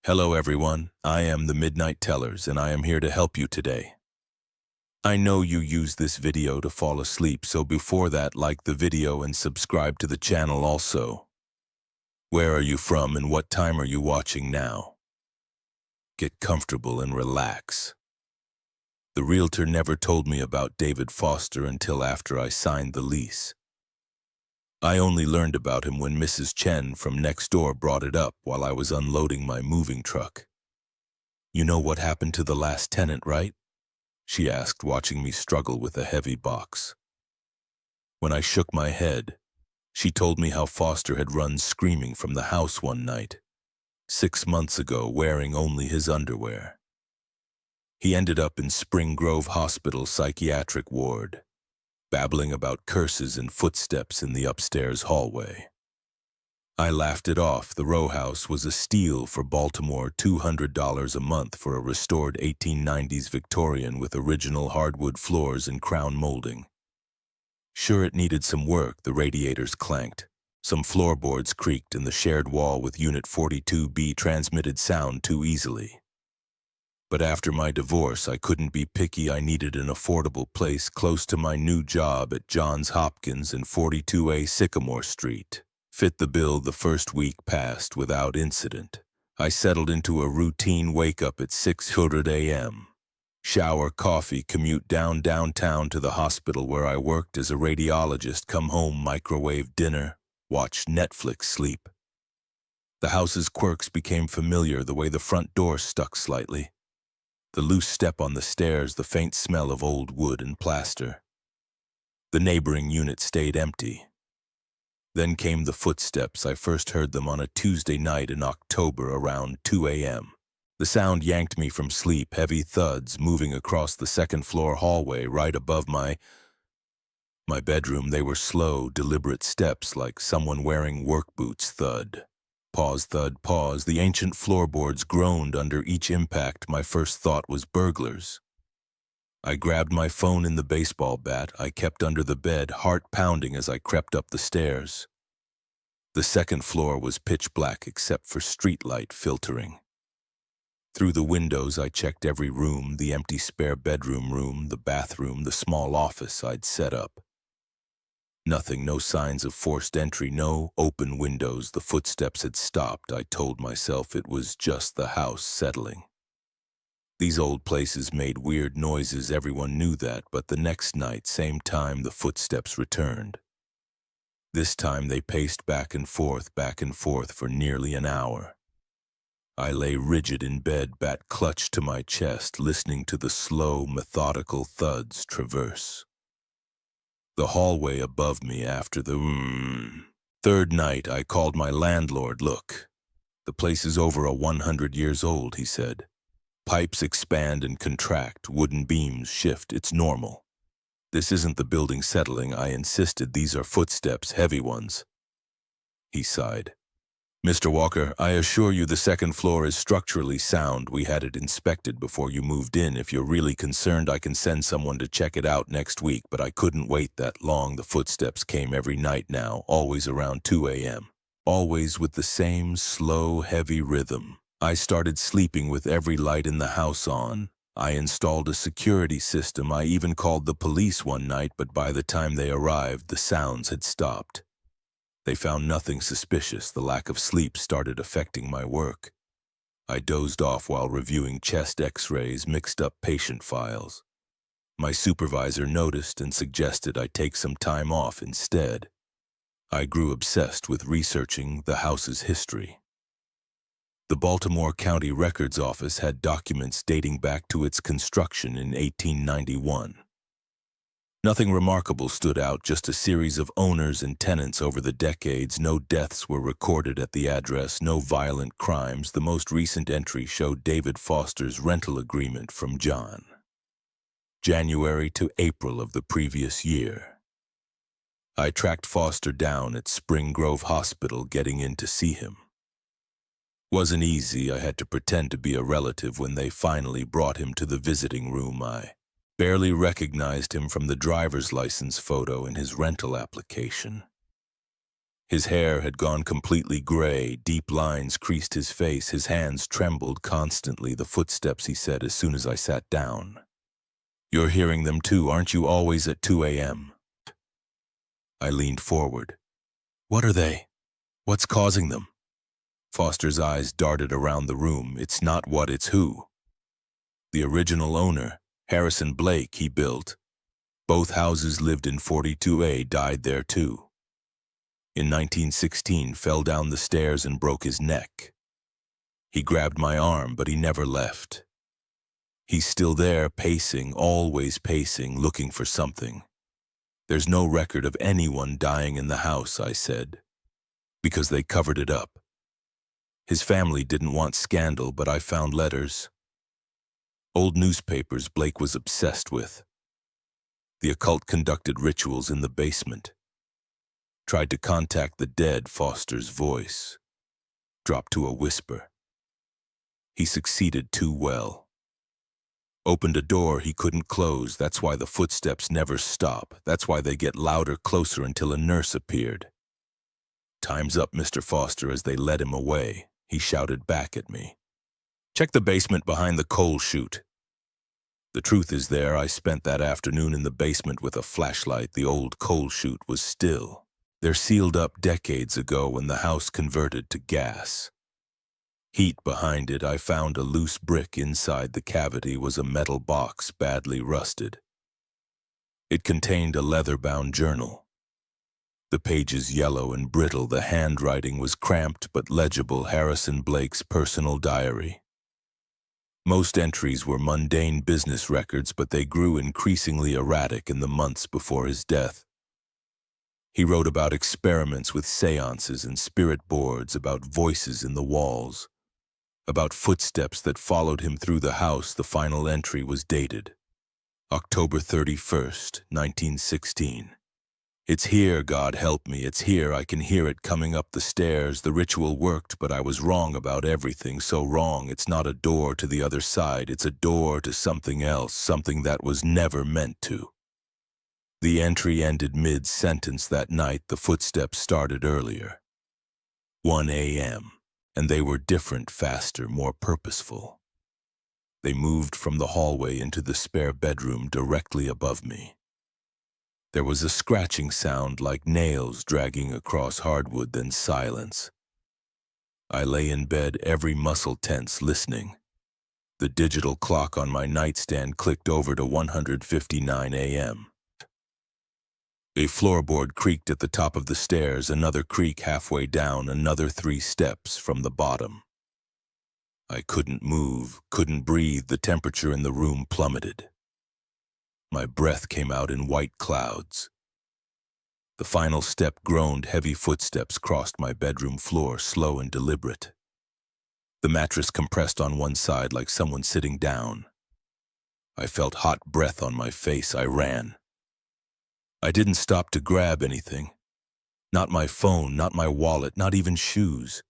Hello everyone, I am the Midnight Tellers and I am here to help you today. I know you use this video to fall asleep, so before that, like the video and subscribe to the channel also. Where are you from and what time are you watching now? Get comfortable and relax. The realtor never told me about David Foster until after I signed the lease. I only learned about him when Mrs. Chen from next door brought it up while I was unloading my moving truck. You know what happened to the last tenant, right? She asked, watching me struggle with a heavy box. When I shook my head, she told me how Foster had run screaming from the house one night, 6 months ago, wearing only his underwear. He ended up in Spring Grove Hospital psychiatric ward, babbling about curses and footsteps in the upstairs hallway. I laughed it off. The row house was a steal for Baltimore, $200 a month for a restored 1890s Victorian with original hardwood floors and crown molding. Sure, it needed some work. The radiators clanked, some floorboards creaked, and the shared wall with Unit 42B transmitted sound too easily. But after my divorce, I couldn't be picky. I needed an affordable place close to my new job at Johns Hopkins and 42A Sycamore Street. Fit the bill. The first week passed without incident. I settled into a routine wake-up at 6:00 a.m. Shower, coffee, commute downtown to the hospital where I worked as a radiologist, come home, microwave dinner, watch Netflix, sleep. The house's quirks became familiar, the way the front door stuck slightly, the loose step on the stairs, the faint smell of old wood and plaster. The neighboring unit stayed empty. Then came the footsteps. I first heard them on a Tuesday night in October around 2 a.m. The sound yanked me from sleep, heavy thuds moving across the second-floor hallway right above my bedroom. They were slow, deliberate steps, like someone wearing work boots. Thud. Pause, thud, pause. The ancient floorboards groaned under each impact. My first thought was burglars. I grabbed my phone in the baseball bat I kept under the bed, heart pounding as I crept up the stairs. The second floor was pitch black except for streetlight filtering. Through the windows, I checked every room, the empty spare bedroom room, the bathroom, the small office I'd set up. Nothing, no signs of forced entry, no open windows. The footsteps had stopped. I told myself it was just the house settling. These old places made weird noises, everyone knew that, but the next night, same time, the footsteps returned. This time they paced back and forth for nearly an hour. I lay rigid in bed, bat clutched to my chest, listening to the slow, methodical thuds traverse the hallway above me. After the third night, I called my landlord. Look, the place is over 100 years old, he said. Pipes expand and contract, wooden beams shift, it's normal. This isn't the building settling, I insisted. These are footsteps, heavy ones. He sighed. Mr. Walker, I assure you the second floor is structurally sound. We had it inspected before you moved in. If you're really concerned, I can send someone to check it out next week, but I couldn't wait that long. The footsteps came every night now, always around 2 a.m. Always with the same slow, heavy rhythm. I started sleeping with every light in the house on. I installed a security system. I even called the police one night, but by the time they arrived, the sounds had stopped. They found nothing suspicious. The lack of sleep started affecting my work. I dozed off while reviewing chest x-rays, mixed up patient files. My supervisor noticed and suggested I take some time off instead. I grew obsessed with researching the house's history. The Baltimore County Records Office had documents dating back to its construction in 1891. Nothing remarkable stood out, just a series of owners and tenants over the decades. No deaths were recorded at the address, no violent crimes. The most recent entry showed David Foster's rental agreement from January to April of the previous year. I tracked Foster down at Spring Grove Hospital, getting in to see him. Wasn't easy. I had to pretend to be a relative. When they finally brought him to the visiting room, I barely recognized him from the driver's license photo in his rental application. His hair had gone completely gray, deep lines creased his face, his hands trembled constantly. The footsteps, he said as soon as I sat down. "You're hearing them too, aren't you, always at 2 a.m.? I leaned forward. "What are they? What's causing them?" Foster's eyes darted around the room. "It's not what, it's who. The original owner, Harrison Blake, he built. Both houses lived in 42A, died there too. In 1916, fell down the stairs and broke his neck. He grabbed my arm, but he never left. He's still there, pacing, always pacing, looking for something. There's no record of anyone dying in the house," I said, "because they covered it up. His family didn't want scandal, but I found letters. Old newspapers Blake was obsessed with. The occult conducted rituals in the basement. Tried to contact the dead." Foster's voice dropped to a whisper. "He succeeded too well. Opened a door he couldn't close. That's why the footsteps never stop. That's why they get louder, closer, until a nurse appeared. Time's up, Mr. Foster," as they led him away. He shouted back at me. "Check the basement behind the coal chute." The truth is there, I spent that afternoon in the basement with a flashlight. The old coal chute was still. They're sealed up decades ago when the house converted to gas. Heat behind it. I found a loose brick. Inside the cavity was a metal box, badly rusted. It contained a leather-bound journal. The pages yellow and brittle, the handwriting was cramped but legible. Harrison Blake's personal diary. Most entries were mundane business records, but they grew increasingly erratic in the months before his death. He wrote about experiments with seances and spirit boards, about voices in the walls, about footsteps that followed him through the house. The final entry was dated October 31st, 1916. "It's here, God help me, it's here. I can hear it coming up the stairs. The ritual worked, but I was wrong about everything, so wrong. It's not a door to the other side, it's a door to something else, something that was never meant to." The entry ended mid-sentence. That night, the footsteps started earlier. 1 a.m., and they were different, faster, more purposeful. They moved from the hallway into the spare bedroom directly above me. There was a scratching sound like nails dragging across hardwood, then silence. I lay in bed, every muscle tense, listening. The digital clock on my nightstand clicked over to 1:59 a.m. A floorboard creaked at the top of the stairs, another creak halfway down, another 3 steps from the bottom. I couldn't move, couldn't breathe. The temperature in the room plummeted. My breath came out in white clouds. The final step groaned. Heavy footsteps crossed my bedroom floor, slow and deliberate. The mattress compressed on one side like someone sitting down. I felt hot breath on my face. I ran. I didn't stop to grab anything. Not my phone, not my wallet, not even shoes.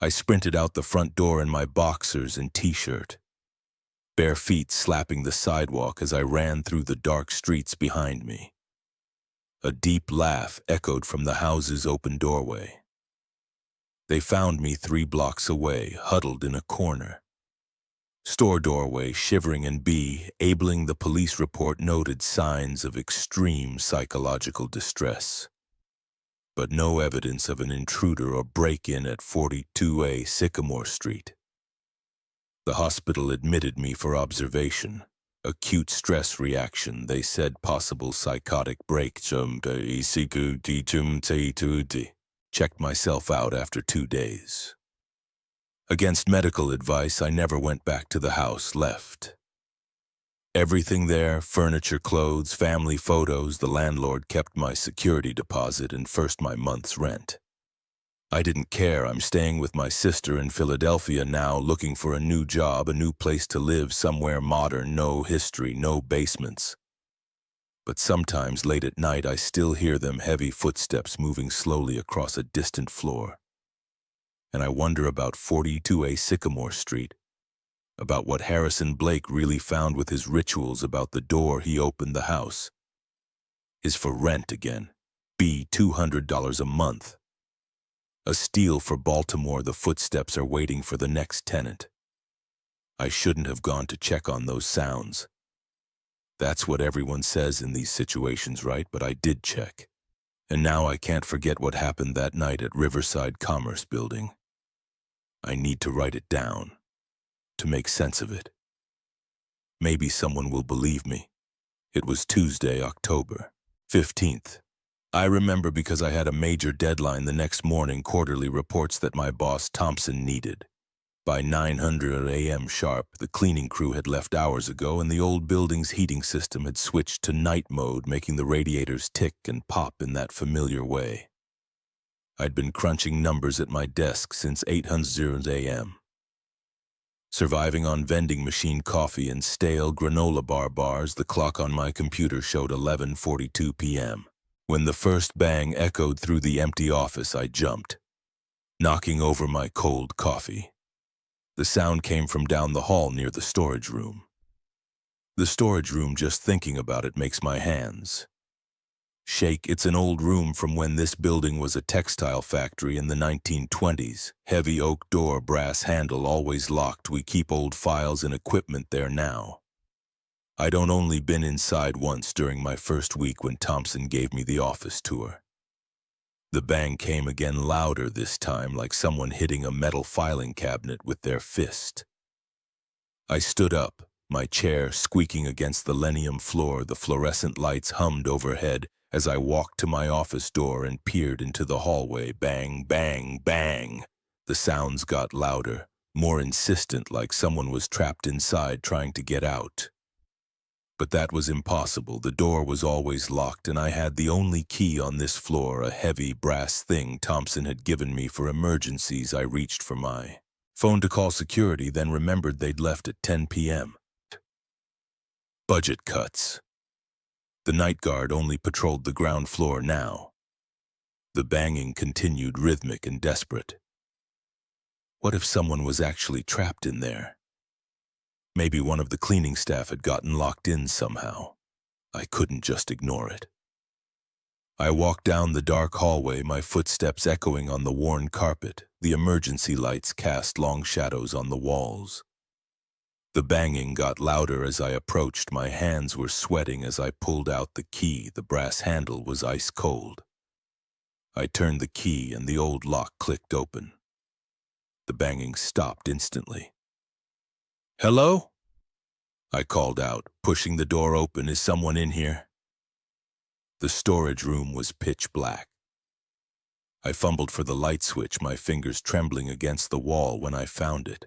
I sprinted out the front door in my boxers and t-shirt, bare feet slapping the sidewalk as I ran through the dark streets behind me. A deep laugh echoed from the house's open doorway. They found me 3 blocks away, huddled in a corner. Store doorway, shivering and abling. The police report noted signs of extreme psychological distress, but no evidence of an intruder or break-in at 42A Sycamore Street. The hospital admitted me for observation. Acute stress reaction, they said. Possible psychotic break. Checked myself out after 2 days. Against medical advice, I never went back to the house. Left everything there, furniture, clothes, family photos. The landlord kept my security deposit and first my month's rent. I didn't care. I'm staying with my sister in Philadelphia now, looking for a new job, a new place to live, somewhere modern, no history, no basements. But sometimes late at night I still hear them, heavy footsteps moving slowly across a distant floor. And I wonder about 42A Sycamore Street, about what Harrison Blake really found with his rituals, about the door he opened the house. Is for rent again. B, $200 a month. A steal for Baltimore. The footsteps are waiting for the next tenant. I shouldn't have gone to check on those sounds. That's what everyone says in these situations, right? But I did check. And now I can't forget what happened that night at Riverside Commerce Building. I need to write it down to make sense of it. Maybe someone will believe me. It was Tuesday, October 15th. I remember because I had a major deadline the next morning. Quarterly reports that my boss Thompson needed. By 9:00 a.m. sharp, the cleaning crew had left hours ago and the old building's heating system had switched to night mode, making the radiators tick and pop in that familiar way. I'd been crunching numbers at my desk since 8:00 a.m. Surviving on vending machine coffee and stale granola bar bars, the clock on my computer showed 11:42 p.m. When the first bang echoed through the empty office, I jumped, knocking over my cold coffee. The sound came from down the hall near the storage room. The storage room, just thinking about it makes my hands shake. It's an old room from when this building was a textile factory in the 1920s. Heavy oak door, brass handle, always locked. We keep old files and equipment there now. I'd only been inside once during my first week when Thompson gave me the office tour. The bang came again, louder this time, like someone hitting a metal filing cabinet with their fist. I stood up, my chair squeaking against the linoleum floor. The fluorescent lights hummed overhead as I walked to my office door and peered into the hallway. Bang, bang, bang. The sounds got louder, more insistent, like someone was trapped inside trying to get out. But that was impossible. The door was always locked, and I had the only key on this floor, a heavy brass thing Thompson had given me for emergencies. I reached for my phone to call security, then remembered they'd left at 10 p.m. Budget cuts. The night guard only patrolled the ground floor now. The banging continued, rhythmic and desperate. What if someone was actually trapped in there? Maybe one of the cleaning staff had gotten locked in somehow. I couldn't just ignore it. I walked down the dark hallway, my footsteps echoing on the worn carpet. The emergency lights cast long shadows on the walls. The banging got louder as I approached. My hands were sweating as I pulled out the key. The brass handle was ice cold. I turned the key and the old lock clicked open. The banging stopped instantly. "Hello?" I called out, pushing the door open. "Is someone in here?" The storage room was pitch black. I fumbled for the light switch, my fingers trembling against the wall when I found it.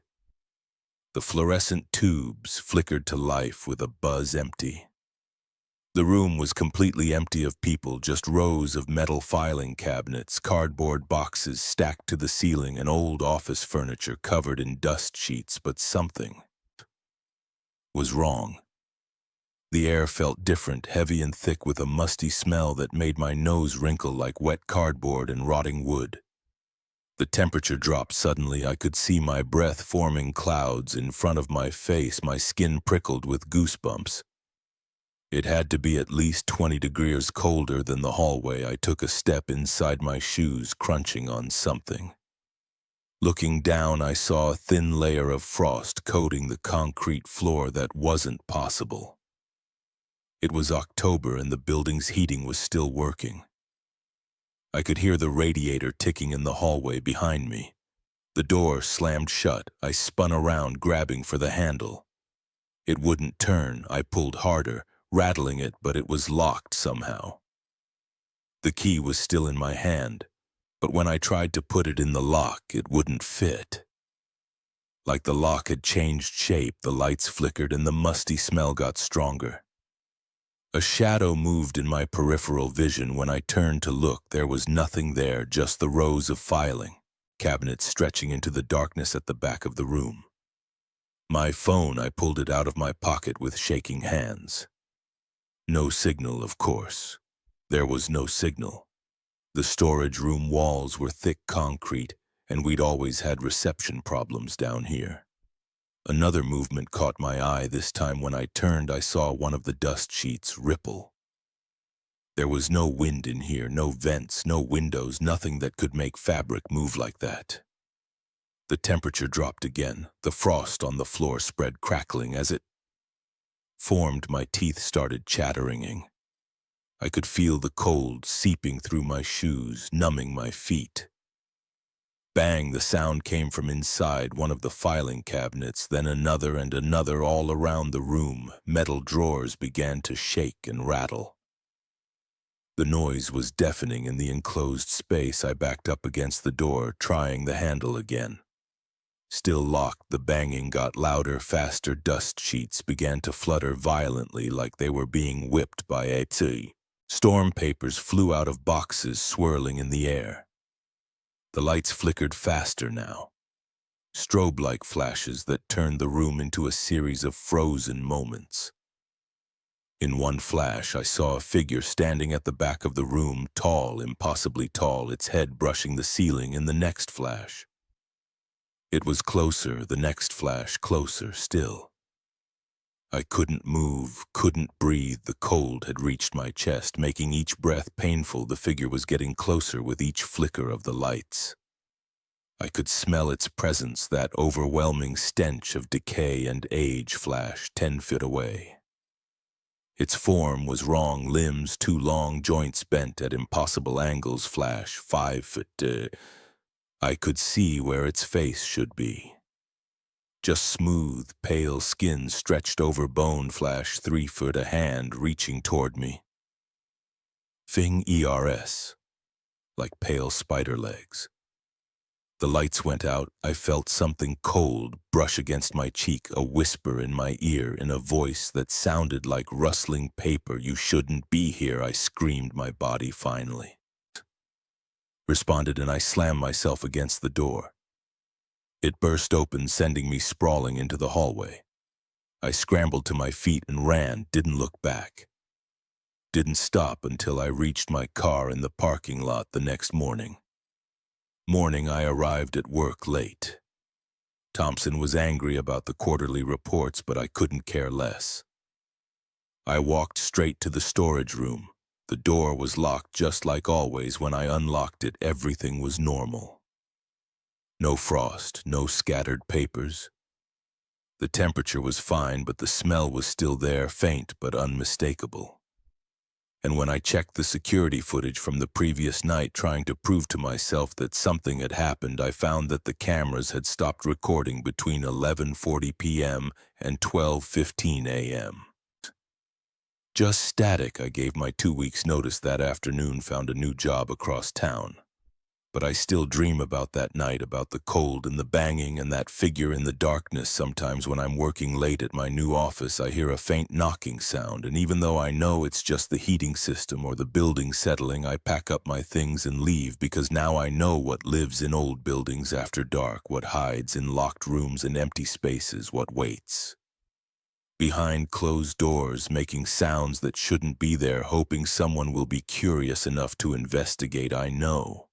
The fluorescent tubes flickered to life with a buzz. Empty. The room was completely empty of people, just rows of metal filing cabinets, cardboard boxes stacked to the ceiling, and old office furniture covered in dust sheets. But something was wrong. The air felt different, heavy and thick, with a musty smell that made my nose wrinkle like wet cardboard and rotting wood. The temperature dropped suddenly. I could see my breath forming clouds in front of my face. My skin prickled with goosebumps. It had to be at least 20 degrees colder than the hallway. I took a step inside, my shoes crunching on something. Looking down, I saw a thin layer of frost coating the concrete floor. That wasn't possible. It was October and the building's heating was still working. I could hear the radiator ticking in the hallway behind me. The door slammed shut. I spun around, grabbing for the handle. It wouldn't turn. I pulled harder, rattling it, but it was locked somehow. The key was still in my hand, but when I tried to put it in the lock, it wouldn't fit. Like the lock had changed shape, the lights flickered and the musty smell got stronger. A shadow moved in my peripheral vision. When I turned to look, there was nothing there, just the rows of filing cabinets stretching into the darkness at the back of the room. My phone, I pulled it out of my pocket with shaking hands. No signal, of course. There was no signal. The storage room walls were thick concrete, and we'd always had reception problems down here. Another movement caught my eye. This time when I turned, I saw one of the dust sheets ripple. There was no wind in here, no vents, no windows, nothing that could make fabric move like that. The temperature dropped again. The frost on the floor spread crackling as it formed. My teeth started chattering. I could feel the cold seeping through my shoes, numbing my feet. Bang, the sound came from inside one of the filing cabinets, then another and another all around the room. Metal drawers began to shake and rattle. The noise was deafening in the enclosed space. I backed up against the door, trying the handle again. Still locked, the banging got louder, faster. Dust sheets began to flutter violently like they were being whipped by a sea. Storm papers flew out of boxes, swirling in the air. The lights flickered faster now, strobe-like flashes that turned the room into a series of frozen moments. In one flash, I saw a figure standing at the back of the room, tall, impossibly tall, its head brushing the ceiling. In the next flash, it was closer, the next flash closer still. I couldn't move, couldn't breathe. The cold had reached my chest, making each breath painful. The figure was getting closer with each flicker of the lights. I could smell its presence, that overwhelming stench of decay and age. Flash 10 feet away. Its form was wrong, limbs too long, joints bent at impossible angles. Flash 5 feet. I could see where its face should be. Just smooth, pale skin stretched over bone. Flash 3 foot, a hand reaching toward me. Thing ERS, like pale spider legs. The lights went out. I felt something cold brush against my cheek, a whisper in my ear in a voice that sounded like rustling paper. You shouldn't be here, I screamed. My body finally responded, and I slammed myself against the door. It burst open, sending me sprawling into the hallway. I scrambled to my feet and ran, didn't look back. Didn't stop until I reached my car in the parking lot the next morning. I arrived at work late. Thompson was angry about the quarterly reports, but I couldn't care less. I walked straight to the storage room. The door was locked just like always. When I unlocked it, everything was normal. No frost, no scattered papers. The temperature was fine, but the smell was still there, faint but unmistakable. And when I checked the security footage from the previous night, trying to prove to myself that something had happened, I found that the cameras had stopped recording between 11:40 p.m. and 12:15 a.m. Just static. I gave my 2 weeks' notice that afternoon, found a new job across town. But I still dream about that night, about the cold and the banging and that figure in the darkness. Sometimes when I'm working late at my new office, I hear a faint knocking sound, and even though I know it's just the heating system or the building settling, I pack up my things and leave, because now I know what lives in old buildings after dark, what hides in locked rooms and empty spaces, what waits behind closed doors, making sounds that shouldn't be there, hoping someone will be curious enough to investigate. I know.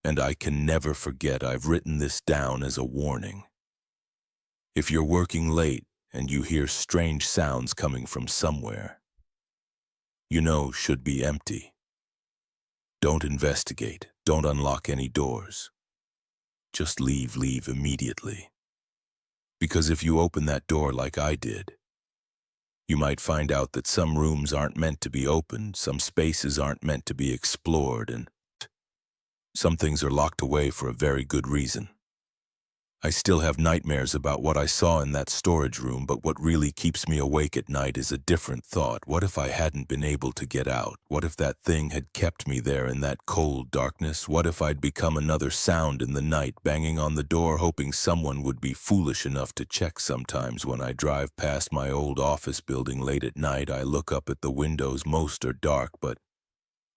And I can never forget. I've written this down as a warning. If you're working late and you hear strange sounds coming from somewhere, you know should be empty. Don't investigate. Don't unlock any doors. Just leave immediately. Because if you open that door like I did, you might find out that some rooms aren't meant to be opened, some spaces aren't meant to be explored, and some things are locked away for a very good reason. I still have nightmares about what I saw in that storage room, but what really keeps me awake at night is a different thought. What if I hadn't been able to get out? What if that thing had kept me there in that cold darkness? What if I'd become another sound in the night, banging on the door, hoping someone would be foolish enough to check? Sometimes when I drive past my old office building late at night, I look up at the windows. Most are dark, but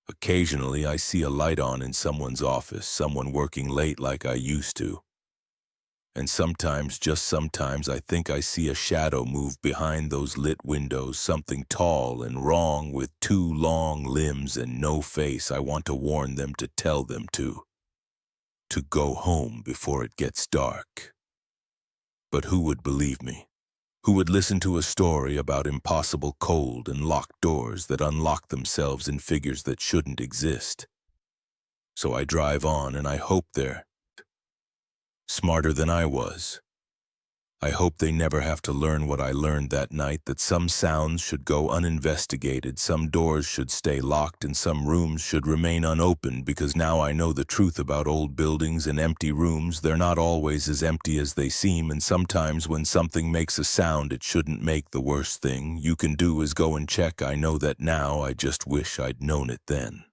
occasionally I see a light on in someone's office, someone working late like I used to. And sometimes, just sometimes, I think I see a shadow move behind those lit windows, something tall and wrong with 2 long limbs and no face. I want to warn them, to tell them to go home before it gets dark. But who would believe me? Who would listen to a story about impossible cold and locked doors that unlock themselves in figures that shouldn't exist? So I drive on and I hope they're smarter than I was. I hope they never have to learn what I learned that night, that some sounds should go uninvestigated, some doors should stay locked, and some rooms should remain unopened, because now I know the truth about old buildings and empty rooms. They're not always as empty as they seem, and sometimes when something makes a sound it shouldn't make, the worst thing you can do is go and check. I know that now, I just wish I'd known it then.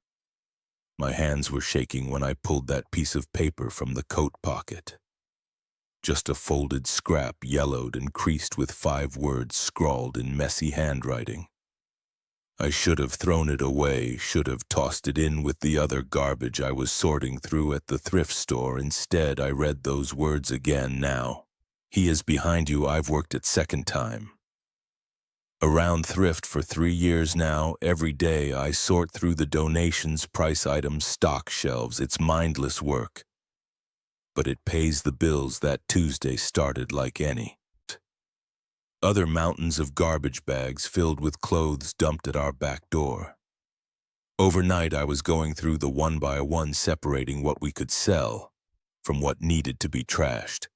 My hands were shaking when I pulled that piece of paper from the coat pocket. Just a folded scrap, yellowed and creased with 5 words scrawled in messy handwriting. I should have thrown it away, should have tossed it in with the other garbage I was sorting through at the thrift store. Instead, I read those words again now. He is behind you. I've worked at second time around thrift for 3 years now. Every day I sort through the donations, price items, stock shelves. It's mindless work, but it pays the bills. That Tuesday started like any other. Mountains of garbage bags filled with clothes dumped at our back door. Overnight I was going through the one by one, separating what we could sell from what needed to be trashed.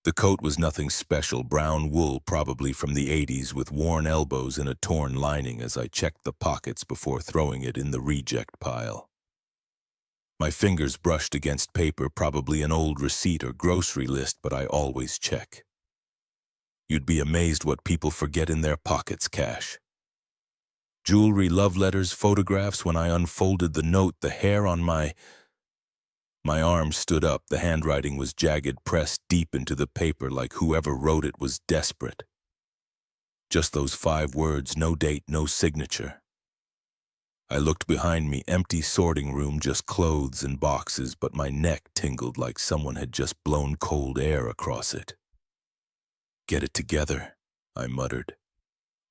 The coat was nothing special, brown wool, probably from the 80s, with worn elbows and a torn lining. As I checked the pockets before throwing it in the reject pile, my fingers brushed against paper, probably an old receipt or grocery list, but I always check. You'd be amazed what people forget in their pockets: cash, jewelry, love letters, photographs. When I unfolded the note, the hair on my arm stood up. The handwriting was jagged, pressed deep into the paper, like whoever wrote it was desperate. Just those 5 words, no date, no signature. I looked behind me, empty sorting room, just clothes and boxes, but my neck tingled like someone had just blown cold air across it. Get it together, I muttered.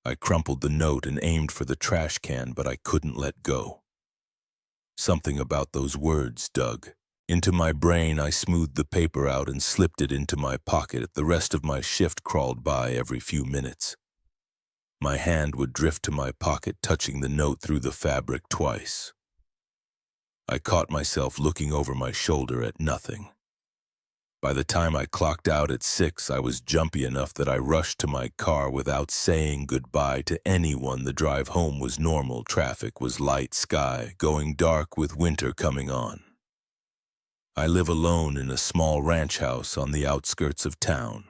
I crumpled the note and aimed for the trash can, but I couldn't let go. Something about those words dug into my brain. I smoothed the paper out and slipped it into my pocket. The rest of my shift crawled by every few minutes. My hand would drift to my pocket, touching the note through the fabric twice. I caught myself looking over my shoulder at nothing. By the time I clocked out at 6, I was jumpy enough that I rushed to my car without saying goodbye to anyone. The drive home was normal. Traffic was light, sky going dark with winter coming on. I live alone in a small ranch house on the outskirts of town.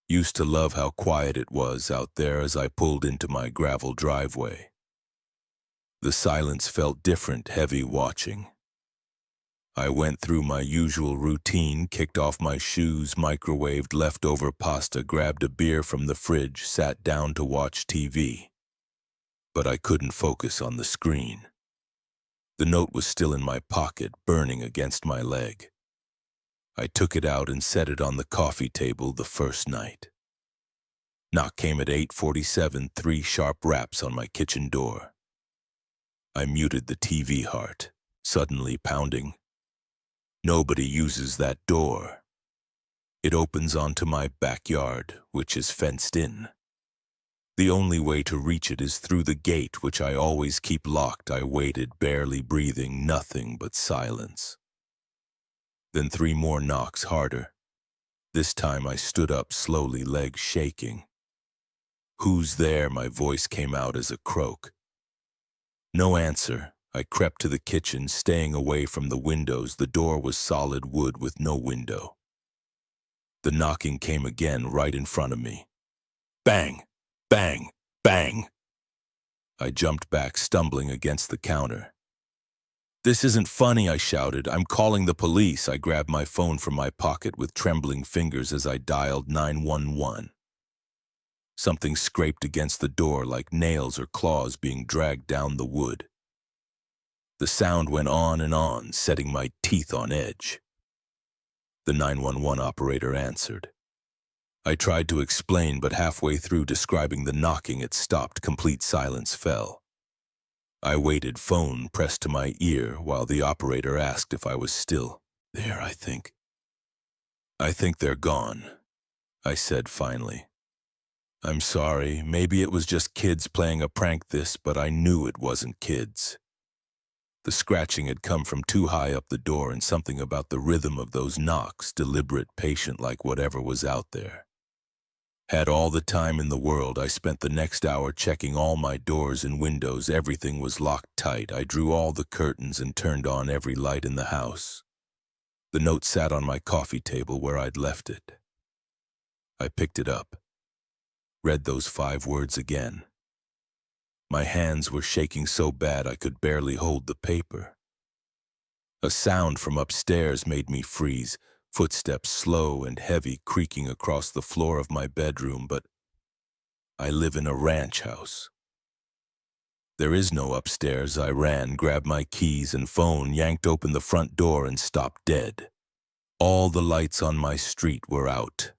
Used to love how quiet it was out there. As I pulled into my gravel driveway, the silence felt different, heavy watching. I went through my usual routine, kicked off my shoes, microwaved leftover pasta, grabbed a beer from the fridge, sat down to watch TV. But I couldn't focus on the screen. The note was still in my pocket, burning against my leg. I took it out and set it on the coffee table the first night. Knock came at 8:47, 3 sharp raps on my kitchen door. I muted the TV, heart suddenly pounding. Nobody uses that door. It opens onto my backyard, which is fenced in. The only way to reach it is through the gate, which I always keep locked. I waited, barely breathing, nothing but silence. Then 3 more knocks, harder. This time I stood up slowly, legs shaking. "Who's there?" My voice came out as a croak. No answer. I crept to the kitchen, staying away from the windows. The door was solid wood with no window. The knocking came again, right in front of me. Bang! Bang! Bang! I jumped back, stumbling against the counter. "This isn't funny," I shouted. "I'm calling the police." I grabbed my phone from my pocket with trembling fingers as I dialed 911. Something scraped against the door, like nails or claws being dragged down the wood. The sound went on and on, setting my teeth on edge. The 911 operator answered. I tried to explain, but halfway through describing the knocking, it stopped. Complete silence fell. I waited, phone pressed to my ear, while the operator asked if I was still there. I think they're gone," I said finally. I'm sorry, maybe it was just kids playing a prank this, but I knew it wasn't kids. The scratching had come from too high up the door, and something about the rhythm of those knocks, deliberate, patient, like whatever was out there. Had all the time in the world. I spent the next hour checking all my doors and windows. Everything was locked tight. I drew all the curtains and turned on every light in the house. The note sat on my coffee table where I'd left it. I picked it up, read those 5 words again. My hands were shaking so bad I could barely hold the paper. A sound from upstairs made me freeze, footsteps slow and heavy creaking across the floor of my bedroom, but I live in a ranch house. There is no upstairs. I ran, grabbed my keys and phone, yanked open the front door and stopped dead. All the lights on my street were out.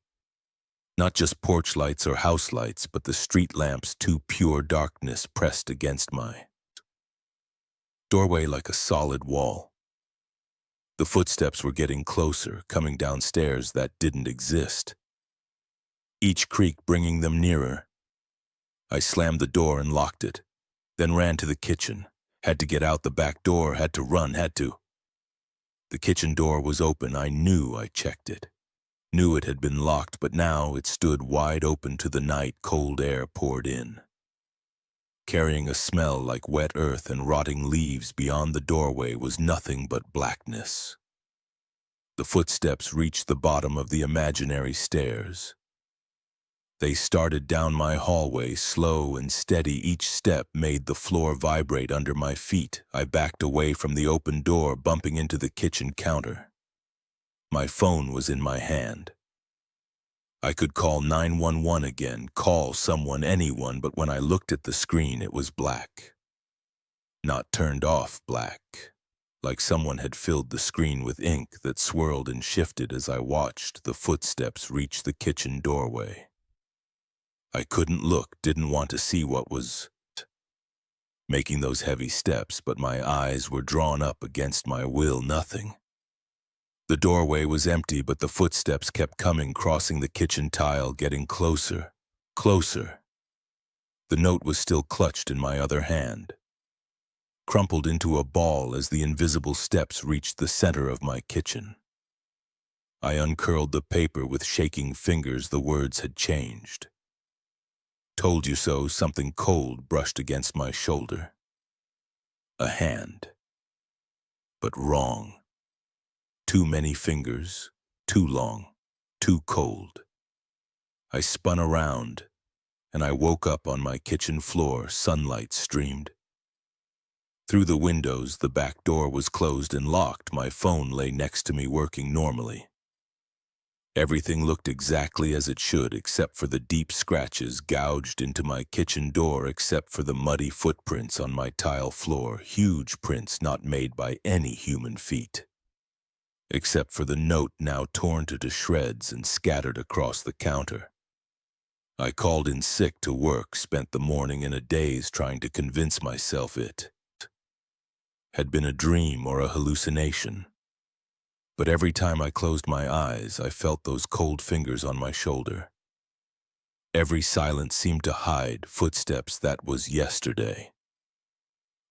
Not just porch lights or house lights, but the street lamps, too pure darkness pressed against my doorway like a solid wall. The footsteps were getting closer, coming downstairs that didn't exist. Each creak bringing them nearer. I slammed the door and locked it, then ran to the kitchen. Had to get out the back door, had to run, had to. The kitchen door was open. I knew. I checked it. Knew it had been locked, but now it stood wide open to the night. Cold air poured in, carrying a smell like wet earth and rotting leaves. Beyond the doorway was nothing but blackness. The footsteps reached the bottom of the imaginary stairs. They started down my hallway, slow and steady. Each step made the floor vibrate under my feet. I backed away from the open door, bumping into the kitchen counter. My phone was in my hand. I could call 911 again, call someone, anyone, but when I looked at the screen, it was black. Not turned off black, like someone had filled the screen with ink that swirled and shifted as I watched the footsteps reach the kitchen doorway. I couldn't look, didn't want to see what was making those heavy steps, but my eyes were drawn up against my will. Nothing. The doorway was empty, but the footsteps kept coming, crossing the kitchen tile, getting closer, closer. The note was still clutched in my other hand, crumpled into a ball as the invisible steps reached the center of my kitchen. I uncurled the paper with shaking fingers. The words had changed. Told you so. Something cold brushed against my shoulder. A hand. But wrong. Too many fingers, too long, too cold. I spun around, and I woke up on my kitchen floor. Sunlight streamed through the windows. The back door was closed and locked. My phone lay next to me, working normally. Everything looked exactly as it should, except for the deep scratches gouged into my kitchen door, except for the muddy footprints on my tile floor, huge prints not made by any human feet, except for the note now torn to shreds and scattered across the counter. I called in sick to work, spent the morning in a daze trying to convince myself it had been a dream or a hallucination. But every time I closed my eyes, I felt those cold fingers on my shoulder. Every silence seemed to hide footsteps that was yesterday.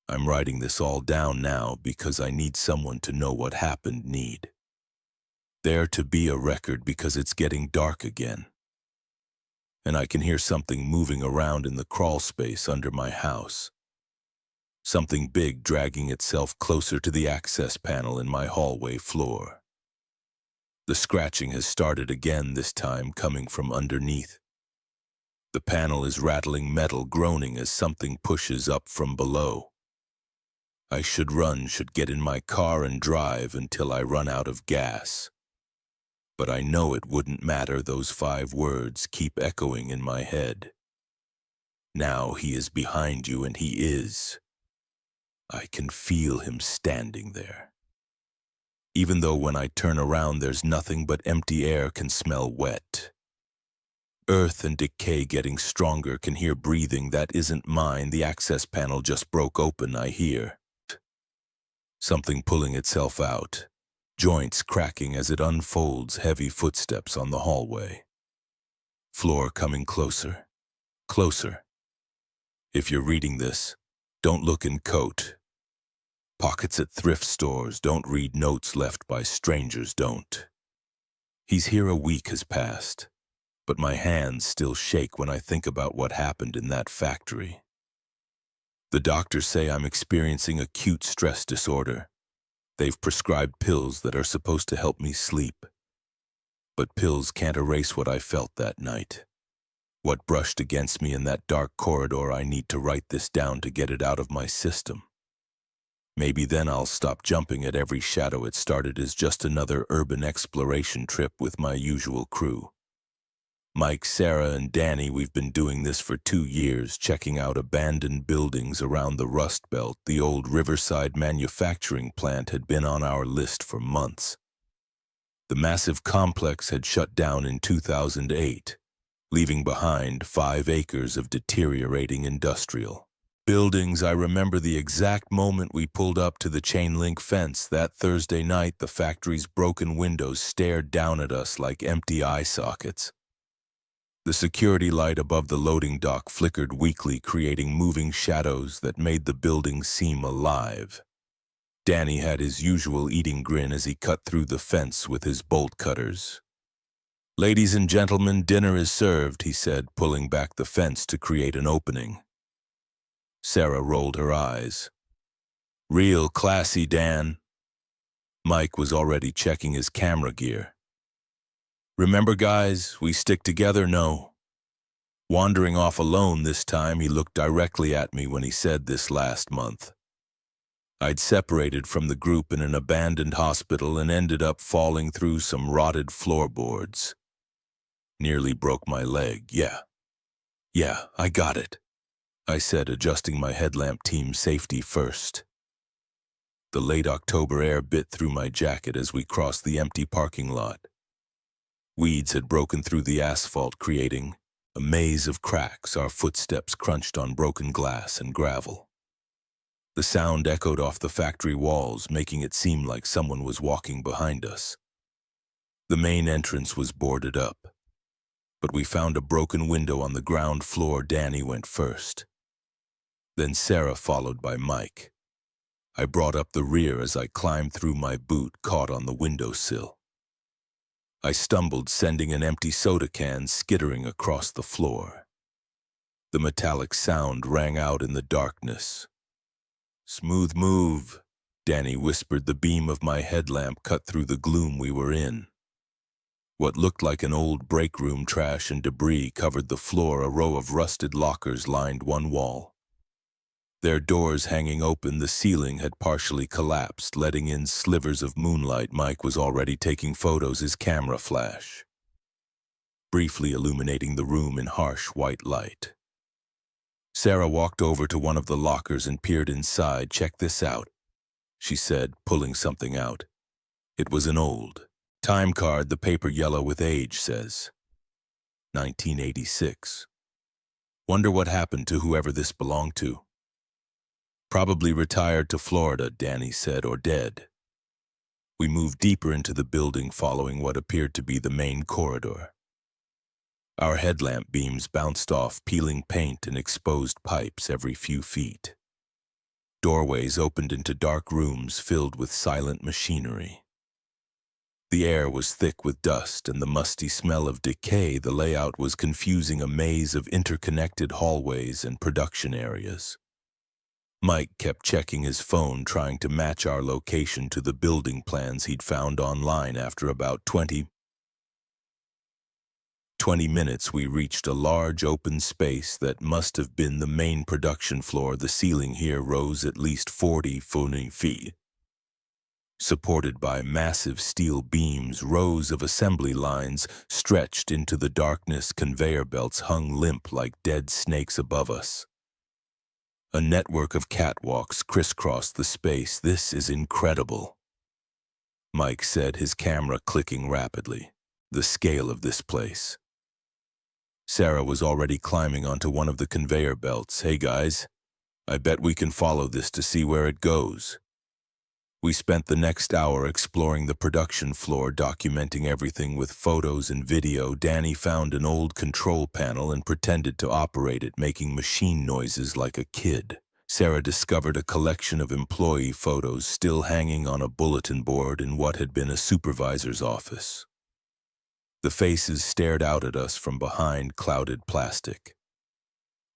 I'm writing this all down now because I need someone to know what happened. Need there to be a record because it's getting dark again. And I can hear something moving around in the crawl space under my house. Something big dragging itself closer to the access panel in my hallway floor. The scratching has started again, this time coming from underneath. The panel is rattling metal, groaning as something pushes up from below. I should run, should get in my car and drive until I run out of gas. But I know it wouldn't matter. Those 5 words keep echoing in my head. Now he is behind you, and he is. I can feel him standing there. Even though when I turn around there's nothing but empty air, can smell wet. Earth and decay getting stronger, can hear breathing that isn't mine. The access panel just broke open. I hear something pulling itself out, joints cracking as it unfolds, heavy footsteps on the hallway. Floor coming closer. Closer. If you're reading this, don't look in coat. Pockets at thrift stores, don't read notes left by strangers, don't. He's here a week has passed, but my hands still shake when I think about what happened in that factory. The doctors say I'm experiencing acute stress disorder. They've prescribed pills that are supposed to help me sleep. But pills can't erase what I felt that night. What brushed against me in that dark corridor. I need to write this down to get it out of my system. Maybe then I'll stop jumping at every shadow. It started as just another urban exploration trip with my usual crew. Mike, Sarah, and Danny, we've been doing this for 2 years, checking out abandoned buildings around the Rust Belt. The old Riverside manufacturing plant had been on our list for months. The massive complex had shut down in 2008, leaving behind 5 acres of deteriorating industrial buildings. I remember the exact moment we pulled up to the chain-link fence. That Thursday night, the factory's broken windows stared down at us like empty eye sockets. The security light above the loading dock flickered weakly, creating moving shadows that made the building seem alive. Danny had his usual eating grin as he cut through the fence with his bolt cutters. "Ladies and gentlemen, dinner is served," he said, pulling back the fence to create an opening. Sarah rolled her eyes. "Real classy, Dan." Mike was already checking his camera gear. "Remember, guys, we stick together, no?" Wandering off alone this time, he looked directly at me when he said this last month. I'd separated from the group in an abandoned hospital and ended up falling through some rotted floorboards. Nearly broke my leg. Yeah, I got it," I said, adjusting my headlamp. Team safety first. The late October air bit through my jacket as we crossed the empty parking lot. Weeds had broken through the asphalt, creating a maze of cracks. Our footsteps crunched on broken glass and gravel. The sound echoed off the factory walls, making it seem like someone was walking behind us. The main entrance was boarded up, but we found a broken window on the ground floor. Danny went first. Then Sarah, followed by Mike. I brought up the rear as I climbed through. My boot caught on the windowsill. I stumbled, sending an empty soda can skittering across the floor. The metallic sound rang out in the darkness. "Smooth move," Danny whispered. The beam of my headlamp cut through the gloom we were in. What looked like an old break room. Trash and debris covered the floor. A row of rusted lockers lined one wall, their doors hanging open. The ceiling had partially collapsed, letting in slivers of moonlight. Mike was already taking photos, his camera flash briefly illuminating the room in harsh white light. Sarah walked over to one of the lockers and peered inside. "Check this out," she said, pulling something out. It was an old time card. The paper yellow with age, says 1986. "Wonder what happened to whoever this belonged to." "Probably retired to Florida," Danny said, "or dead." We moved deeper into the building, following what appeared to be the main corridor. Our headlamp beams bounced off peeling paint and exposed pipes every few feet. Doorways opened into dark rooms filled with silent machinery. The air was thick with dust and the musty smell of decay. The layout was confusing, a maze of interconnected hallways and production areas. Mike kept checking his phone, trying to match our location to the building plans he'd found online. After about 20 minutes, we reached a large open space that must have been the main production floor. The ceiling here rose at least 40 feet. Supported by massive steel beams, rows of assembly lines stretched into the darkness. Conveyor belts hung limp like dead snakes above us. A network of catwalks crisscrossed the space. "This is incredible," Mike said, his camera clicking rapidly. "The scale of this place." Sarah was already climbing onto one of the conveyor belts. "Hey guys, I bet we can follow this to see where it goes." We spent the next hour exploring the production floor, documenting everything with photos and video. Danny found an old control panel and pretended to operate it, making machine noises like a kid. Sarah discovered a collection of employee photos still hanging on a bulletin board in what had been a supervisor's office. The faces stared out at us from behind clouded plastic.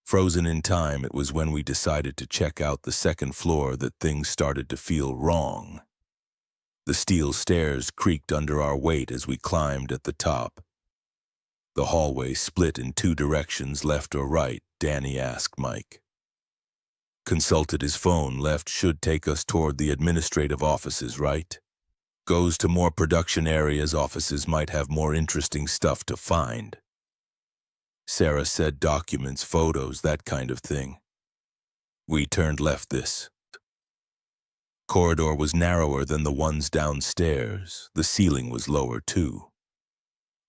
Frozen in time, it was when we decided to check out the second floor that things started to feel wrong. The steel stairs creaked under our weight as we climbed at the top. The hallway split in two directions, left or right, Danny asked Mike. Consulted his phone. Left should take us toward the administrative offices, right? Goes to more production areas. Offices might have more interesting stuff to find. Sarah said documents, photos, that kind of thing. We turned left. This corridor was narrower than the ones downstairs. The ceiling was lower too,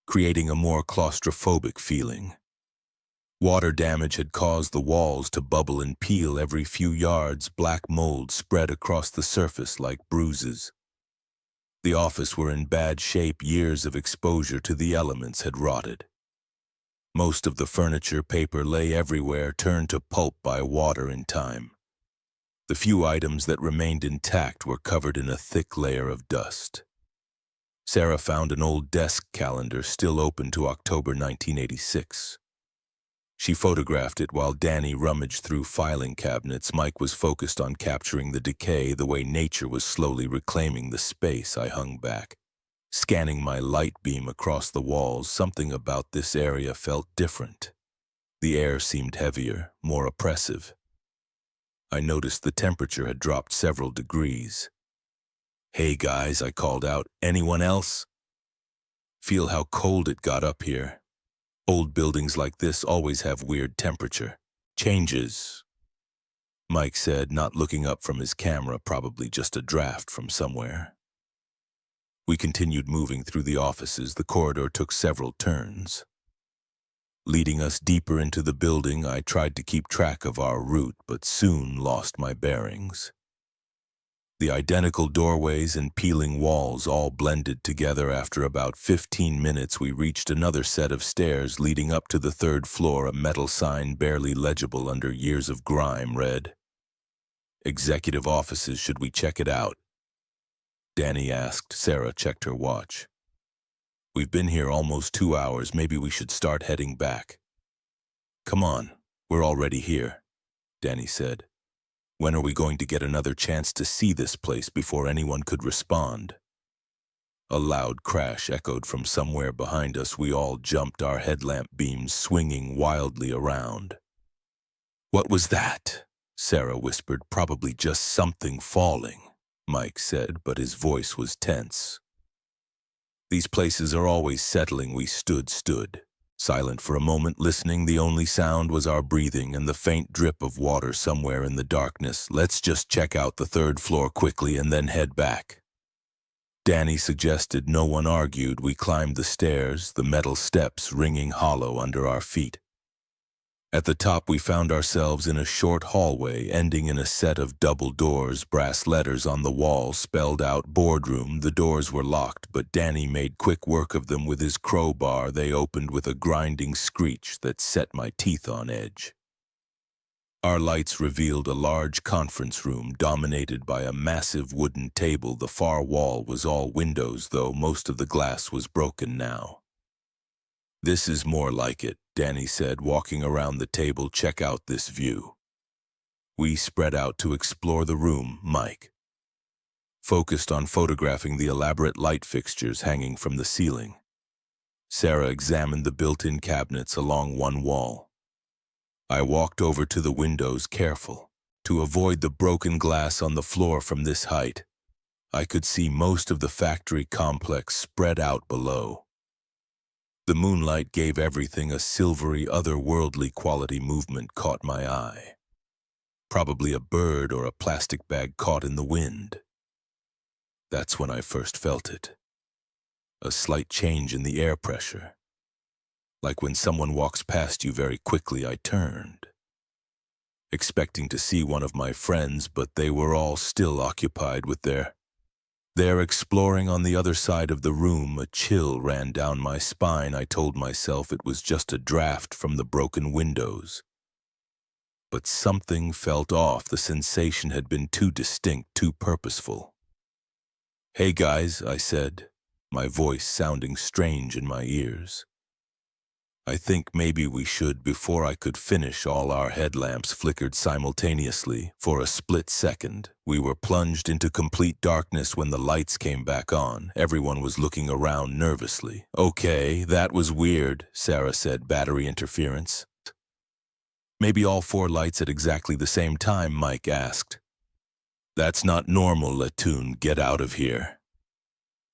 creating a more claustrophobic feeling. Water damage had caused the walls to bubble and peel every few yards. Black mold spread across the surface like bruises. The office were in bad shape. Years of exposure to the elements had rotted. Most of the furniture, paper lay everywhere, turned to pulp by water in time. The few items that remained intact were covered in a thick layer of dust. Sarah found an old desk calendar still open to October 1986. She photographed it while Danny rummaged through filing cabinets. Mike was focused on capturing the decay, the way nature was slowly reclaiming the space. I hung back, scanning my light beam across the walls. Something about this area felt different. The air seemed heavier, more oppressive. I noticed the temperature had dropped several degrees. "Hey guys," I called out. "Anyone else? Feel how cold it got up here." Old buildings like this always have weird temperature changes, Mike said, not looking up from his camera, probably just a draft from somewhere. We continued moving through the offices. The corridor took several turns, leading us deeper into the building. I tried to keep track of our route, but soon lost my bearings. The identical doorways and peeling walls all blended together. After about 15 minutes, we reached another set of stairs leading up to the third floor. A metal sign, barely legible under years of grime, read, "Executive offices. Should we check it out?" Danny asked. Sarah checked her watch. "We've been here almost 2 hours. Maybe we should start heading back." "Come on, we're already here," Danny said. "When are we going to get another chance to see this place before anyone could respond?" A loud crash echoed from somewhere behind us. We all jumped, our headlamp beams swinging wildly around. "What was that?" Sarah whispered. "Probably just something falling," Mike said, but his voice was tense. "These places are always settling." We stood, silent for a moment, listening. The only sound was our breathing and the faint drip of water somewhere in the darkness. "Let's just check out the third floor quickly and then head back," Danny suggested. No one argued. We climbed the stairs, the metal steps ringing hollow under our feet. At the top, we found ourselves in a short hallway ending in a set of double doors. Brass letters on the wall spelled out "Boardroom." The doors were locked, but Danny made quick work of them with his crowbar. They opened with a grinding screech that set my teeth on edge. Our lights revealed a large conference room dominated by a massive wooden table. The far wall was all windows, though most of the glass was broken now. "This is more like it," Danny said, walking around the table. "Check out this view." We spread out to explore the room. Mike focused on photographing the elaborate light fixtures hanging from the ceiling. Sarah examined the built-in cabinets along one wall. I walked over to the windows, careful to avoid the broken glass on the floor. From this height, I could see most of the factory complex spread out below. The moonlight gave everything a silvery, otherworldly quality. Movement caught my eye. Probably a bird or a plastic bag caught in the wind. That's when I first felt it. A slight change in the air pressure. Like when someone walks past you very quickly. I turned, expecting to see one of my friends, but they were all still occupied with their There, exploring on the other side of the room, a chill ran down my spine. I told myself it was just a draft from the broken windows. But something felt off. The sensation had been too distinct, too purposeful. "Hey guys," I said, my voice sounding strange in my ears. "I think maybe we should." Before I could finish, all our headlamps flickered simultaneously. For a split second, we were plunged into complete darkness. When the lights came back on, everyone was looking around nervously. "Okay, that was weird," Sarah said. "Battery interference." "Maybe all 4 lights at exactly the same time?" Mike asked. "That's not normal, Latoon. Get out of here."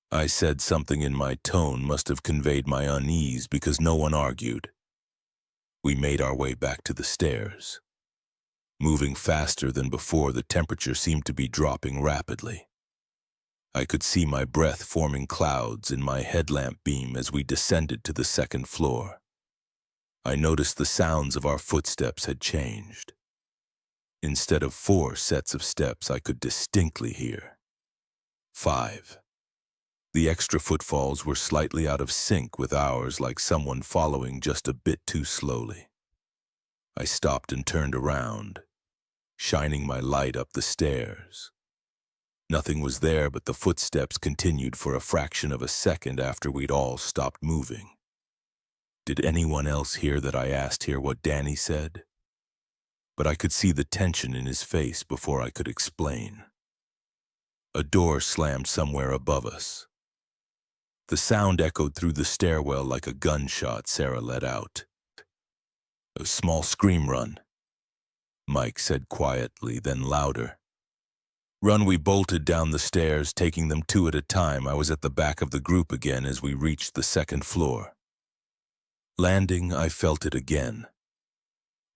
I said. Something in my tone must have conveyed my unease because no one argued. We made our way back to the stairs. Moving faster than before, the temperature seemed to be dropping rapidly. I could see my breath forming clouds in my headlamp beam as we descended to the 2nd floor. I noticed the sounds of our footsteps had changed. Instead of 4 sets of steps, I could distinctly hear 5. The extra footfalls were slightly out of sync with ours, like someone following just a bit too slowly. I stopped and turned around, shining my light up the stairs. Nothing was there, but the footsteps continued for a fraction of a second after we'd all stopped moving. "Did anyone else hear that?" I asked. "Hear what Danny said?" But I could see the tension in his face before I could explain. A door slammed somewhere above us. The sound echoed through the stairwell like a gunshot. Sarah let out a small scream. "Run," Mike said quietly, then louder. "Run." We bolted down the stairs, taking them 2 at a time. I was at the back of the group again as we reached the 2nd floor. Landing, I felt it again.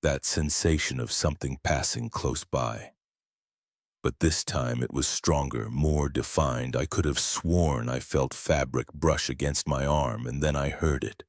That sensation of something passing close by. But this time it was stronger, more defined. I could have sworn I felt fabric brush against my arm, and then I heard it.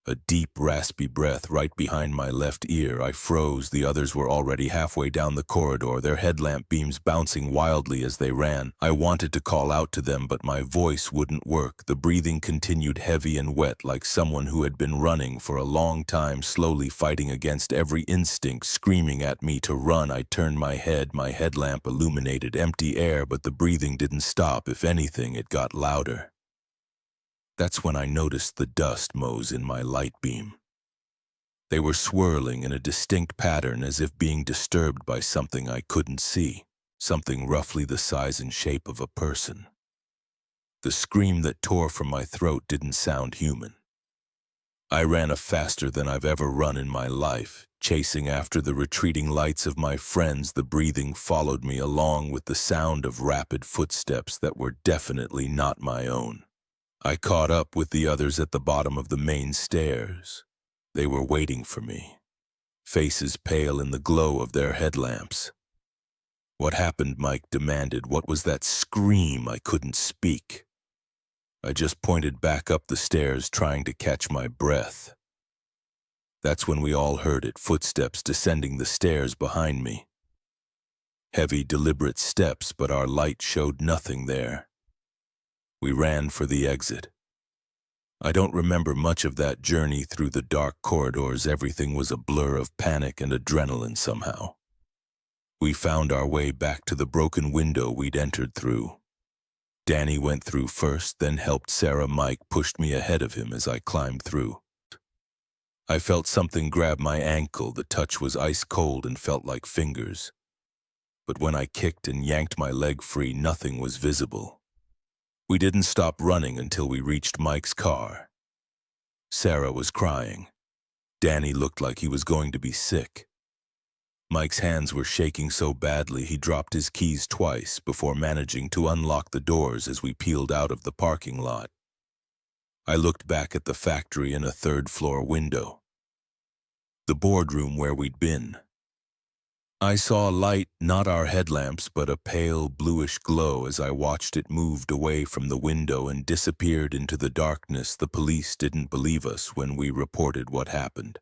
A deep, raspy breath right behind my left ear. I froze. The others were already halfway down the corridor, their headlamp beams bouncing wildly as they ran. I wanted to call out to them, but my voice wouldn't work. The breathing continued heavy and wet, like someone who had been running for a long time, slowly fighting against every instinct, screaming at me to run. I turned my head. My headlamp illuminated empty air, but the breathing didn't stop. If anything, it got louder. That's when I noticed the dust motes in my light beam. They were swirling in a distinct pattern, as if being disturbed by something I couldn't see, something roughly the size and shape of a person. The scream that tore from my throat didn't sound human. I ran faster than I've ever run in my life, chasing after the retreating lights of my friends. The breathing followed me, along with the sound of rapid footsteps that were definitely not my own. I caught up with the others at the bottom of the main stairs. They were waiting for me, faces pale in the glow of their headlamps. "What happened?" Mike demanded. "What was that scream?" I couldn't speak. I just pointed back up the stairs, trying to catch my breath. That's when we all heard it, footsteps descending the stairs behind me. Heavy, deliberate steps, but our light showed nothing there. We ran for the exit. I don't remember much of that journey through the dark corridors. Everything was a blur of panic and adrenaline somehow. We found our way back to the broken window we'd entered through. Danny went through first, then helped Sarah. Mike pushed me ahead of him as I climbed through. I felt something grab my ankle. The touch was ice cold and felt like fingers. But when I kicked and yanked my leg free, nothing was visible. We didn't stop running until we reached Mike's car. Sarah was crying. Danny looked like he was going to be sick. Mike's hands were shaking so badly he dropped his keys twice before managing to unlock the doors as we peeled out of the parking lot. I looked back at the factory in a 3rd-floor window. The boardroom where we'd been. I saw a light, not our headlamps, but a pale bluish glow as I watched it moved away from the window and disappeared into the darkness. The police didn't believe us when we reported what happened.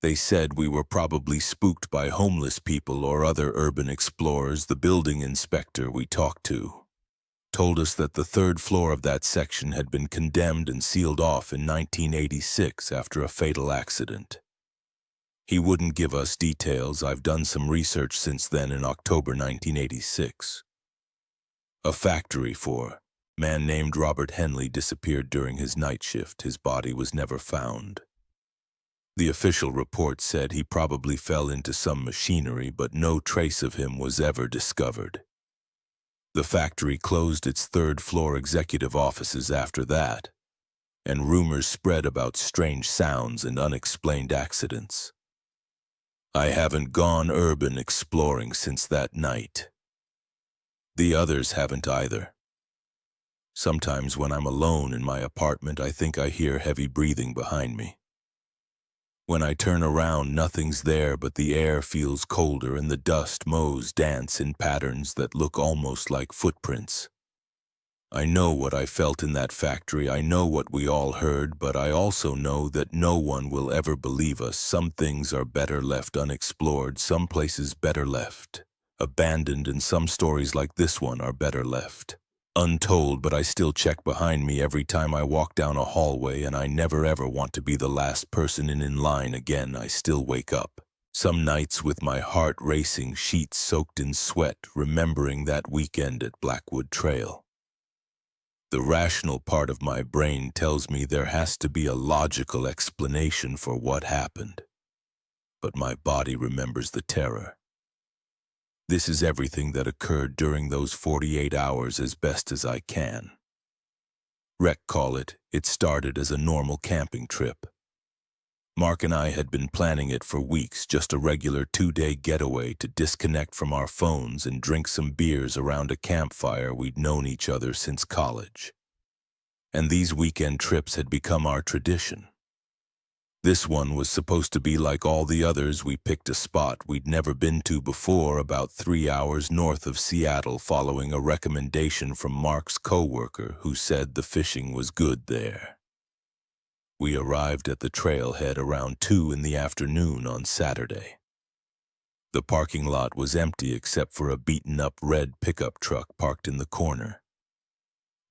They said we were probably spooked by homeless people or other urban explorers. The building inspector we talked to told us that the third floor of that section had been condemned and sealed off in 1986 after a fatal accident. He wouldn't give us details. I've done some research since then. In October 1986. A factory for man named Robert Henley disappeared during his night shift. His body was never found. The official report said he probably fell into some machinery, but no trace of him was ever discovered. The factory closed its third-floor executive offices after that, and rumors spread about strange sounds and unexplained accidents. I haven't gone urban exploring since that night. The others haven't either. Sometimes when I'm alone in my apartment, I think I hear heavy breathing behind me. When I turn around, nothing's there, but the air feels colder and the dust mows dance in patterns that look almost like footprints. I know what I felt in that factory. I know what we all heard, but I also know that no one will ever believe us. Some things are better left unexplored, some places better left abandoned, and some stories like this one are better left untold, but I still check behind me every time I walk down a hallway, and I never ever want to be the last person in line again. I still wake up some nights with my heart racing, sheets soaked in sweat, remembering that weekend at Blackwood Trail. The rational part of my brain tells me there has to be a logical explanation for what happened, but my body remembers the terror. This is everything that occurred during those 48 hours as best as I can. Rec call it. It started as a normal camping trip. Mark and I had been planning it for weeks, just a regular 2-day getaway to disconnect from our phones and drink some beers around a campfire. We'd known each other since college. And these weekend trips had become our tradition. This one was supposed to be like all the others. We picked a spot we'd never been to before, about 3 hours north of Seattle, following a recommendation from Mark's coworker who said the fishing was good there. We arrived at the trailhead around 2 in the afternoon on Saturday. The parking lot was empty except for a beaten-up red pickup truck parked in the corner.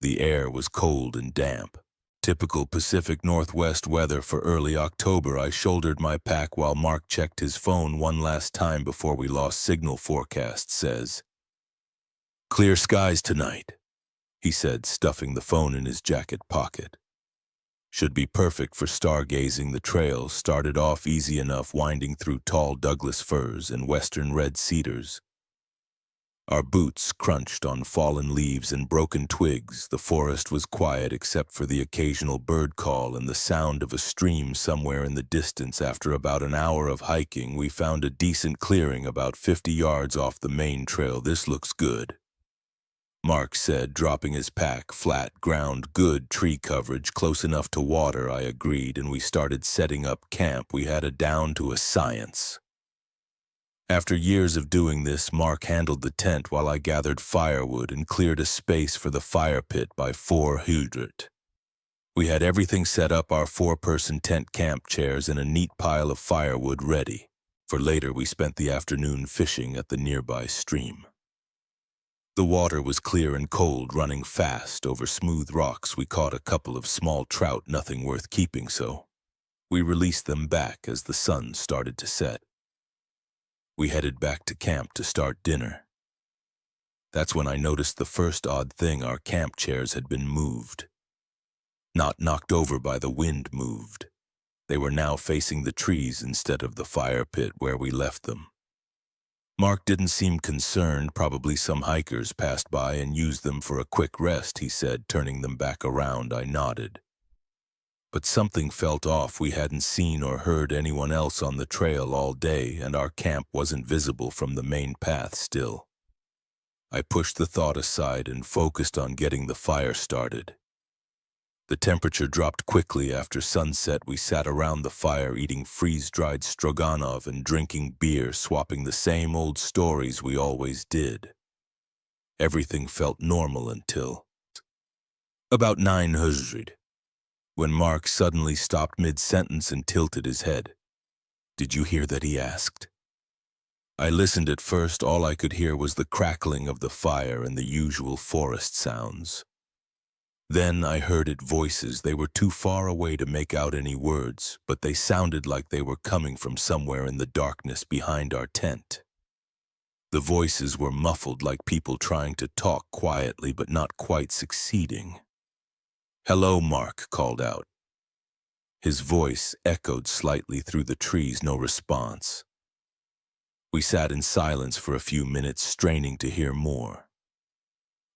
The air was cold and damp. Typical Pacific Northwest weather for early October. I shouldered my pack while Mark checked his phone one last time before we lost signal. Forecast says, "Clear skies tonight," he said, stuffing the phone in his jacket pocket. "Should be perfect for stargazing." The trail started off easy enough, winding through tall Douglas firs and western red cedars. Our boots crunched on fallen leaves and broken twigs. The forest was quiet except for the occasional bird call and the sound of a stream somewhere in the distance. After about an hour of hiking, we found a decent clearing about 50 yards off the main trail. "This looks good," Mark said, dropping his pack. "Flat ground, good tree coverage, close enough to water." I agreed, and we started setting up camp. We had it down to a science. After years of doing this, Mark handled the tent while I gathered firewood and cleared a space for the fire pit by 400. We had everything set up, our 4-person tent, camp chairs, and a neat pile of firewood ready. For later, we spent the afternoon fishing at the nearby stream. The water was clear and cold, running fast over smooth rocks. We caught a couple of small trout, nothing worth keeping, so we released them back as the sun started to set. We headed back to camp to start dinner. That's when I noticed the first odd thing. Our camp chairs had been moved. Not knocked over by the wind, moved. They were now facing the trees instead of the fire pit where we left them. Mark didn't seem concerned. "Probably some hikers passed by and used them for a quick rest," he said, turning them back around. I nodded. But something felt off. We hadn't seen or heard anyone else on the trail all day, and our camp wasn't visible from the main path still. I pushed the thought aside and focused on getting the fire started. The temperature dropped quickly after sunset. We sat around the fire eating freeze-dried stroganoff and drinking beer, swapping the same old stories we always did. Everything felt normal until about 900. When Mark suddenly stopped mid-sentence and tilted his head. "Did you hear that?" he asked. I listened at first. All I could hear was the crackling of the fire and the usual forest sounds. Then I heard it voices. They were too far away to make out any words, but they sounded like they were coming from somewhere in the darkness behind our tent. The voices were muffled, like people trying to talk quietly but not quite succeeding. "Hello," Mark called out. His voice echoed slightly through the trees, no response. We sat in silence for a few minutes, straining to hear more.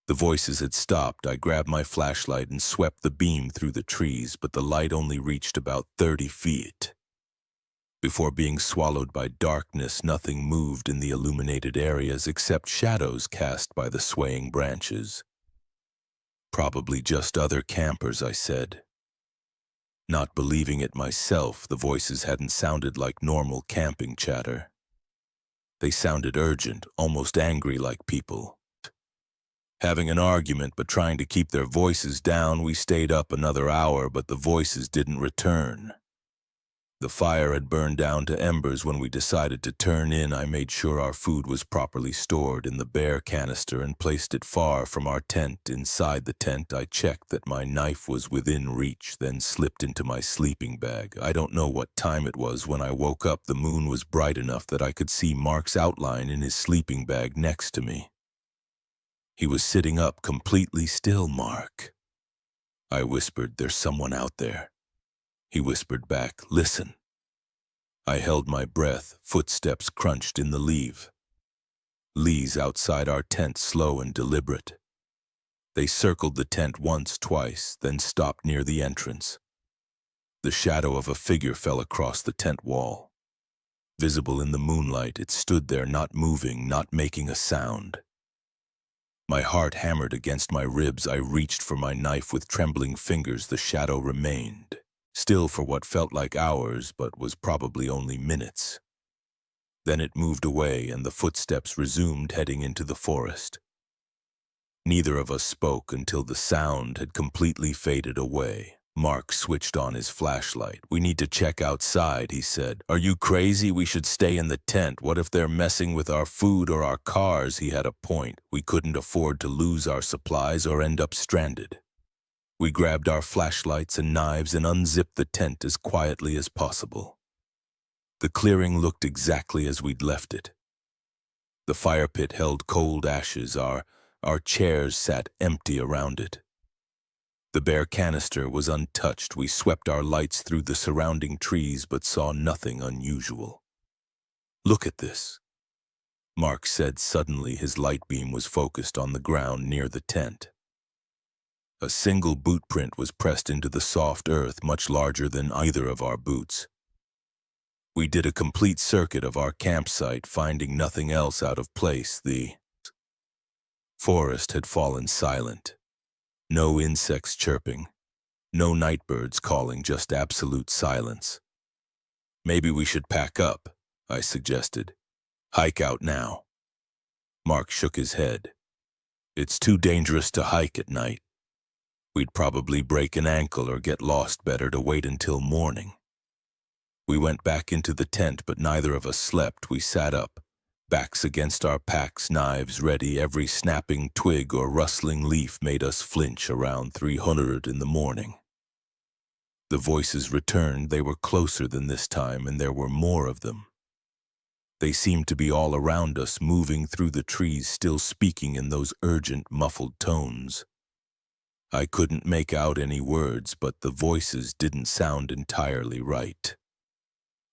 The voices had stopped. I grabbed my flashlight and swept the beam through the trees, but the light only reached about 30 feet. Before being swallowed by darkness, nothing moved in the illuminated areas except shadows cast by the swaying branches. "Probably just other campers," I said. Not believing it myself, the voices hadn't sounded like normal camping chatter. They sounded urgent, almost angry, like people having an argument but trying to keep their voices down. We stayed up another hour, but the voices didn't return. The fire had burned down to embers when we decided to turn in. I made sure our food was properly stored in the bear canister and placed it far from our tent. Inside the tent, I checked that my knife was within reach, then slipped into my sleeping bag. I don't know what time it was when I woke up. The moon was bright enough that I could see Mark's outline in his sleeping bag next to me. He was sitting up, completely still. "Mark," I whispered, "there's someone out there." He whispered back, "Listen." I held my breath. Footsteps crunched in the leaves outside our tent, slow and deliberate. They circled the tent once, twice, then stopped near the entrance. The shadow of a figure fell across the tent wall. Visible in the moonlight, it stood there, not moving, not making a sound. My heart hammered against my ribs. I reached for my knife with trembling fingers. The shadow remained still for what felt like hours, but was probably only minutes. Then it moved away, and the footsteps resumed, heading into the forest. Neither of us spoke until the sound had completely faded away. Mark switched on his flashlight. "We need to check outside," he said. "Are you crazy? We should stay in the tent. What if they're messing with our food or our cars?" He had a point. We couldn't afford to lose our supplies or end up stranded. We grabbed our flashlights and knives and unzipped the tent as quietly as possible. The clearing looked exactly as we'd left it. The fire pit held cold ashes. Our chairs sat empty around it. The bare canister was untouched. We swept our lights through the surrounding trees but saw nothing unusual. "Look at this," Mark said suddenly. His light beam was focused on the ground near the tent. A single boot print was pressed into the soft earth, much larger than either of our boots. We did a complete circuit of our campsite, finding nothing else out of place. The forest had fallen silent. No insects chirping, no nightbirds calling, just absolute silence. "Maybe we should pack up," I suggested. "Hike out now." Mark shook his head. "It's too dangerous to hike at night. We'd probably break an ankle or get lost. Better to wait until morning." We went back into the tent, but neither of us slept. We sat up, backs against our packs, knives ready. Every snapping twig or rustling leaf made us flinch. Around 300 in the morning. The voices returned. They were closer than this time, and there were more of them. They seemed to be all around us, moving through the trees, still speaking in those urgent, muffled tones. I couldn't make out any words, but the voices didn't sound entirely right.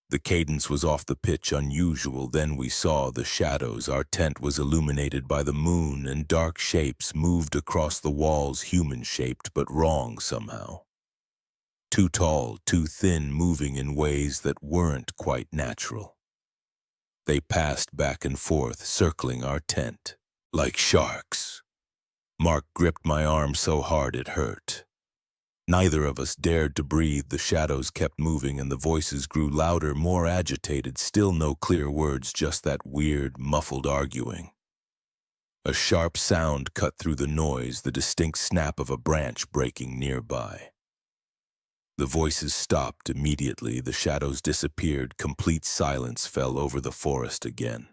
The cadence was off the pitch, unusual. Then we saw the shadows. Our tent was illuminated by the moon, and dark shapes moved across the walls, human-shaped but wrong somehow. Too tall, too thin, moving in ways that weren't quite natural. They passed back and forth, circling our tent, like sharks. Mark gripped my arm so hard it hurt. Neither of us dared to breathe. The shadows kept moving, and the voices grew louder, more agitated. Still no clear words, just that weird, muffled arguing. A sharp sound cut through the noise, the distinct snap of a branch breaking nearby. The voices stopped immediately. The shadows disappeared. Complete silence fell over the forest again.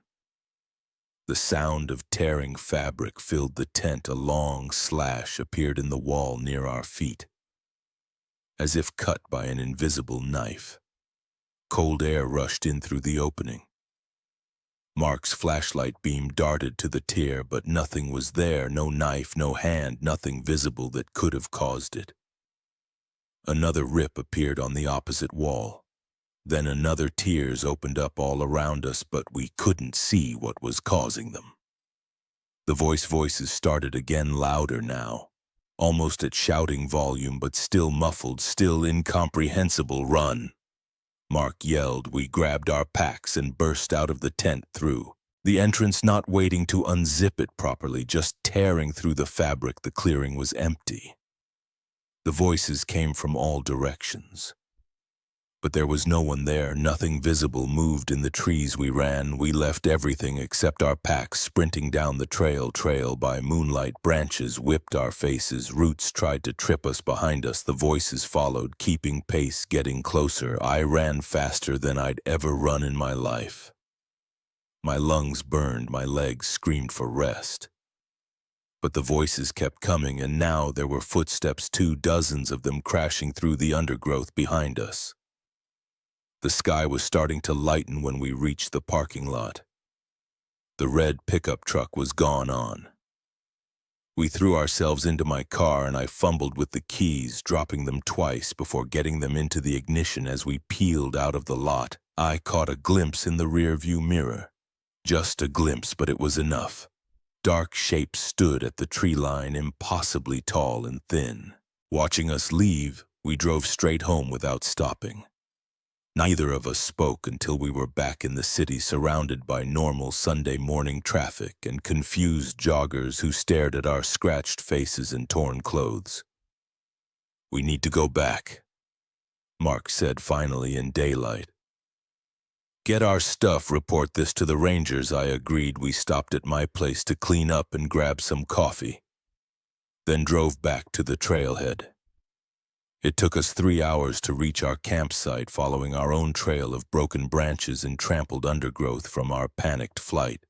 The sound of tearing fabric filled the tent. A long slash appeared in the wall near our feet, as if cut by an invisible knife. Cold air rushed in through the opening. Mark's flashlight beam darted to the tear, but nothing was there, no knife, no hand, nothing visible that could have caused it. Another rip appeared on the opposite wall. Then another tears opened up all around us, but we couldn't see what was causing them. The voices started again, louder now, almost at shouting volume, but still muffled, still incomprehensible. Run! Mark yelled. We grabbed our packs and burst out of the tent through the entrance, not waiting to unzip it properly, just tearing through the fabric. The clearing was empty. The voices came from all directions, but there was no one there. Nothing visible moved in the trees. We ran. We left everything except our packs, sprinting down the trail by moonlight. Branches whipped our faces. Roots tried to trip us behind us. The voices followed, keeping pace, getting closer. I ran faster than I'd ever run in my life. My lungs burned. My legs screamed for rest. But the voices kept coming, and now there were footsteps too, dozens of them crashing through the undergrowth behind us. The sky was starting to lighten when we reached the parking lot. The red pickup truck was gone on. We threw ourselves into my car, and I fumbled with the keys, dropping them twice before getting them into the ignition. As we peeled out of the lot, I caught a glimpse in the rearview mirror. Just a glimpse, but it was enough. Dark shapes stood at the tree line, impossibly tall and thin. Watching us leave, we drove straight home without stopping. Neither of us spoke until we were back in the city, surrounded by normal Sunday morning traffic and confused joggers who stared at our scratched faces and torn clothes. We need to go back, Mark said finally in daylight. Get our stuff, report this to the Rangers, I agreed. We stopped at my place to clean up and grab some coffee, then drove back to the trailhead. It took us 3 hours to reach our campsite, following our own trail of broken branches and trampled undergrowth from our panicked flight.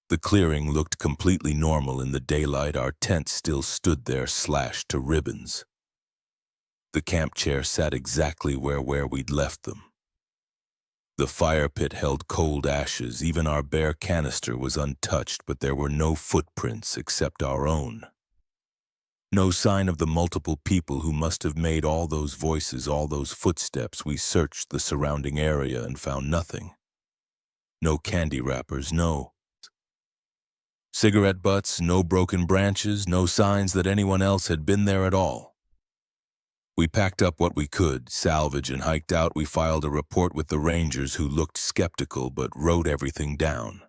The clearing looked completely normal in the daylight. Our tent still stood there, slashed to ribbons. The camp chairs sat exactly where we'd left them. The fire pit held cold ashes. Even our bare canister was untouched, but there were no footprints except our own. No sign of the multiple people who must have made all those voices, all those footsteps. We searched the surrounding area and found nothing. No candy wrappers, no cigarette butts, no broken branches, no signs that anyone else had been there at all. We packed up what we could salvage and hiked out. We filed a report with the Rangers, who looked skeptical but wrote everything down.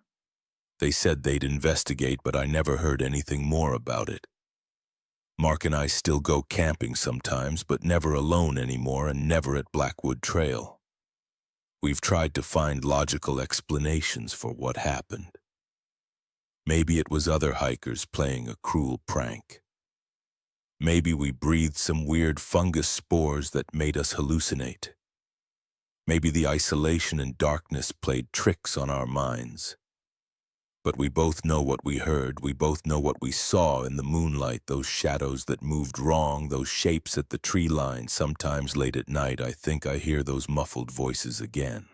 They said they'd investigate, but I never heard anything more about it. Mark and I still go camping sometimes, but never alone anymore, and never at Blackwood Trail. We've tried to find logical explanations for what happened. Maybe it was other hikers playing a cruel prank. Maybe we breathed some weird fungus spores that made us hallucinate. Maybe the isolation and darkness played tricks on our minds. But we both know what we heard. We both know what we saw in the moonlight, those shadows that moved wrong, those shapes at the tree line. Sometimes late at night, I think I hear those muffled voices again,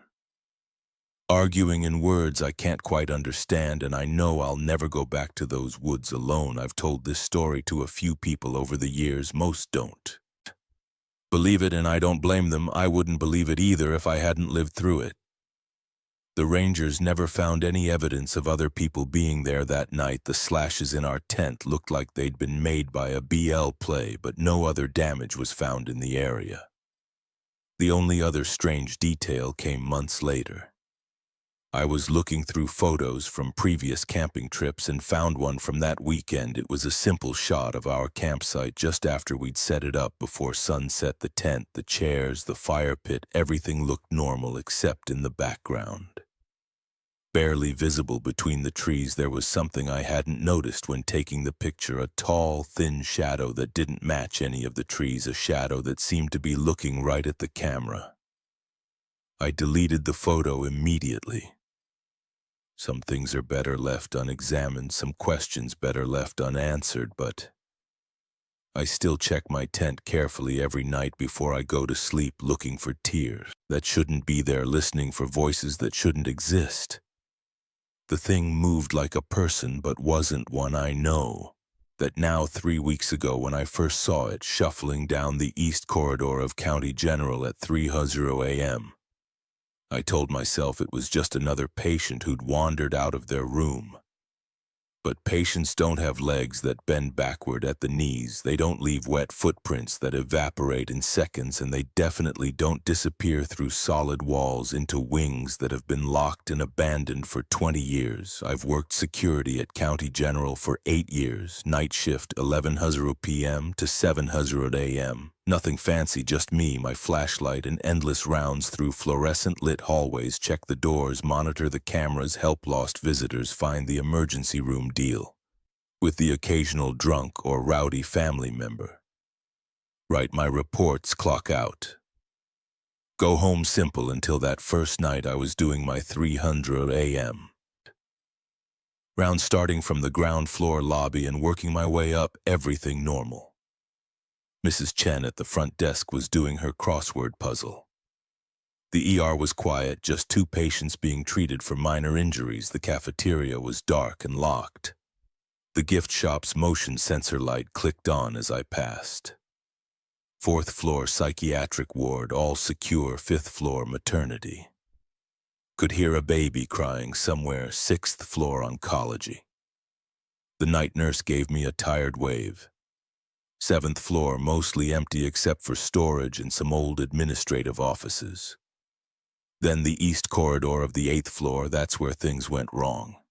arguing in words I can't quite understand, and I know I'll never go back to those woods alone. I've told this story to a few people over the years. Most don't believe it, and I don't blame them. I wouldn't believe it either if I hadn't lived through it. The Rangers never found any evidence of other people being there that night. The slashes in our tent looked like they'd been made by a BL play, but no other damage was found in the area. The only other strange detail came months later. I was looking through photos from previous camping trips and found one from that weekend. It was a simple shot of our campsite just after we'd set it up before sunset. The tent, the chairs, the fire pit, everything looked normal except in the background. Barely visible between the trees, there was something I hadn't noticed when taking the picture, a tall, thin shadow that didn't match any of the trees, a shadow that seemed to be looking right at the camera. I deleted the photo immediately. Some things are better left unexamined, some questions better left unanswered, but I still check my tent carefully every night before I go to sleep, looking for tears that shouldn't be there, listening for voices that shouldn't exist. The thing moved like a person but wasn't one. I know that now 3 weeks ago when I first saw it shuffling down the east corridor of County General at 3:00 a.m. I told myself it was just another patient who'd wandered out of their room. But patients don't have legs that bend backward at the knees, they don't leave wet footprints that evaporate in seconds, and they definitely don't disappear through solid walls into wings that have been locked and abandoned for 20 years. I've worked security at County General for 8 years, night shift 11:00 p.m. to 7:00 a.m. Nothing fancy, just me, my flashlight, and endless rounds through fluorescent-lit hallways, check the doors, monitor the cameras, help lost visitors find the emergency room, deal with the occasional drunk or rowdy family member, write my reports, clock out, go home simple until that first night I was doing my 3:00 a.m. round, starting from the ground floor lobby and working my way up, everything normal. Mrs. Chen at the front desk was doing her crossword puzzle. The ER was quiet, just 2 patients being treated for minor injuries. The cafeteria was dark and locked. The gift shop's motion sensor light clicked on as I passed. 4th floor psychiatric ward, all secure. 5th floor maternity. Could hear a baby crying somewhere. 6th floor oncology. The night nurse gave me a tired wave. 7th floor, mostly empty except for storage and some old administrative offices. Then the east corridor of the 8th floor, that's where things went wrong.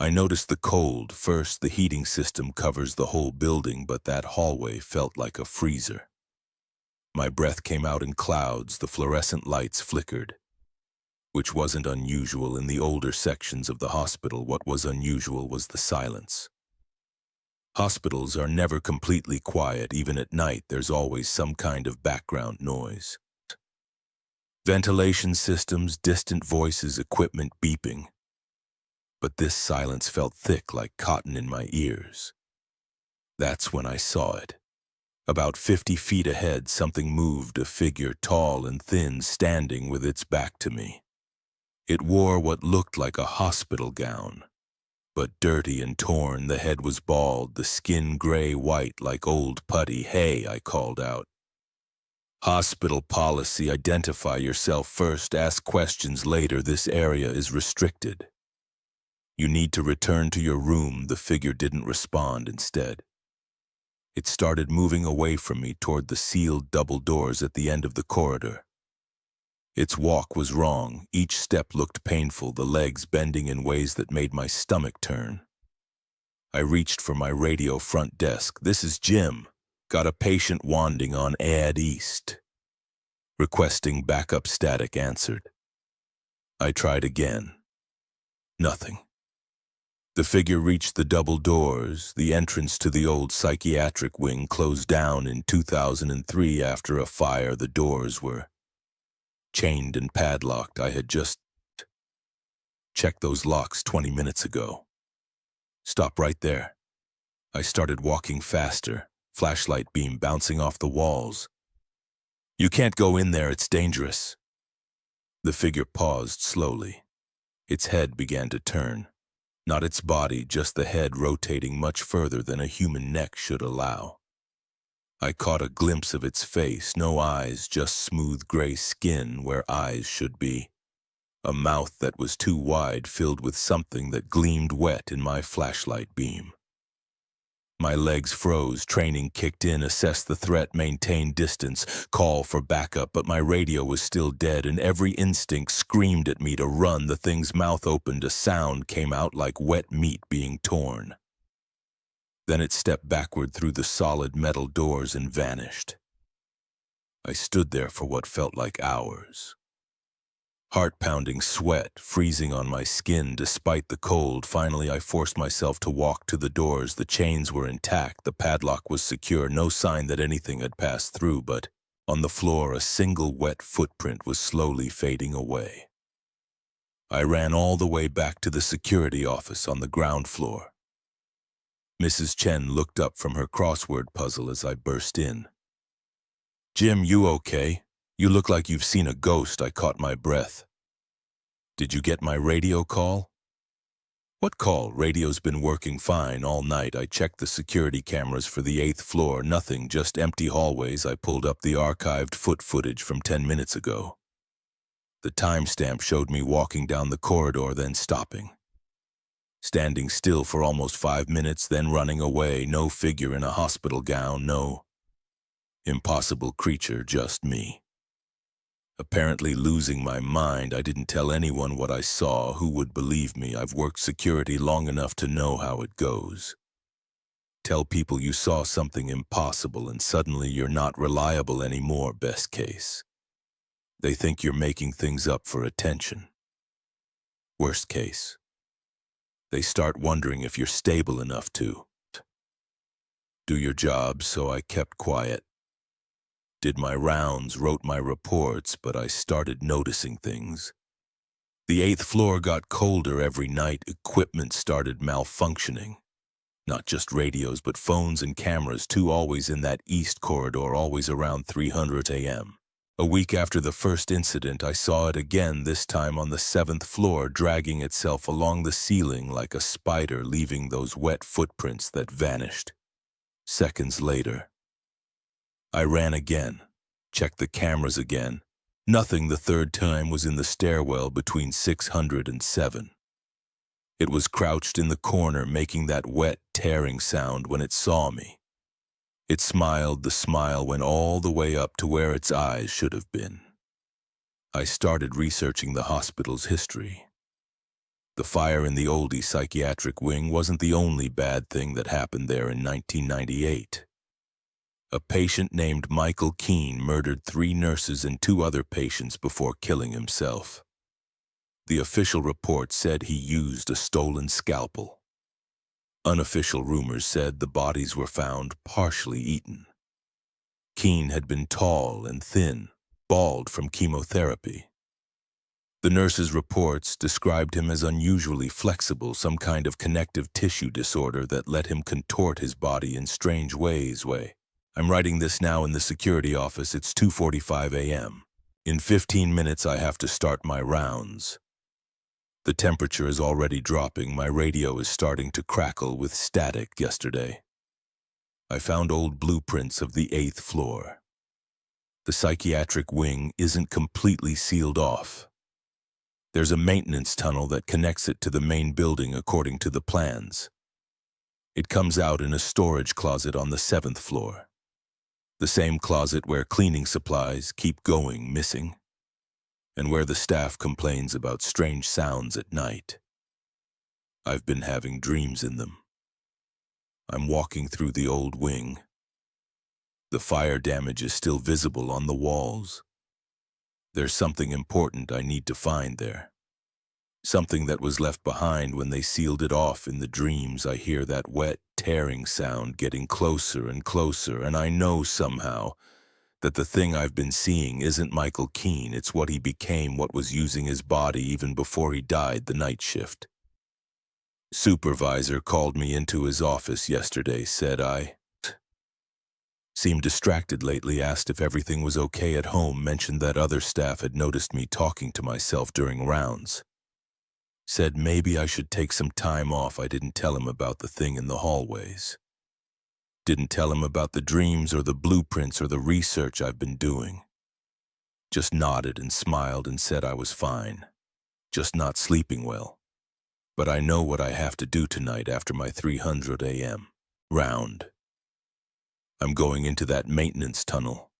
I noticed the cold. First, the heating system covers the whole building, but that hallway felt like a freezer. My breath came out in clouds, the fluorescent lights flickered, which wasn't unusual in the older sections of the hospital. What was unusual was the silence. Hospitals are never completely quiet. Even at night, there's always some kind of background noise. Ventilation systems, distant voices, equipment beeping. But this silence felt thick like cotton in my ears. That's when I saw it. About 50 feet ahead, something moved, a figure tall and thin, standing with its back to me. It wore what looked like a hospital gown, but dirty and torn. The head was bald, the skin gray-white like old putty. "Hey," I called out. "Hospital policy, identify yourself first, ask questions later. This area is restricted. You need to return to your room." The figure didn't respond. Instead, it started moving away from me toward the sealed double doors at the end of the corridor. Its walk was wrong. Each step looked painful, the legs bending in ways that made my stomach turn. I reached for my radio. "Front desk, this is Jim. Got a patient wanding on Ad East. Requesting backup." Static answered. I tried again. Nothing. The figure reached the double doors. The entrance to the old psychiatric wing closed down in 2003 after a fire. The doors were chained and padlocked. I had just checked those locks 20 minutes ago. "Stop right there." I started walking faster, flashlight beam bouncing off the walls. "You can't go in there, it's dangerous." The figure paused slowly. Its head began to turn. Not its body, just the head rotating much further than a human neck should allow. I caught a glimpse of its face, no eyes, just smooth gray skin where eyes should be. A mouth that was too wide, filled with something that gleamed wet in my flashlight beam. My legs froze, training kicked in, assess the threat, maintain distance, call for backup, but my radio was still dead and every instinct screamed at me to run. The thing's mouth opened, a sound came out like wet meat being torn. Then it stepped backward through the solid metal doors and vanished. I stood there for what felt like hours. Heart-pounding sweat freezing on my skin despite the cold. Finally, I forced myself to walk to the doors. The chains were intact, the padlock was secure, no sign that anything had passed through, but on the floor a single wet footprint was slowly fading away. I ran all the way back to the security office on the ground floor. Mrs. Chen looked up from her crossword puzzle as I burst in. "Jim, you okay? You look like you've seen a ghost." I caught my breath. "Did you get my radio call?" "What call? Radio's been working fine all night. I checked the security cameras for the 8th floor. Nothing, just empty hallways." I pulled up the archived foot footage from 10 minutes ago. The timestamp showed me walking down the corridor, then stopping. Standing still for almost 5 minutes, then running away. No figure in a hospital gown, no impossible creature, just me. Apparently losing my mind, I didn't tell anyone what I saw. Who would believe me? I've worked security long enough to know how it goes. Tell people you saw something impossible and suddenly you're not reliable anymore, best case. They think you're making things up for attention. Worst case, they start wondering if you're stable enough to do your job, so I kept quiet. Did my rounds, wrote my reports, but I started noticing things. The 8th floor got colder every night. Equipment started malfunctioning. Not just radios, but phones and cameras too, always in that east corridor, always around 300 a.m. A week after the first incident, I saw it again, this time on the 7th floor, dragging itself along the ceiling like a spider, leaving those wet footprints that vanished. Seconds later, I ran again, checked the cameras again. Nothing. The third time was in the stairwell between 600 and 7. It was crouched in the corner, making that wet, tearing sound when it saw me. It smiled. The smile went all the way up to where its eyes should have been. I started researching the hospital's history. The fire in the oldie psychiatric wing wasn't the only bad thing that happened there in 1998. A patient named Michael Keene murdered 3 nurses and 2 other patients before killing himself. The official report said he used a stolen scalpel. Unofficial rumors said the bodies were found partially eaten. Keene had been tall and thin, bald from chemotherapy. The nurses' reports described him as unusually flexible, some kind of connective tissue disorder that let him contort his body in strange ways. I'm writing this now in the security office. It's 2:45 a.m. In 15 minutes, I have to start my rounds. The temperature is already dropping. My radio is starting to crackle with static. Yesterday, I found old blueprints of the 8th floor. The psychiatric wing isn't completely sealed off. There's a maintenance tunnel that connects it to the main building according to the plans. It comes out in a storage closet on the 7th floor. The same closet where cleaning supplies keep going missing, and where the staff complains about strange sounds at night. I've been having dreams in them. I'm walking through the old wing. The fire damage is still visible on the walls. There's something important I need to find there. Something that was left behind when they sealed it off in the dreams. I hear that wet, tearing sound getting closer and closer, and I know somehow that the thing I've been seeing isn't Michael Keene. It's what he became, what was using his body even before he died the night shift. Supervisor called me into his office yesterday, said I seemed distracted lately, asked if everything was okay at home, mentioned that other staff had noticed me talking to myself during rounds. Said maybe I should take some time off. I didn't tell him about the thing in the hallways. Didn't tell him about the dreams or the blueprints or the research I've been doing. Just nodded and smiled and said I was fine, just not sleeping well. But I know what I have to do tonight after my 300 a.m. round. I'm going into that maintenance tunnel.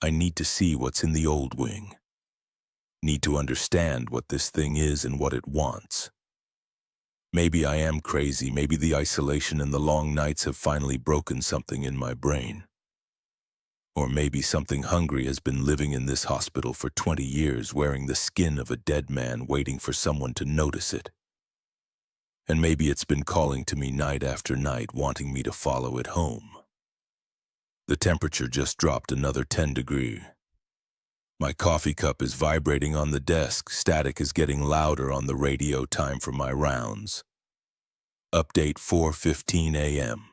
I need to see what's in the old wing. Need to understand what this thing is and what it wants. Maybe I am crazy. Maybe the isolation and the long nights have finally broken something in my brain. Or maybe something hungry has been living in this hospital for 20 years, wearing the skin of a dead man, waiting for someone to notice it. And maybe it's been calling to me night after night, wanting me to follow it home. The temperature just dropped another 10 degrees. My coffee cup is vibrating on the desk. Static is getting louder on the radio. Time for my rounds. Update 4:15 a.m.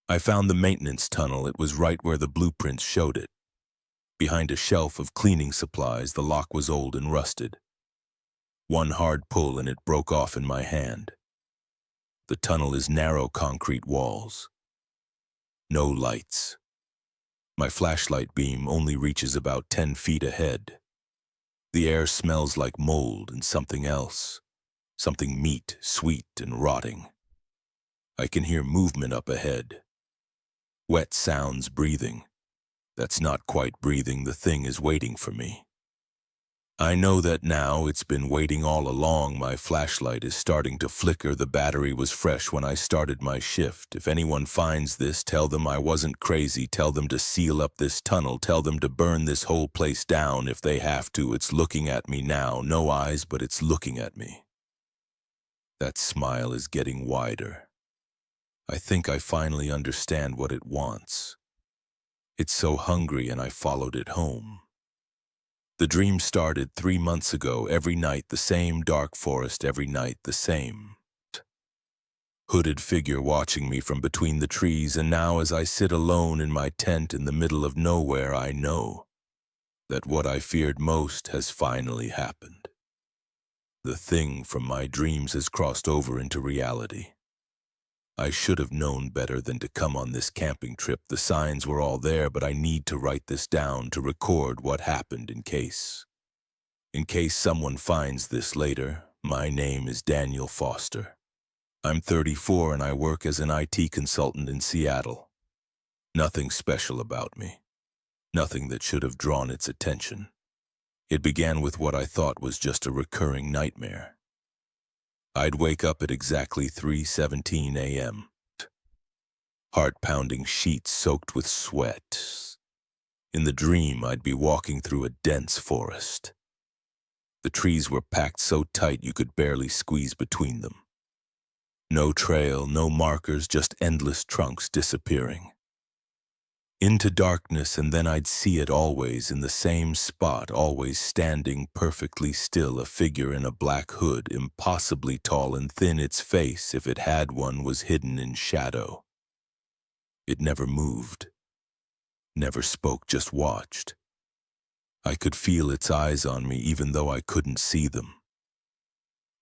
I found the maintenance tunnel. It was right where the blueprints showed it. Behind a shelf of cleaning supplies, the lock was old and rusted. One hard pull and it broke off in my hand. The tunnel is narrow concrete walls. No lights. My flashlight beam only reaches about 10 feet ahead. The air smells like mold and something else. Something meat, sweet and rotting. I can hear movement up ahead. Wet sounds breathing. That's not quite breathing. The thing is waiting for me. I know that now. It's been waiting all along. My flashlight is starting to flicker. The battery was fresh when I started my shift. If anyone finds this, tell them I wasn't crazy. Tell them to seal up this tunnel. Tell them to burn this whole place down if they have to. It's looking at me now. No eyes, but it's looking at me. That smile is getting wider. I think I finally understand what it wants. It's so hungry, and I followed it home. The dream started 3 months ago. Every night the same dark forest, every night the same hooded figure watching me from between the trees. And now as I sit alone in my tent in the middle of nowhere, I know that what I feared most has finally happened. The thing from my dreams has crossed over into reality. I should have known better than to come on this camping trip. The signs were all there, but I need to write this down to record what happened in case someone finds this later. My name is Daniel Foster. I'm 34 and I work as an IT consultant in Seattle. Nothing special about me. Nothing that should have drawn its attention. It began with what I thought was just a recurring nightmare. I'd wake up at exactly 3:17 a.m. Heart-pounding sheets soaked with sweat. In the dream, I'd be walking through a dense forest. The trees were packed so tight you could barely squeeze between them. No trail, no markers, just endless trunks disappearing into darkness, and then I'd see it always in the same spot, always standing perfectly still, a figure in a black hood, impossibly tall and thin. Its face, if it had one, was hidden in shadow. It never moved, never spoke, just watched. I could feel its eyes on me even though I couldn't see them.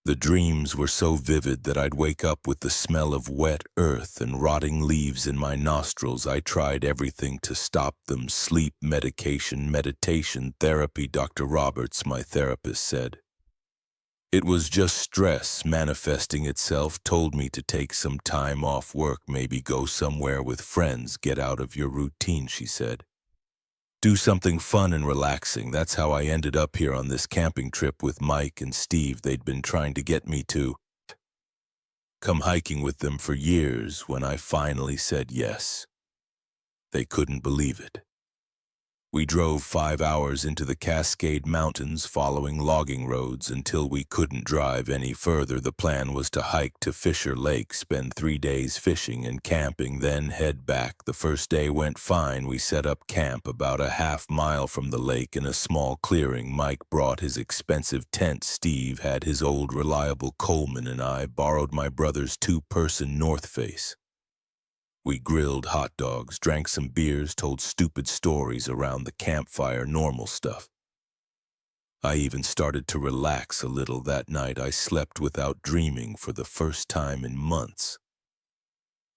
The dreams were so vivid that I'd wake up with the smell of wet earth and rotting leaves in my nostrils. I tried everything to stop them: sleep, medication, meditation, therapy. Dr. Roberts, my therapist, said it was just stress manifesting itself. Told me to take some time off work, maybe go somewhere with friends, get out of your routine, she said. Do something fun and relaxing. That's how I ended up here on this camping trip with Mike and Steve. They'd been trying to get me to come hiking with them for years. When I finally said yes, they couldn't believe it. We drove 5 hours into the Cascade Mountains, following logging roads until we couldn't drive any further. The plan was to hike to Fisher Lake, spend 3 days fishing and camping, then head back. The first day went fine. We set up camp about a half-mile from the lake in a small clearing. Mike brought his expensive tent. Steve had his old reliable Coleman, and I borrowed my brother's 2-person North Face. We grilled hot dogs, drank some beers, told stupid stories around the campfire, normal stuff. I even started to relax a little. That night I slept without dreaming for the first time in months.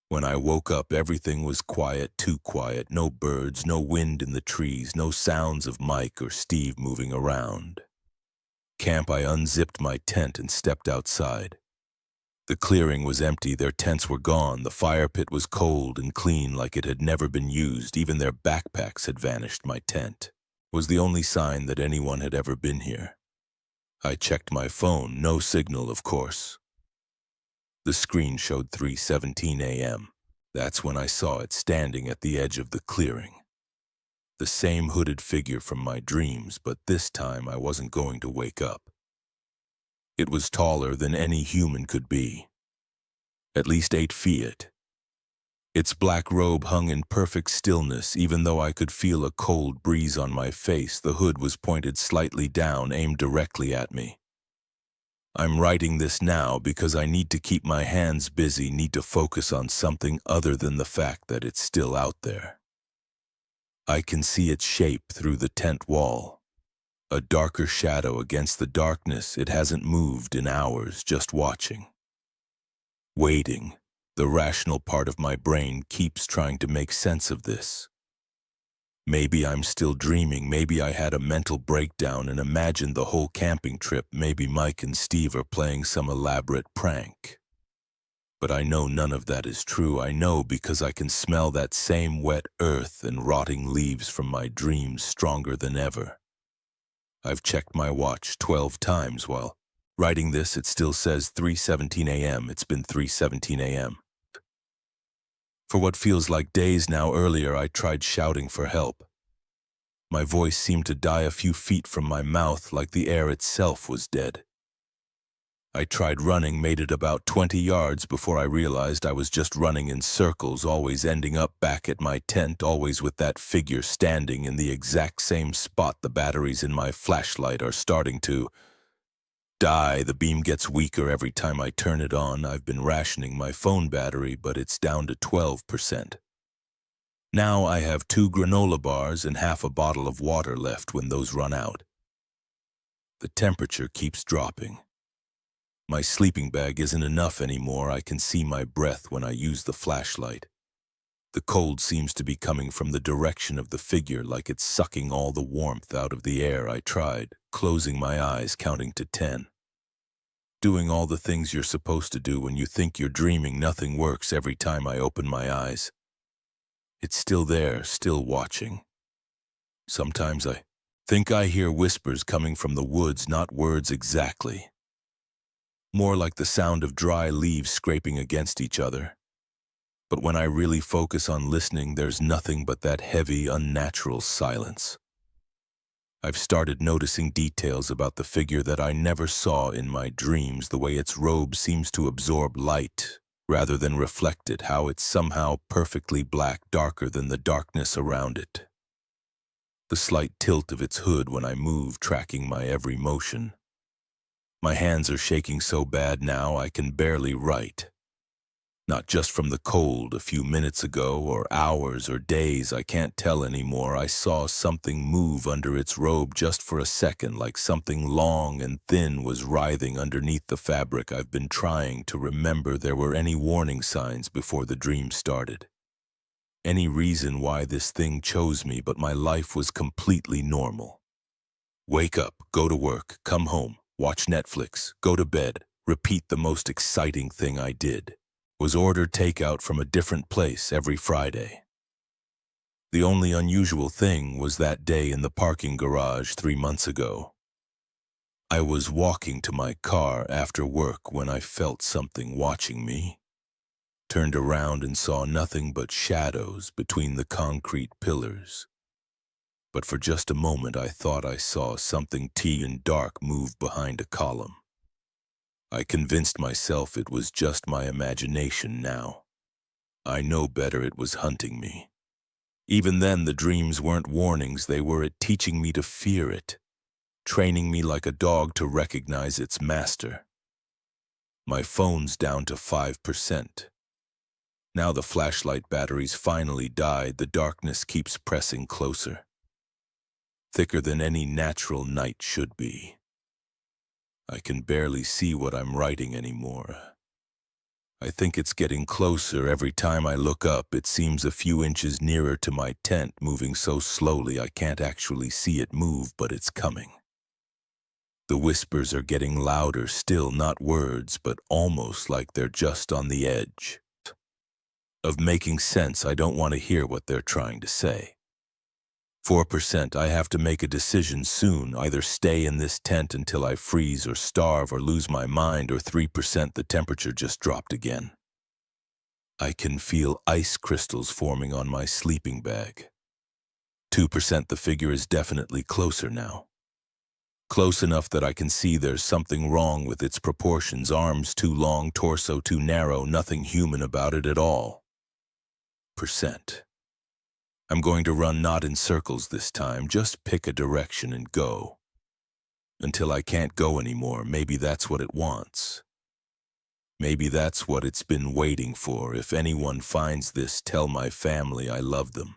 When I woke up, everything was quiet, too quiet. No birds, no wind in the trees, no sounds of Mike or Steve moving around. Camp, I unzipped my tent and stepped outside. The clearing was empty. Their tents were gone. The fire pit was cold and clean, like it had never been used. Even their backpacks had vanished. My tent was the only sign that anyone had ever been here. I checked my phone. No signal, of course. The screen showed 3:17 a.m. That's when I saw it, standing at the edge of the clearing. The same hooded figure from my dreams, but this time I wasn't going to wake up. It was taller than any human could be, at least 8 feet. Its black robe hung in perfect stillness, even though I could feel a cold breeze on my face. The hood was pointed slightly down, aimed directly at me. I'm writing this now because I need to keep my hands busy, need to focus on something other than the fact that it's still out there. I can see its shape through the tent wall. A darker shadow against the darkness. It hasn't moved in hours, just watching. Waiting. The rational part of my brain keeps trying to make sense of this. Maybe I'm still dreaming. Maybe I had a mental breakdown and imagined the whole camping trip. Maybe Mike and Steve are playing some elaborate prank. But I know none of that is true. I know because I can smell that same wet earth and rotting leaves from my dreams stronger than ever. I've checked my watch 12 times while writing this. It still says 3:17 a.m. It's been 3:17 a.m. For what feels like days now. Earlier, I tried shouting for help. My voice seemed to die a few feet from my mouth, like the air itself was dead. I tried running, made it about 20 yards before I realized I was just running in circles, always ending up back at my tent, always with that figure standing in the exact same spot. The batteries in my flashlight are starting to die. The beam gets weaker every time I turn it on. I've been rationing my phone battery, but it's down to 12%. Now I have 2 granola bars and half a bottle of water left when those run out. The temperature keeps dropping. My sleeping bag isn't enough anymore. I can see my breath when I use the flashlight. The cold seems to be coming from the direction of the figure, like it's sucking all the warmth out of the air. I tried, closing my eyes, counting to 10. Doing all the things you're supposed to do when you think you're dreaming. Nothing works every time I open my eyes. It's still there, still watching. Sometimes I think I hear whispers coming from the woods, not words exactly. More like the sound of dry leaves scraping against each other. But when I really focus on listening, there's nothing but that heavy, unnatural silence. I've started noticing details about the figure that I never saw in my dreams, the way its robe seems to absorb light rather than reflect it, how it's somehow perfectly black, darker than the darkness around it. The slight tilt of its hood when I move, tracking my every motion. My hands are shaking so bad now I can barely write. Not just from the cold a few minutes ago, or hours or days, I can't tell anymore. I saw something move under its robe just for a second, like something long and thin was writhing underneath the fabric. I've been trying to remember there were any warning signs before the dream started. Any reason why this thing chose me, but my life was completely normal. Wake up, go to work, come home, watch Netflix, go to bed, repeat. The most exciting thing I did was order takeout from a different place every Friday. The only unusual thing was that day in the parking garage 3 months ago. I was walking to my car after work when I felt something watching me. Turned around and saw nothing but shadows between the concrete pillars. But for just a moment I thought I saw something tall and dark move behind a column. I convinced myself it was just my imagination now. I know better, it was hunting me. Even then, the dreams weren't warnings, they were it teaching me to fear it, training me like a dog to recognize its master. My phone's down to 5%. Now the flashlight battery's finally died. The darkness keeps pressing closer, thicker than any natural night should be. I can barely see what I'm writing anymore. I think it's getting closer. Every time I look up, it seems a few inches nearer to my tent, moving so slowly I can't actually see it move, but it's coming. The whispers are getting louder still, not words, but almost like they're just on the edge of making sense. I don't want to hear what they're trying to say. 4%, I have to make a decision soon, either stay in this tent until I freeze or starve or lose my mind, or 3%, the temperature just dropped again. I can feel ice crystals forming on my sleeping bag. 2%, the figure is definitely closer now. Close enough that I can see there's something wrong with its proportions, arms too long, torso too narrow, nothing human about it at all. 100%. I'm going to run not in circles this time, just pick a direction and go. Until I can't go anymore, maybe that's what it wants. Maybe that's what it's been waiting for. If anyone finds this, tell my family I love them.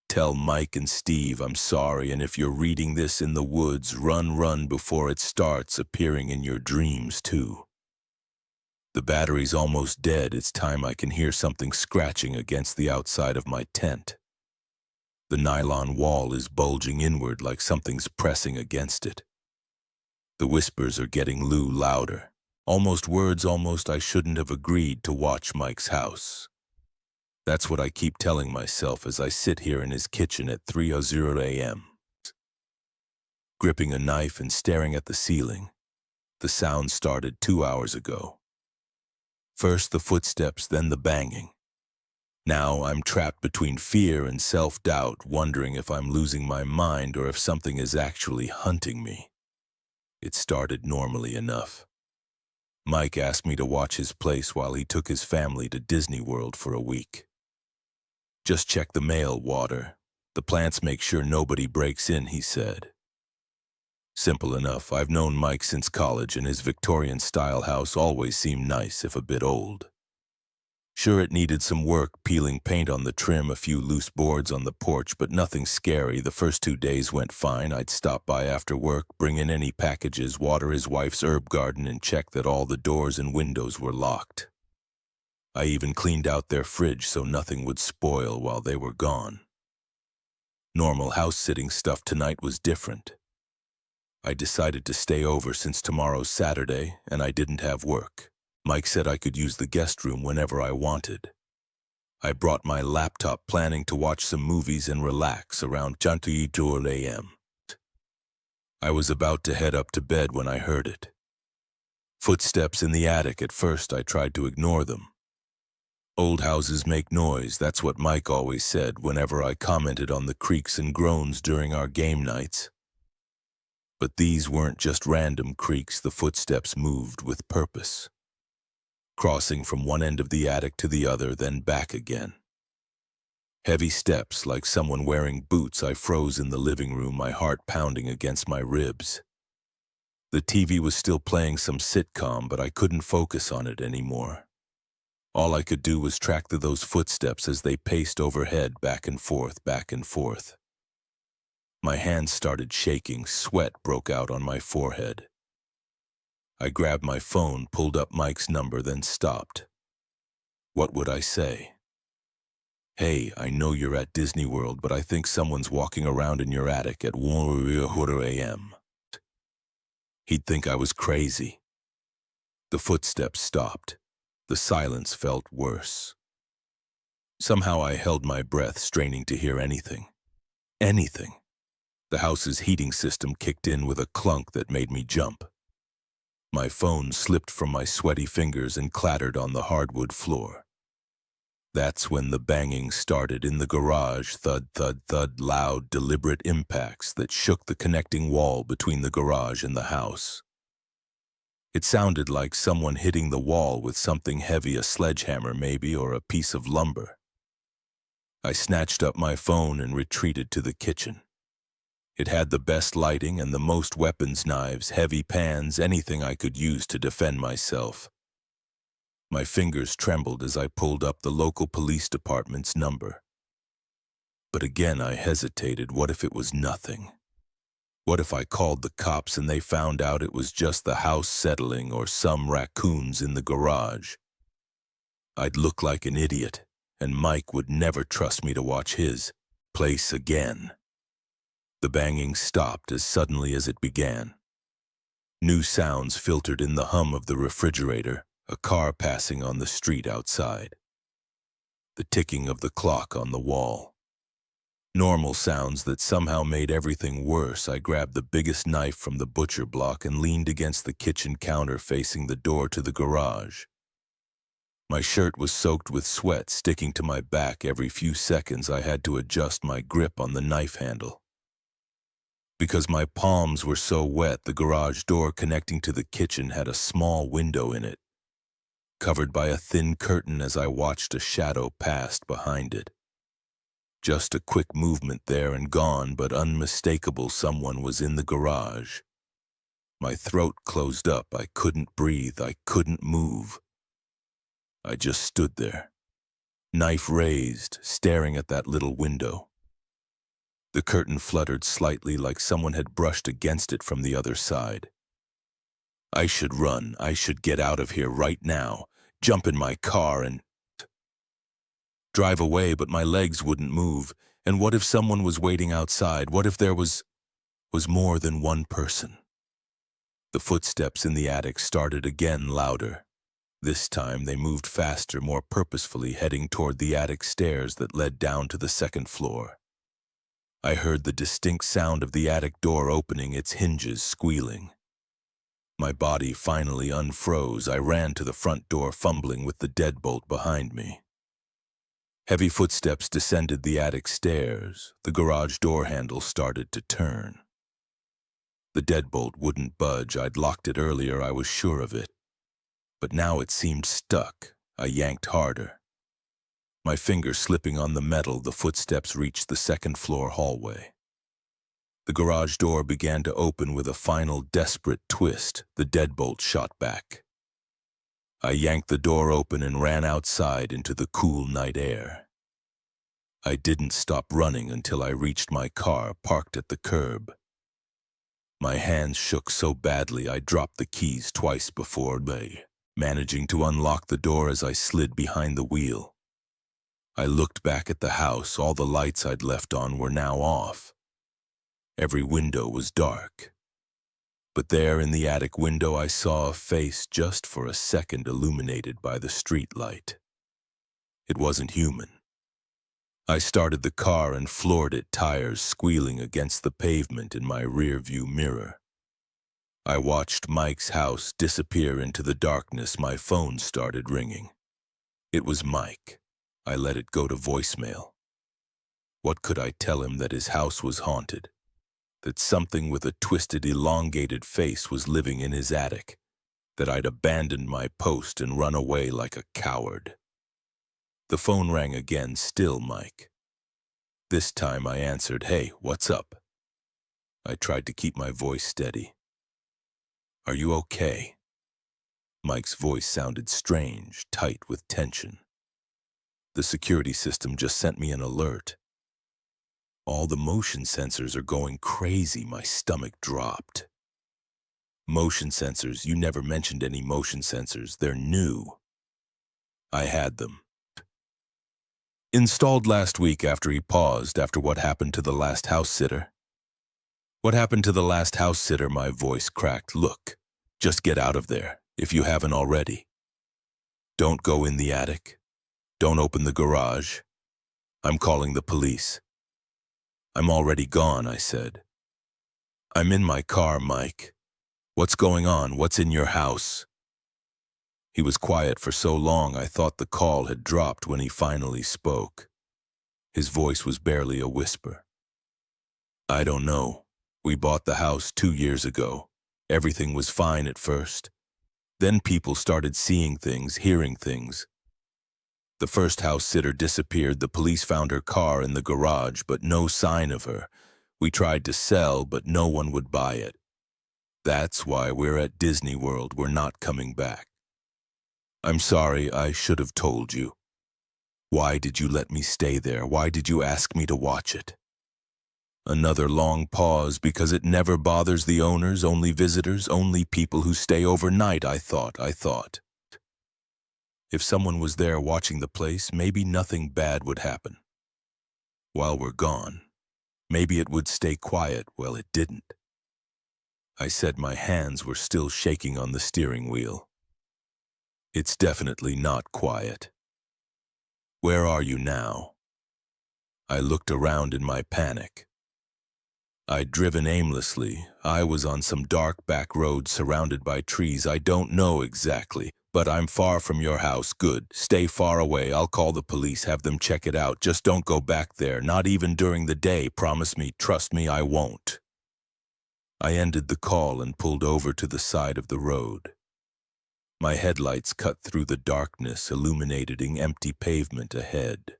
Tell Mike and Steve I'm sorry, and if you're reading this in the woods, run before it starts appearing in your dreams too. The battery's almost dead. It's time. I can hear something scratching against the outside of my tent. The nylon wall is bulging inward like something's pressing against it. The whispers are getting louder. Almost words, almost I shouldn't have agreed to watch Mike's house. That's what I keep telling myself as I sit here in his kitchen at 3:00 a.m. Gripping a knife and staring at the ceiling. The sound started 2 hours ago. First the footsteps, then the banging. Now I'm trapped between fear and self-doubt, wondering if I'm losing my mind or if something is actually hunting me. It started normally enough. Mike asked me to watch his place while he took his family to Disney World for a week. Just check the mail, water. The plants make sure nobody breaks in, he said. Simple enough. I've known Mike since college, and his Victorian-style house always seemed nice, if a bit old. Sure, it needed some work, peeling paint on the trim, a few loose boards on the porch, but nothing scary. The first 2 days went fine. I'd stop by after work, bring in any packages, water his wife's herb garden, and check that all the doors and windows were locked. I even cleaned out their fridge so nothing would spoil while they were gone. Normal house-sitting stuff tonight was different. I decided to stay over since tomorrow's Saturday, and I didn't have work. Mike said I could use the guest room whenever I wanted. I brought my laptop, planning to watch some movies and relax around 2 a.m. I was about to head up to bed when I heard it. Footsteps in the attic. At first I tried to ignore them. Old houses make noise, that's what Mike always said whenever I commented on the creaks and groans during our game nights. But these weren't just random creaks. The footsteps moved with purpose, crossing from one end of the attic to the other, then back again. Heavy steps, like someone wearing boots. I froze in the living room, my heart pounding against my ribs. The TV was still playing some sitcom, but I couldn't focus on it anymore. All I could do was track those footsteps as they paced overhead, back and forth, back and forth. My hands started shaking, sweat broke out on my forehead. I grabbed my phone, pulled up Mike's number, then stopped. What would I say? Hey, I know you're at Disney World, but I think someone's walking around in your attic at 1 a.m. He'd think I was crazy. The footsteps stopped. The silence felt worse. Somehow I held my breath, straining to hear anything. Anything. The house's heating system kicked in with a clunk that made me jump. My phone slipped from my sweaty fingers and clattered on the hardwood floor. That's when the banging started in the garage. Thud, thud, thud, loud, deliberate impacts that shook the connecting wall between the garage and the house. It sounded like someone hitting the wall with something heavy, a sledgehammer maybe, or a piece of lumber. I snatched up my phone and retreated to the kitchen. It had the best lighting and the most weapons, knives, heavy pans, anything I could use to defend myself. My fingers trembled as I pulled up the local police department's number. But again I hesitated. What if it was nothing? What if I called the cops and they found out it was just the house settling or some raccoons in the garage? I'd look like an idiot, and Mike would never trust me to watch his place again. The banging stopped as suddenly as it began. New sounds filtered in: the hum of the refrigerator, a car passing on the street outside, the ticking of the clock on the wall. Normal sounds that somehow made everything worse. I grabbed the biggest knife from the butcher block and leaned against the kitchen counter facing the door to the garage. My shirt was soaked with sweat, sticking to my back. Every few seconds I had to adjust my grip on the knife handle. Because my palms were so wet, the garage door connecting to the kitchen had a small window in it, covered by a thin curtain. As I watched, a shadow passed behind it. Just a quick movement there and gone, but unmistakable someone was in the garage. My throat closed up. I couldn't breathe. I couldn't move. I just stood there, knife raised, staring at that little window. The curtain fluttered slightly like someone had brushed against it from the other side. I should run. I should get out of here right now, jump in my car and drive away, but my legs wouldn't move. And what if someone was waiting outside? What if there was more than one person? The footsteps in the attic started again, louder. This time they moved faster, more purposefully, heading toward the attic stairs that led down to the second floor. I heard the distinct sound of the attic door opening, its hinges squealing. My body finally unfroze. I ran to the front door, fumbling with the deadbolt behind me. Heavy footsteps descended the attic stairs. The garage door handle started to turn. The deadbolt wouldn't budge. I'd locked it earlier, I was sure of it. But now it seemed stuck. I yanked harder. My finger slipping on the metal, the footsteps reached the second-floor hallway. The garage door began to open with a final desperate twist. The deadbolt shot back. I yanked the door open and ran outside into the cool night air. I didn't stop running until I reached my car, parked at the curb. My hands shook so badly I dropped the keys twice before managing to unlock the door as I slid behind the wheel. I looked back at the house. All the lights I'd left on were now off. Every window was dark. But there in the attic window I saw a face, just for a second, illuminated by the street light. It wasn't human. I started the car and floored it, tires squealing against the pavement in my rear-view mirror. I watched Mike's house disappear into the darkness. My phone started ringing. It was Mike. I let it go to voicemail. What could I tell him? That his house was haunted? That something with a twisted, elongated face was living in his attic? That I'd abandoned my post and run away like a coward? The phone rang again, still Mike. This time I answered. "Hey, what's up?" I tried to keep my voice steady. "Are you okay?" Mike's voice sounded strange, tight with tension. "The security system just sent me an alert. All the motion sensors are going crazy." My stomach dropped. "Motion sensors? You never mentioned any motion sensors. They're new." "I had them installed last week." After he paused, "After what happened to the last house sitter." "What happened to the last house sitter?" My voice cracked. "Look, just get out of there, if you haven't already. Don't go in the attic. Don't open the garage. I'm calling the police." "I'm already gone," I said. "I'm in my car, Mike. What's going on? What's in your house?" He was quiet for so long I thought the call had dropped when he finally spoke. His voice was barely a whisper. "I don't know. We bought the house 2 years ago. Everything was fine at first. Then people started seeing things, hearing things. The first house sitter disappeared. The police found her car in the garage, but no sign of her. We tried to sell, but no one would buy it. That's why we're at Disney World. We're not coming back. I'm sorry, I should have told you. Why did you let me stay there? Why did you ask me to watch it?" Another long pause. "Because it never bothers the owners, only visitors, only people who stay overnight." I thought. If someone was there watching the place, maybe nothing bad would happen. While we're gone, maybe it would stay quiet. Well, it didn't. I said. My hands were still shaking on the steering wheel. "It's definitely not quiet. Where are you now?" I looked around in my panic. I'd driven aimlessly. I was on some dark back road surrounded by trees. "I don't know exactly, but I'm far from your house." "Good. Stay far away. I'll call the police, have them check it out. Just don't go back there, not even during the day. Promise me, trust me, I won't." I ended the call and pulled over to the side of the road. My headlights cut through the darkness, illuminating empty pavement ahead.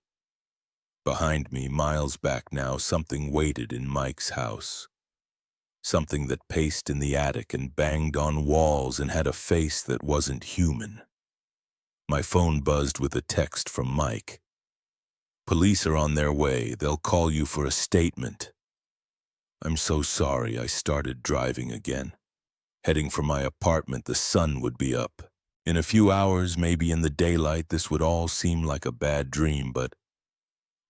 Behind me, miles back now, something waited in Mike's house. Something that paced in the attic and banged on walls and had a face that wasn't human. My phone buzzed with a text from Mike. "Police are on their way. They'll call you for a statement." I'm so sorry. I started driving again. Heading for my apartment, the sun would be up. In a few hours, maybe in the daylight, this would all seem like a bad dream, but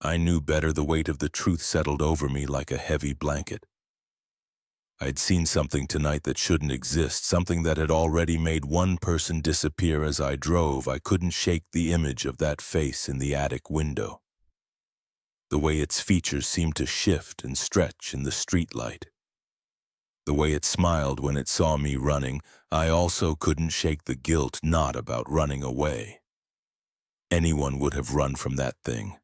I knew better. The weight of the truth settled over me like a heavy blanket. I'd seen something tonight that shouldn't exist, something that had already made one person disappear as I drove. I couldn't shake the image of that face in the attic window. The way its features seemed to shift and stretch in the streetlight. The way it smiled when it saw me running. I also couldn't shake the guilt, not about running away. Anyone would have run from that thing.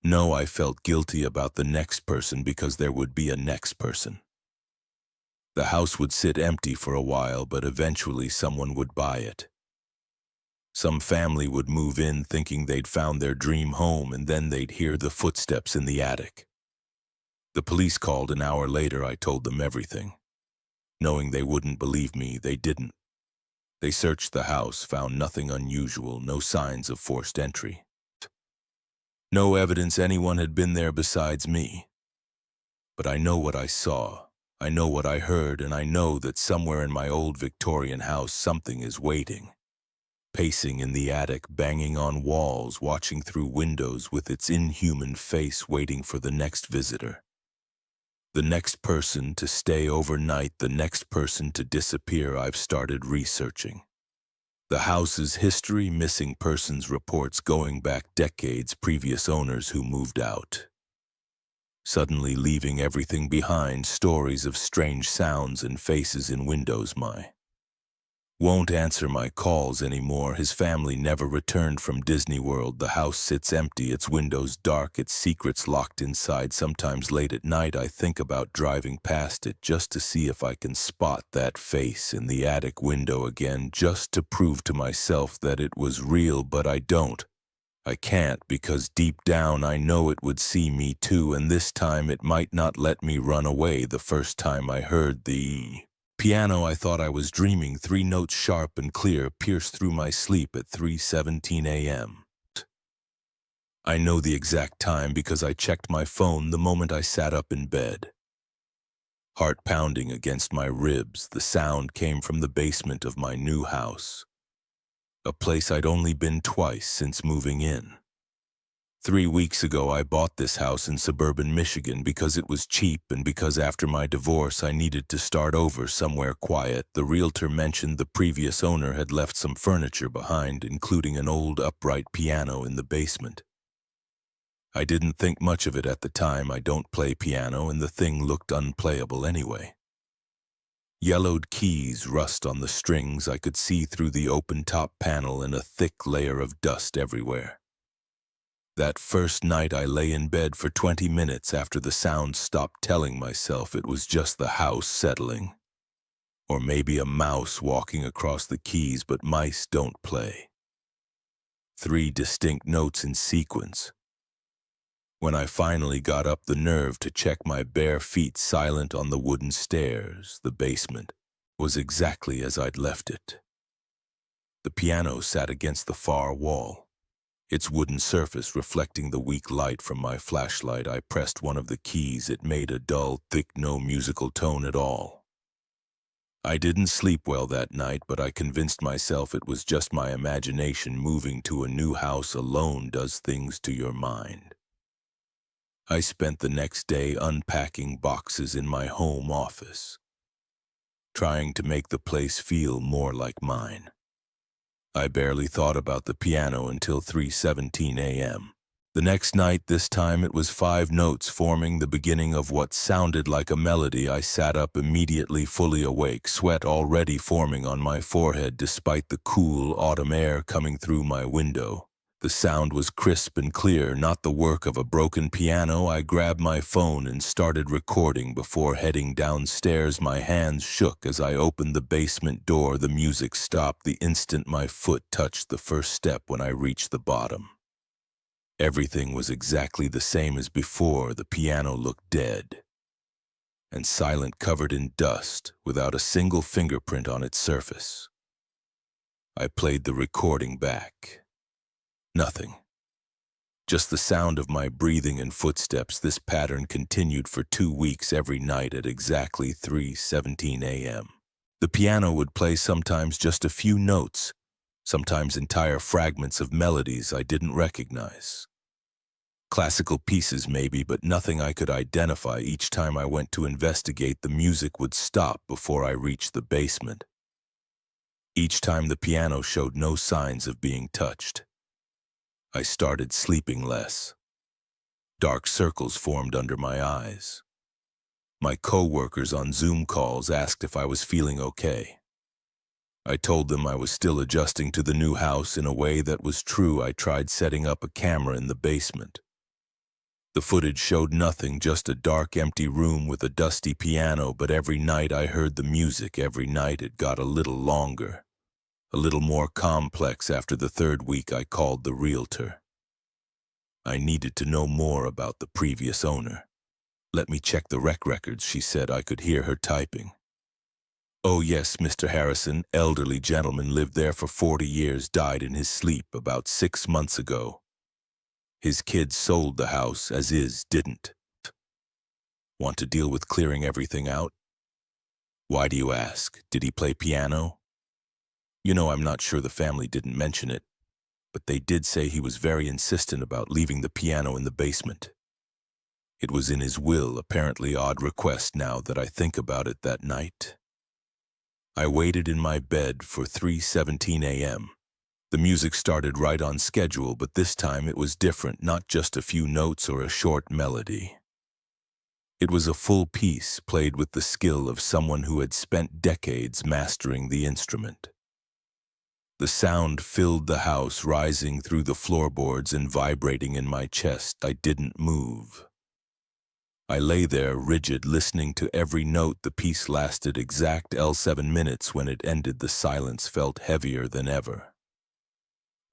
No, I felt guilty about the next person because there would be a next person. The house would sit empty for a while, but eventually someone would buy it. Some family would move in thinking they'd found their dream home, and then they'd hear the footsteps in the attic. The police called an hour later. I told them everything. Knowing they wouldn't believe me, they didn't. They searched the house, found nothing unusual, no signs of forced entry. No evidence anyone had been there besides me. But I know what I saw, I know what I heard, and I know that somewhere in my old Victorian house something is waiting. Pacing in the attic, banging on walls, watching through windows with its inhuman face, waiting for the next visitor. The next person to stay overnight, the next person to disappear. I've started researching the house's history, missing persons reports going back decades, previous owners who moved out, suddenly leaving everything behind, stories of strange sounds and faces in windows. My won't answer my calls anymore. His family never returned from Disney World. The house sits empty, its windows dark, its secrets locked inside. Sometimes late at night I think about driving past it just to see if I can spot that face in the attic window again, just to prove to myself that it was real, but I don't. I can't, because deep down I know it would see me too, and this time it might not let me run away. The first time I heard the piano, I thought I was dreaming. 3 notes sharp and clear pierced through my sleep at 3:17 a.m. I know the exact time because I checked my phone the moment I sat up in bed. Heart pounding against my ribs, the sound came from the basement of my new house, a place I'd only been twice since moving in. 3 weeks ago, I bought this house in suburban Michigan because it was cheap and because after my divorce I needed to start over somewhere quiet. The realtor mentioned the previous owner had left some furniture behind, including an old upright piano in the basement. I didn't think much of it at the time. I don't play piano, and the thing looked unplayable anyway. Yellowed keys, rust on the strings. I could see through the open top panel and a thick layer of dust everywhere. That first night I lay in bed for 20 minutes after the sound stopped, telling myself it was just the house settling. Or maybe a mouse walking across the keys, but mice don't play. 3 distinct notes in sequence. When I finally got up the nerve to check my bare feet silent on the wooden stairs, the basement was exactly as I'd left it. The piano sat against the far wall, its wooden surface reflecting the weak light from my flashlight. I pressed one of the keys. It made a dull, thick, no musical tone at all. I didn't sleep well that night, but I convinced myself it was just my imagination. Moving to a new house alone does things to your mind. I spent the next day unpacking boxes in my home office, trying to make the place feel more like mine. I barely thought about the piano until 3:17 a.m. The next night, this time it was 5 notes forming the beginning of what sounded like a melody. I sat up immediately, fully awake, sweat already forming on my forehead despite the cool autumn air coming through my window. The sound was crisp and clear, not the work of a broken piano. I grabbed my phone and started recording before heading downstairs. My hands shook as I opened the basement door. The music stopped the instant my foot touched the first step when I reached the bottom. Everything was exactly the same as before. The piano looked dead and silent, covered in dust, without a single fingerprint on its surface. I played the recording back. Nothing. Just the sound of my breathing and footsteps. This pattern continued for 2 weeks, every night at exactly 3:17 a.m. The piano would play sometimes just a few notes, sometimes entire fragments of melodies I didn't recognize. Classical pieces maybe, but nothing I could identify. Each time I went to investigate, the music would stop before I reached the basement. Each time the piano showed no signs of being touched. I started sleeping less. Dark circles formed under my eyes. My co-workers on Zoom calls asked if I was feeling okay. I told them I was still adjusting to the new house in a way that was true. I tried setting up a camera in the basement. The footage showed nothing, just a dark, empty room with a dusty piano, but every night I heard the music. Every night it got a little longer, a little more complex. After the 3rd week, I called the realtor. I needed to know more about the previous owner. "Let me check the records," she said. I could hear her typing. "Oh yes, Mr. Harrison, elderly gentleman, lived there for 40 years, died in his sleep about 6 months ago. His kids sold the house as is, didn't. Want to deal with clearing everything out?" "Why do you ask? Did he play piano?" "You know, I'm not sure. The family didn't mention it, but they did say he was very insistent about leaving the piano in the basement. It was in his will, apparently. Odd request now that I think about it. That night, I waited in my bed for 3:17 a.m. The music started right on schedule, but this time it was different, not just a few notes or a short melody. It was a full piece, played with the skill of someone who had spent decades mastering the instrument. The sound filled the house, rising through the floorboards and vibrating in my chest. I didn't move. I lay there, rigid, listening to every note. The piece lasted exact 7 minutes. When it ended, the silence felt heavier than ever.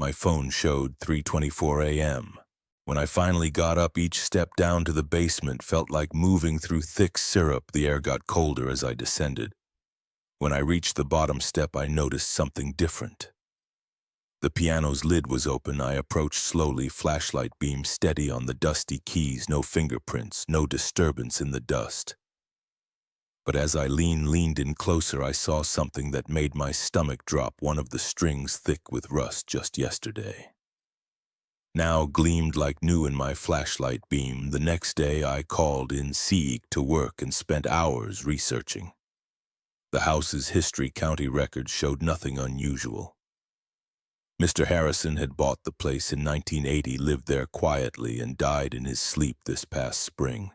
My phone showed 3:24 a.m. When I finally got up, each step down to the basement felt like moving through thick syrup. The air got colder as I descended. When I reached the bottom step, I noticed something different. The piano's lid was open. I approached slowly, flashlight beam steady on the dusty keys. No fingerprints, no disturbance in the dust. But as I leaned in closer, I saw something that made my stomach drop. One of the strings, thick with rust just yesterday, now gleamed like new in my flashlight beam. The next day, I called in sick to work and spent hours researching. The house's history, county records showed nothing unusual. Mr. Harrison had bought the place in 1980, lived there quietly, and died in his sleep this past spring.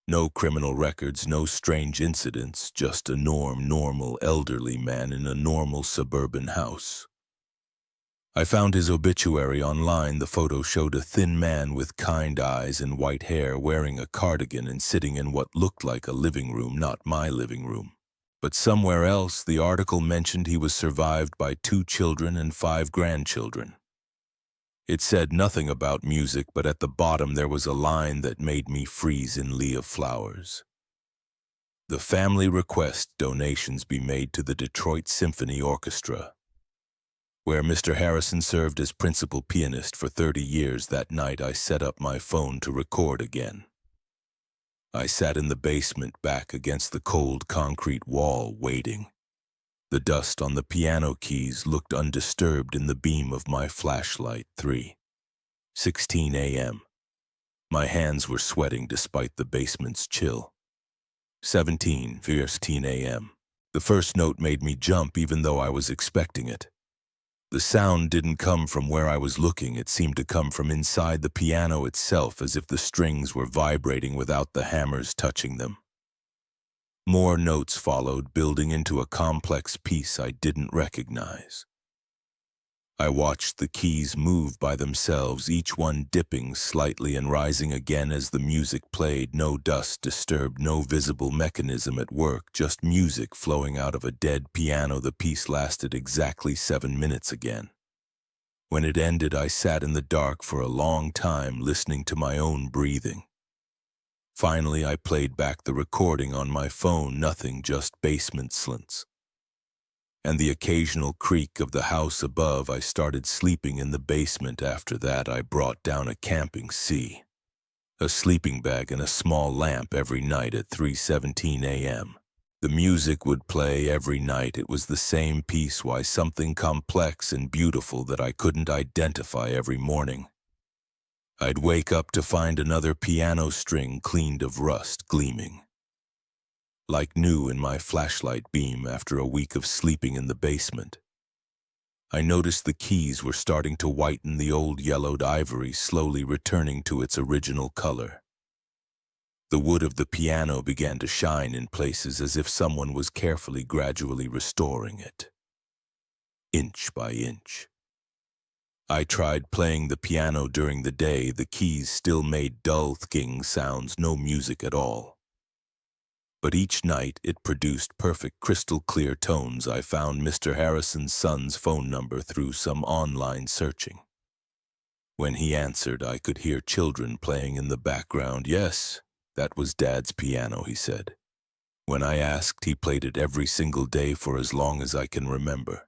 No criminal records, no strange incidents, just a normal elderly man in a normal suburban house. I found his obituary online. The photo showed a thin man with kind eyes and white hair, wearing a cardigan and sitting in what looked like a living room. Not my living room, but somewhere else. The article mentioned he was survived by 2 children and 5 grandchildren. It said nothing about music, but at the bottom there was a line that made me freeze. In Lee of Flowers, the family request donations be made to the Detroit Symphony Orchestra, where Mr. Harrison served as principal pianist for 30 years. That night I set up my phone to record again. I sat in the basement, back against the cold concrete wall, waiting. The dust on the piano keys looked undisturbed in the beam of my flashlight. 3:16 a.m. My hands were sweating despite the basement's chill. 17:15 a.m. The first note made me jump, even though I was expecting it. The sound didn't come from where I was looking. It seemed to come from inside the piano itself, as if the strings were vibrating without the hammers touching them. More notes followed, building into a complex piece I didn't recognize. I watched the keys move by themselves, each one dipping slightly and rising again as the music played. No dust disturbed, no visible mechanism at work, just music flowing out of a dead piano. The piece lasted exactly 7 minutes again. When it ended, I sat in the dark for a long time listening to my own breathing. Finally, I played back the recording on my phone, nothing, just basement slints. And the occasional creak of the house above. I started sleeping in the basement. After that, I brought down a camping sea, a sleeping bag and a small lamp every night at 3:17 a.m. The music would play every night. It was the same piece, why something complex and beautiful that I couldn't identify every morning. I'd wake up to find another piano string cleaned of rust gleaming like new in my flashlight beam after a week of sleeping in the basement. I noticed the keys were starting to whiten, the old yellowed ivory slowly returning to its original color. The wood of the piano began to shine in places as if someone was carefully, gradually restoring it, inch by inch. I tried playing the piano during the day. The keys still made dull thking sounds, no music at all. But each night it produced perfect crystal clear tones. I found Mr. Harrison's son's phone number through some online searching. When he answered, I could hear children playing in the background. Yes, that was Dad's piano, he said. When I asked, he played it every single day for as long as I can remember.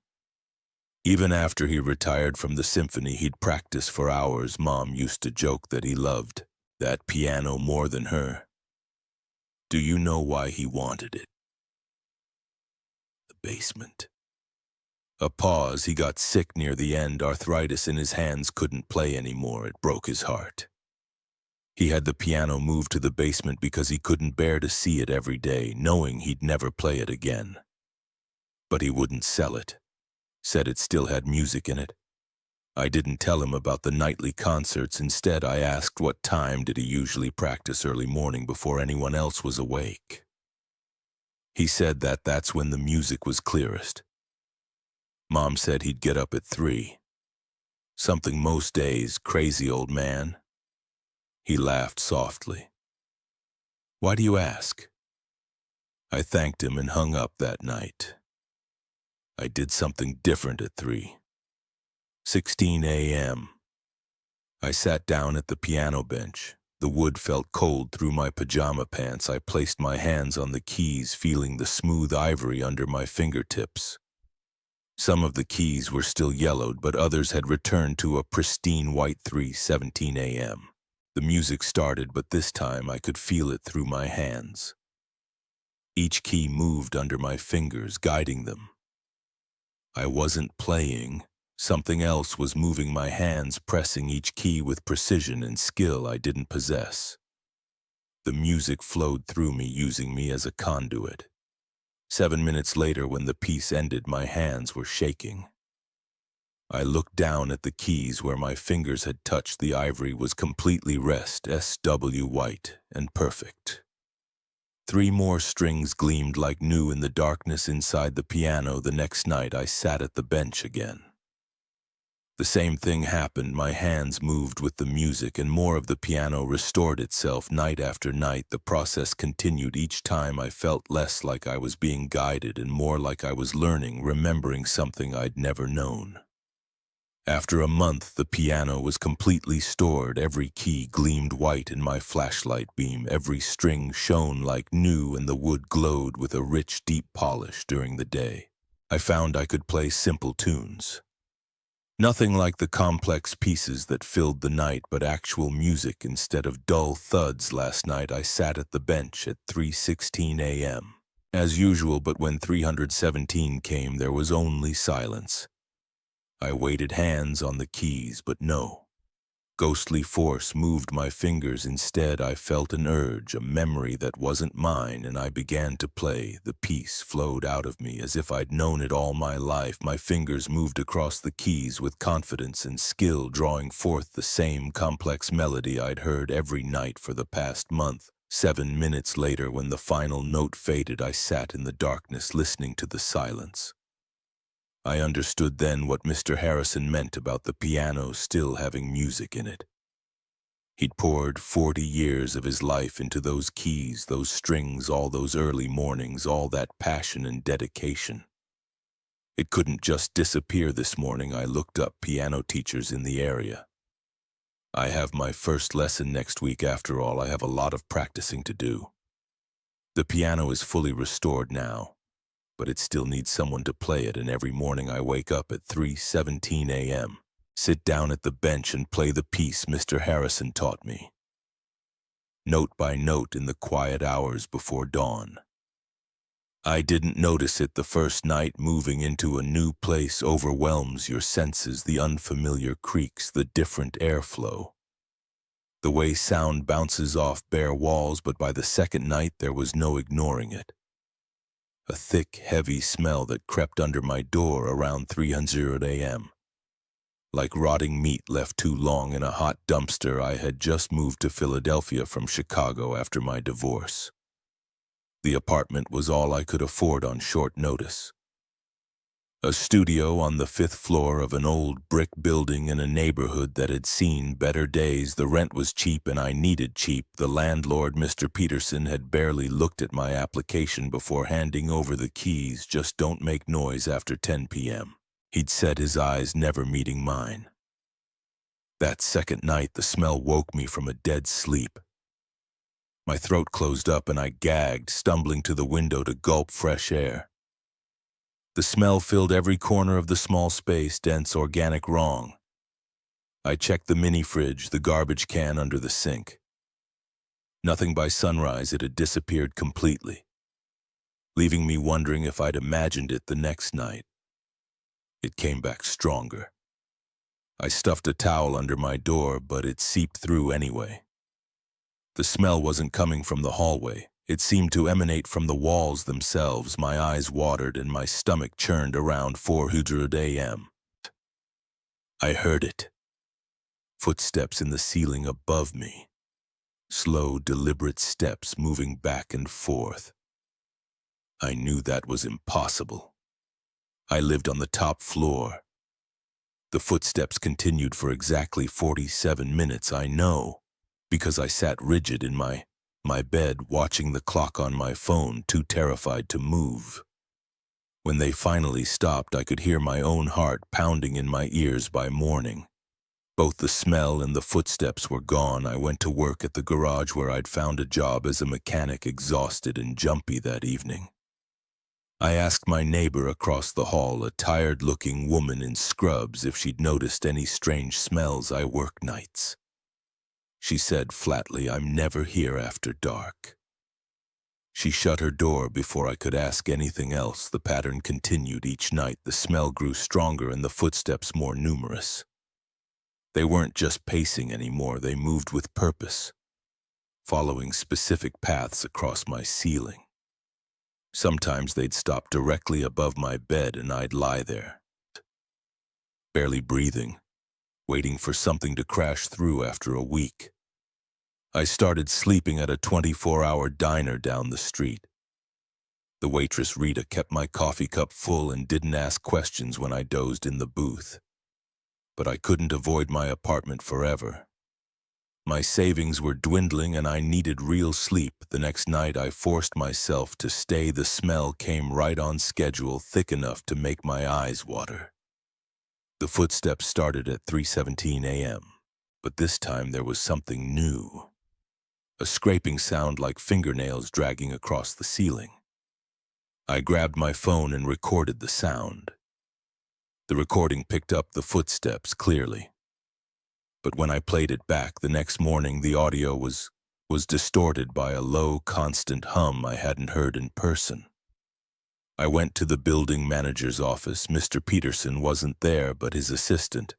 Even after he retired from the symphony, he'd practice for hours. Mom used to joke that he loved that piano more than her. Do you know why he wanted it? The basement. A pause. He got sick near the end. Arthritis in his hands, couldn't play anymore. It broke his heart. He had the piano moved to the basement because he couldn't bear to see it every day, knowing he'd never play it again. But he wouldn't sell it. Said it still had music in it. I didn't tell him about the nightly concerts. Instead, I asked what time did he usually practice. Early morning, before anyone else was awake. He said that that's when the music was clearest. Mom said he'd get up at 3. Something most days. Crazy old man. He laughed softly. Why do you ask? I thanked him and hung up that night. I did something different at 3:16 a.m. I sat down at the piano bench. The wood felt cold through my pajama pants. I placed my hands on the keys, feeling the smooth ivory under my fingertips. Some of the keys were still yellowed, but others had returned to a pristine white. 3:17 a.m. The music started, but this time I could feel it through my hands. Each key moved under my fingers, guiding them. I wasn't playing. Something else was moving my hands, pressing each key with precision and skill I didn't possess. The music flowed through me, using me as a conduit. 7 minutes later, when the piece ended, my hands were shaking. I looked down at the keys where my fingers had touched. The ivory was completely SW white and perfect. 3 more strings gleamed like new in the darkness inside the piano. The next night, I sat at the bench again. The same thing happened. My hands moved with the music, and more of the piano restored itself. Night after night, the process continued. Each time I felt less like I was being guided and more like I was learning, remembering something I'd never known. After a month, the piano was completely stored. Every key gleamed white in my flashlight beam. Every string shone like new, and the wood glowed with a rich, deep polish during the day. I found I could play simple tunes. Nothing like the complex pieces that filled the night, but actual music instead of dull thuds. Last night I sat at the bench at 3:16 a.m. As usual, but when 317 came, there was only silence. I waited, hands on the keys, but no ghostly force moved my fingers. Instead, I felt an urge, a memory that wasn't mine, and I began to play. The piece flowed out of me as if I'd known it all my life. My fingers moved across the keys with confidence and skill, drawing forth the same complex melody I'd heard every night for the past month. 7 minutes later, when the final note faded, I sat in the darkness listening to the silence. I understood then what Mr. Harrison meant about the piano still having music in it. He'd poured 40 years of his life into those keys, those strings, all those early mornings, all that passion and dedication. It couldn't just disappear this morning. I looked up piano teachers in the area. I have my first lesson next week. After all, I have a lot of practicing to do. The piano is fully restored now, but it still needs someone to play it, and every morning I wake up at 3:17 a.m., sit down at the bench and play the piece Mr. Harrison taught me, note by note in the quiet hours before dawn. I didn't notice it the first night. Moving into a new place overwhelms your senses, the unfamiliar creaks, the different airflow, the way sound bounces off bare walls, but by the second night there was no ignoring it. A thick, heavy smell that crept under my door around 3:00 a.m. Like rotting meat left too long in a hot dumpster. I had just moved to Philadelphia from Chicago after my divorce. The apartment was all I could afford on short notice. A studio on the 5th floor of an old brick building in a neighborhood that had seen better days. The rent was cheap and I needed cheap. The landlord, Mr. Peterson, had barely looked at my application before handing over the keys. Just don't make noise after 10 p.m. He'd said, his eyes never meeting mine. That second night, the smell woke me from a dead sleep. My throat closed up and I gagged, stumbling to the window to gulp fresh air. The smell filled every corner of the small space, dense, organic, wrong. I checked the mini fridge, the garbage can under the sink. Nothing. By sunrise, it had disappeared completely, leaving me wondering if I'd imagined it the next night. It came back stronger. I stuffed a towel under my door, but it seeped through anyway. The smell wasn't coming from the hallway. It seemed to emanate from the walls themselves. My eyes watered and my stomach churned around 4:00 a.m. I heard it. Footsteps in the ceiling above me. Slow, deliberate steps moving back and forth. I knew that was impossible. I lived on the top floor. The footsteps continued for exactly 47 minutes, I know, because I sat rigid in my bed, watching the clock on my phone, too terrified to move. When they finally stopped, I could hear my own heart pounding in my ears. By morning, both the smell and the footsteps were gone. I went to work at the garage where I'd found a job as a mechanic, exhausted and jumpy that evening. I asked my neighbor across the hall, a tired-looking woman in scrubs, if she'd noticed any strange smells. I work nights. She said flatly, I'm never here after dark. She shut her door before I could ask anything else. The pattern continued each night. The smell grew stronger and the footsteps more numerous. They weren't just pacing anymore. They moved with purpose, following specific paths across my ceiling. Sometimes they'd stop directly above my bed and I'd lie there, barely breathing, waiting for something to crash through. After a week, I started sleeping at a 24-hour diner down the street. The waitress, Rita, kept my coffee cup full and didn't ask questions when I dozed in the booth. But I couldn't avoid my apartment forever. My savings were dwindling and I needed real sleep. The next night I forced myself to stay. The smell came right on schedule, thick enough to make my eyes water. The footsteps started at 3:17 a.m., but this time there was something new. A scraping sound like fingernails dragging across the ceiling. I grabbed my phone and recorded the sound. The recording picked up the footsteps clearly. But when I played it back the next morning, the audio was distorted by a low, constant hum I hadn't heard in person. I went to the building manager's office. Mr. Peterson wasn't there, but his assistant,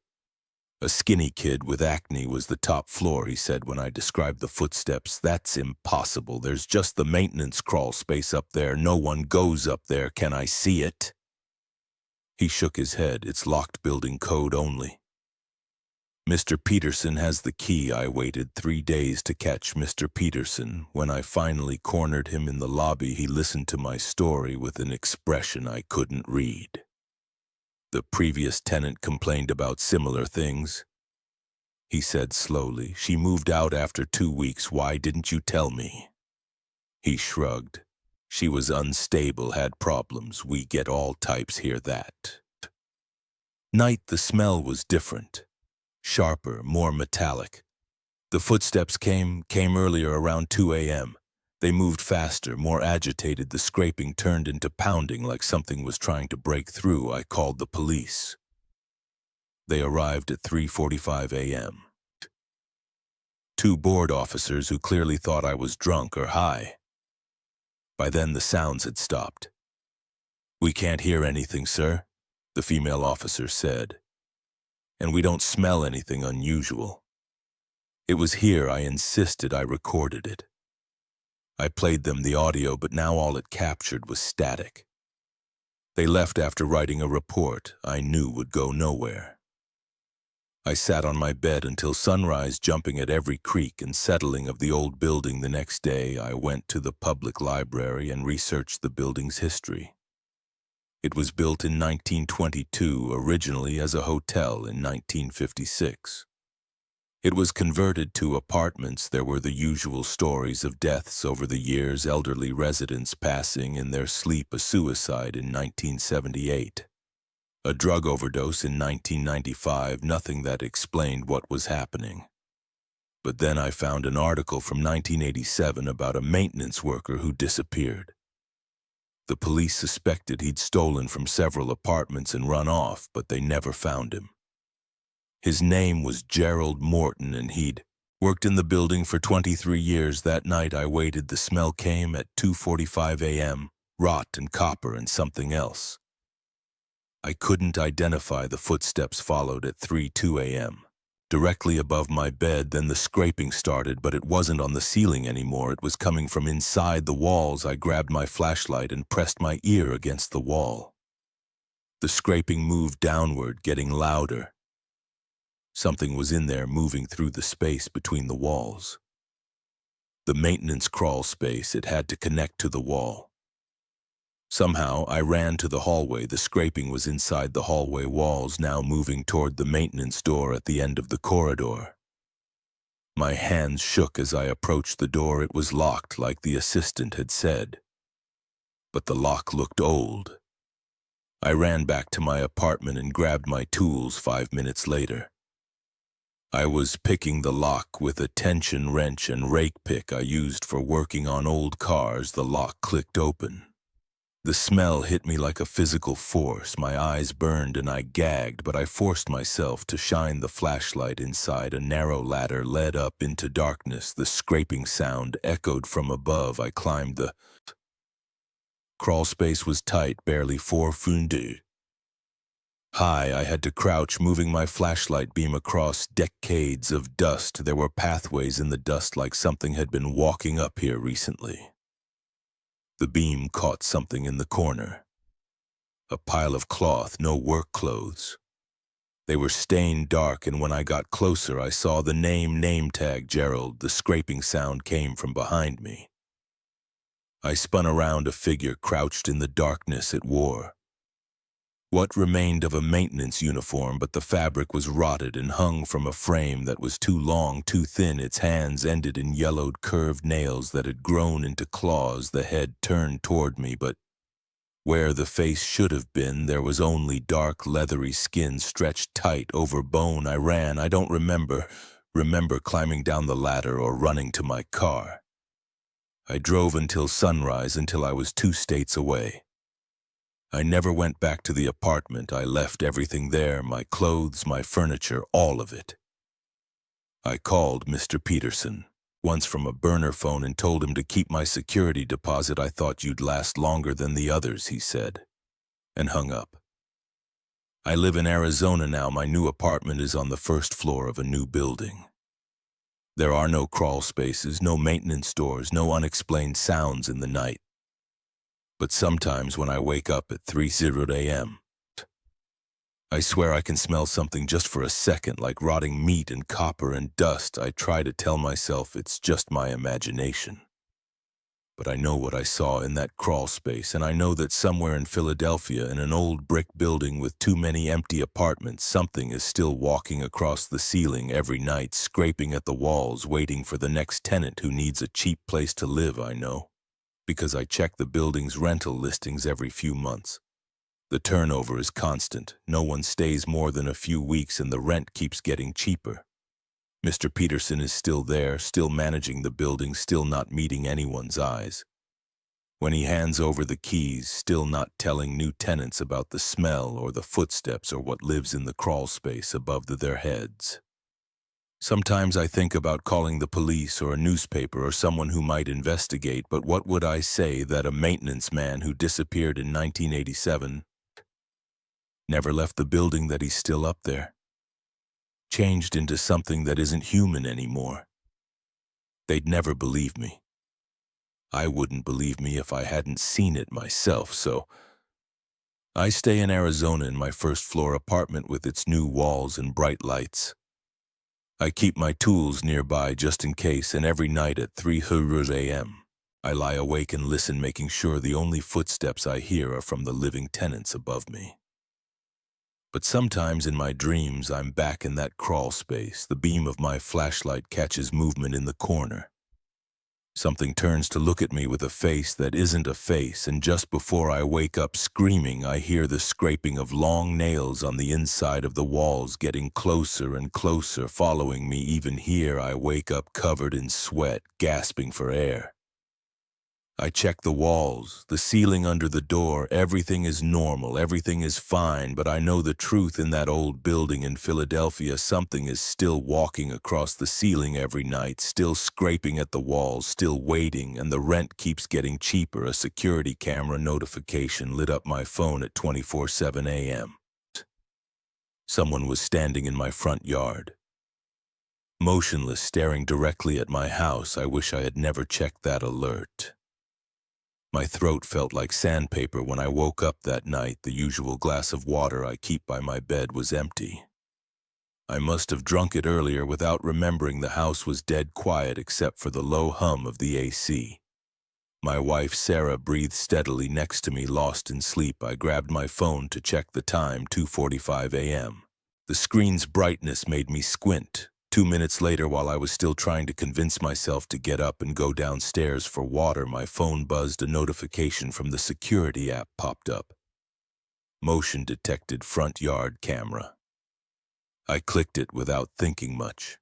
a skinny kid with acne, was the top floor. He said when I described the footsteps, "That's impossible. There's just the maintenance crawl space up there. No one goes up there. Can I see it?" He shook his head. "It's locked, building code only." Mr. Peterson has the key. I waited 3 days to catch Mr. Peterson. When I finally cornered him in the lobby, he listened to my story with an expression I couldn't read. "The previous tenant complained about similar things," he said slowly. "She moved out after 2 weeks. Why didn't you tell me?" He shrugged. She was unstable, had problems. We get all types here that. Night, the smell was different. Sharper, more metallic. The footsteps came earlier around 2 a.m. They moved faster, more agitated. The scraping turned into pounding like something was trying to break through. I called the police. They arrived at 3:45 a.m. Two board officers who clearly thought I was drunk or high. By then the sounds had stopped. "We can't hear anything, sir," the female officer said. "And we don't smell anything unusual." It was here, I insisted. I recorded it. I played them the audio, but now all it captured was static. They left after writing a report I knew would go nowhere. I sat on my bed until sunrise, jumping at every creak and settling of the old building. The next day, I went to the public library and researched the building's history. It was built in 1922, originally as a hotel in 1956. It was converted to apartments. There were the usual stories of deaths over the years, elderly residents passing in their sleep, a suicide in 1978. A drug overdose in 1995, nothing that explained what was happening. But then I found an article from 1987 about a maintenance worker who disappeared. The police suspected he'd stolen from several apartments and run off, but they never found him. His name was Gerald Morton, and he'd worked in the building for 23 years. That night I waited. The smell came at 2:45 a.m., rot and copper and something else. I couldn't identify. The footsteps followed at 3:02 a.m. directly above my bed. Then the scraping started, but it wasn't on the ceiling anymore. It was coming from inside the walls. I grabbed my flashlight and pressed my ear against the wall. The scraping moved downward, getting louder. Something was in there, moving through the space between the walls. The maintenance crawl space. It had to connect to the wall. Somehow, I ran to the hallway. The scraping was inside the hallway walls, now moving toward the maintenance door at the end of the corridor. My hands shook as I approached the door. It was locked, like the assistant had said. But the lock looked old. I ran back to my apartment and grabbed my tools. 5 minutes later, I was picking the lock with a tension wrench and rake pick I used for working on old cars. The lock clicked open. The smell hit me like a physical force. My eyes burned and I gagged, but I forced myself to shine the flashlight inside. A narrow ladder led up into darkness. The scraping sound echoed from above. I climbed. The crawl space was tight, barely 4 feet high. I had to crouch, moving my flashlight beam across decades of dust. There were pathways in the dust, like something had been walking up here recently. The beam caught something in the corner. A pile of cloth, no work clothes. They were stained dark, and when I got closer, I saw the name tag, Gerald. The scraping sound came from behind me. I spun around. A figure crouched in the darkness. It wore what remained of a maintenance uniform, but the fabric was rotted and hung from a frame that was too long, too thin. Its hands ended in yellowed, curved nails that had grown into claws. The head turned toward me, but where the face should have been, there was only dark, leathery skin stretched tight over bone. I ran. I don't remember climbing down the ladder or running to my car. I drove until sunrise, until I was 2 states away. I never went back to the apartment. I left everything there, my clothes, my furniture, all of it. I called Mr. Peterson once from a burner phone and told him to keep my security deposit. "I thought you'd last longer than the others," he said, and hung up. I live in Arizona now. My new apartment is on the 1st floor of a new building. There are no crawl spaces, no maintenance doors, no unexplained sounds in the night. But sometimes when I wake up at 3:00 a.m., I swear I can smell something just for a second, like rotting meat and copper and dust. I try to tell myself it's just my imagination. But I know what I saw in that crawl space, and I know that somewhere in Philadelphia, in an old brick building with too many empty apartments, something is still walking across the ceiling every night, scraping at the walls, waiting for the next tenant who needs a cheap place to live. I know. because I check the building's rental listings every few months. The turnover is constant. No one stays more than a few weeks and the rent keeps getting cheaper. Mr. Peterson is still there, still managing the building, still not meeting anyone's eyes. When he hands over the keys, still not telling new tenants about the smell or the footsteps or what lives in the crawl space above their heads. Sometimes I think about calling the police or a newspaper or someone who might investigate, but what would I say that a maintenance man who disappeared in 1987 never left the building, that he's still up there, changed into something that isn't human anymore? They'd never believe me. I wouldn't believe me if I hadn't seen it myself, so I stay in Arizona in my first-floor apartment with its new walls and bright lights. I keep my tools nearby just in case, and every night at 3:00 a.m., I lie awake and listen, making sure the only footsteps I hear are from the living tenants above me. But sometimes in my dreams, I'm back in that crawl space. The beam of my flashlight catches movement in the corner. Something turns to look at me with a face that isn't a face, and just before I wake up screaming, I hear the scraping of long nails on the inside of the walls getting closer and closer, following me. Even here, I wake up covered in sweat, gasping for air. I check the walls, the ceiling under the door. Everything is normal, everything is fine, but I know the truth. In that old building in Philadelphia, something is still walking across the ceiling every night, still scraping at the walls, still waiting, and the rent keeps getting cheaper. A security camera notification lit up my phone at 24:07 a.m. Someone was standing in my front yard, motionless, staring directly at my house. I wish I had never checked that alert. My throat felt like sandpaper when I woke up that night. The usual glass of water I keep by my bed was empty. I must have drunk it earlier without remembering. The house was dead quiet except for the low hum of the AC. My wife, Sarah, breathed steadily next to me, lost in sleep. I grabbed my phone to check the time, 2:45 a.m. The screen's brightness made me squint. 2 minutes later, while I was still trying to convince myself to get up and go downstairs for water, my phone buzzed. A notification from the security app popped up. Motion detected front yard camera. I clicked it without thinking much.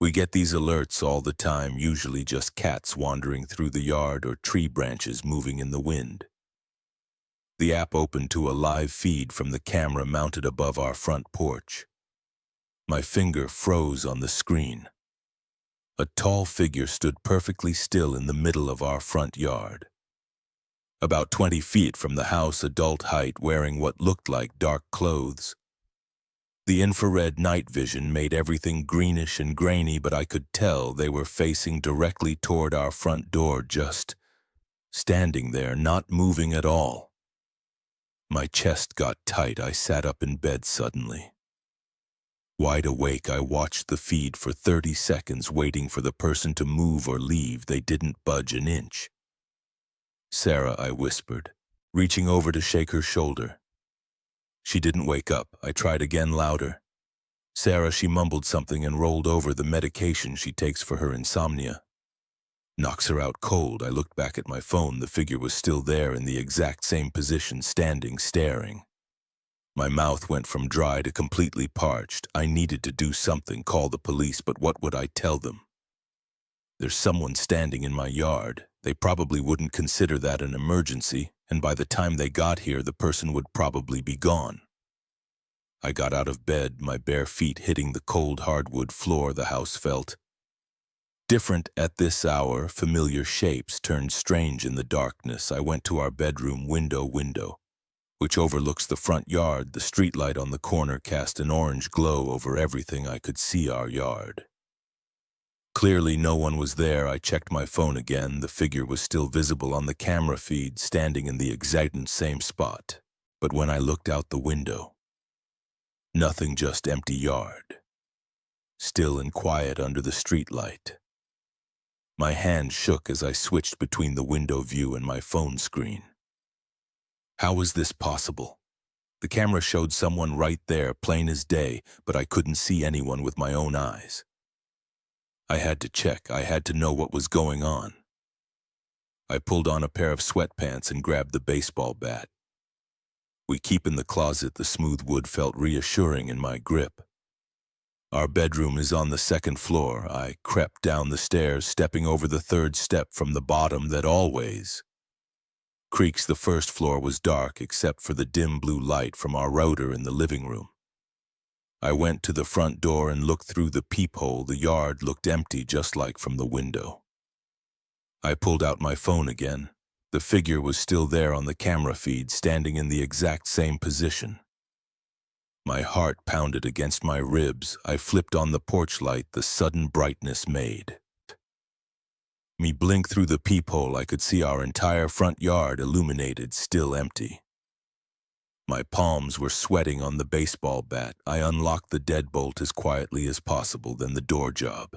We get these alerts all the time, usually just cats wandering through the yard or tree branches moving in the wind. The app opened to a live feed from the camera mounted above our front porch. My finger froze on the screen. A tall figure stood perfectly still in the middle of our front yard. About 20 feet from the house, adult height, wearing what looked like dark clothes. The infrared night vision made everything greenish and grainy, but I could tell they were facing directly toward our front door, just standing there, not moving at all. My chest got tight. I sat up in bed suddenly. Wide awake, I watched the feed for 30 seconds, waiting for the person to move or leave. They didn't budge an inch. "Sarah," I whispered, reaching over to shake her shoulder. She didn't wake up. I tried again, louder. "Sarah," she mumbled something and rolled over. The medication she takes for her insomnia knocks her out cold. I looked back at my phone. The figure was still there in the exact same position, standing, staring. My mouth went from dry to completely parched. I needed to do something, call the police, but what would I tell them? There's someone standing in my yard. They probably wouldn't consider that an emergency, and by the time they got here, the person would probably be gone. I got out of bed, my bare feet hitting the cold hardwood floor. The house felt different at this hour. Familiar shapes turned strange in the darkness. I went to our bedroom window, which overlooks the front yard. The streetlight on the corner cast an orange glow over everything. I could see our yard. Clearly no one was there. I checked my phone again. The figure was still visible on the camera feed, standing in the exact same spot. But when I looked out the window, nothing, just empty yard. Still and quiet under the streetlight. My hand shook as I switched between the window view and my phone screen. How was this possible? The camera showed someone right there, plain as day, but I couldn't see anyone with my own eyes. I had to check. I had to know what was going on. I pulled on a pair of sweatpants and grabbed the baseball bat. We keep in the closet, the smooth wood felt reassuring in my grip. Our bedroom is on the second floor. I crept down the stairs, stepping over the third step from the bottom that always creaks. The first floor was dark except for the dim blue light from our router in the living room. I went to the front door and looked through the peephole. The yard looked empty, just like from the window. I pulled out my phone again. The figure was still there on the camera feed, standing in the exact same position. My heart pounded against my ribs. I flipped on the porch light. The sudden brightness made me blink. Through the peephole, I could see our entire front yard illuminated, still empty. My palms were sweating on the baseball bat. I unlocked the deadbolt as quietly as possible, then the door job.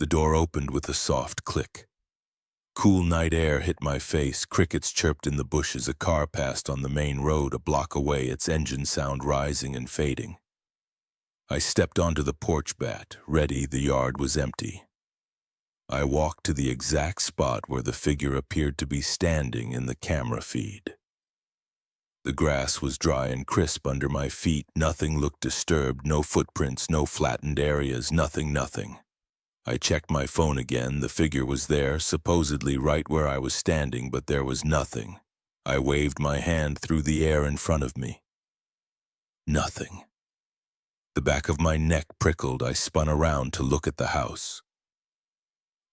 The door opened with a soft click. Cool night air hit my face. Crickets chirped in the bushes. A car passed on the main road a block away, its engine sound rising and fading. I stepped onto the porch bat, ready. The yard was empty. I walked to the exact spot where the figure appeared to be standing in the camera feed. The grass was dry and crisp under my feet. Nothing looked disturbed, no footprints, no flattened areas, nothing. I checked my phone again. The figure was there, supposedly right where I was standing, but there was nothing. I waved my hand through the air in front of me. Nothing. The back of my neck prickled. I spun around to look at the house.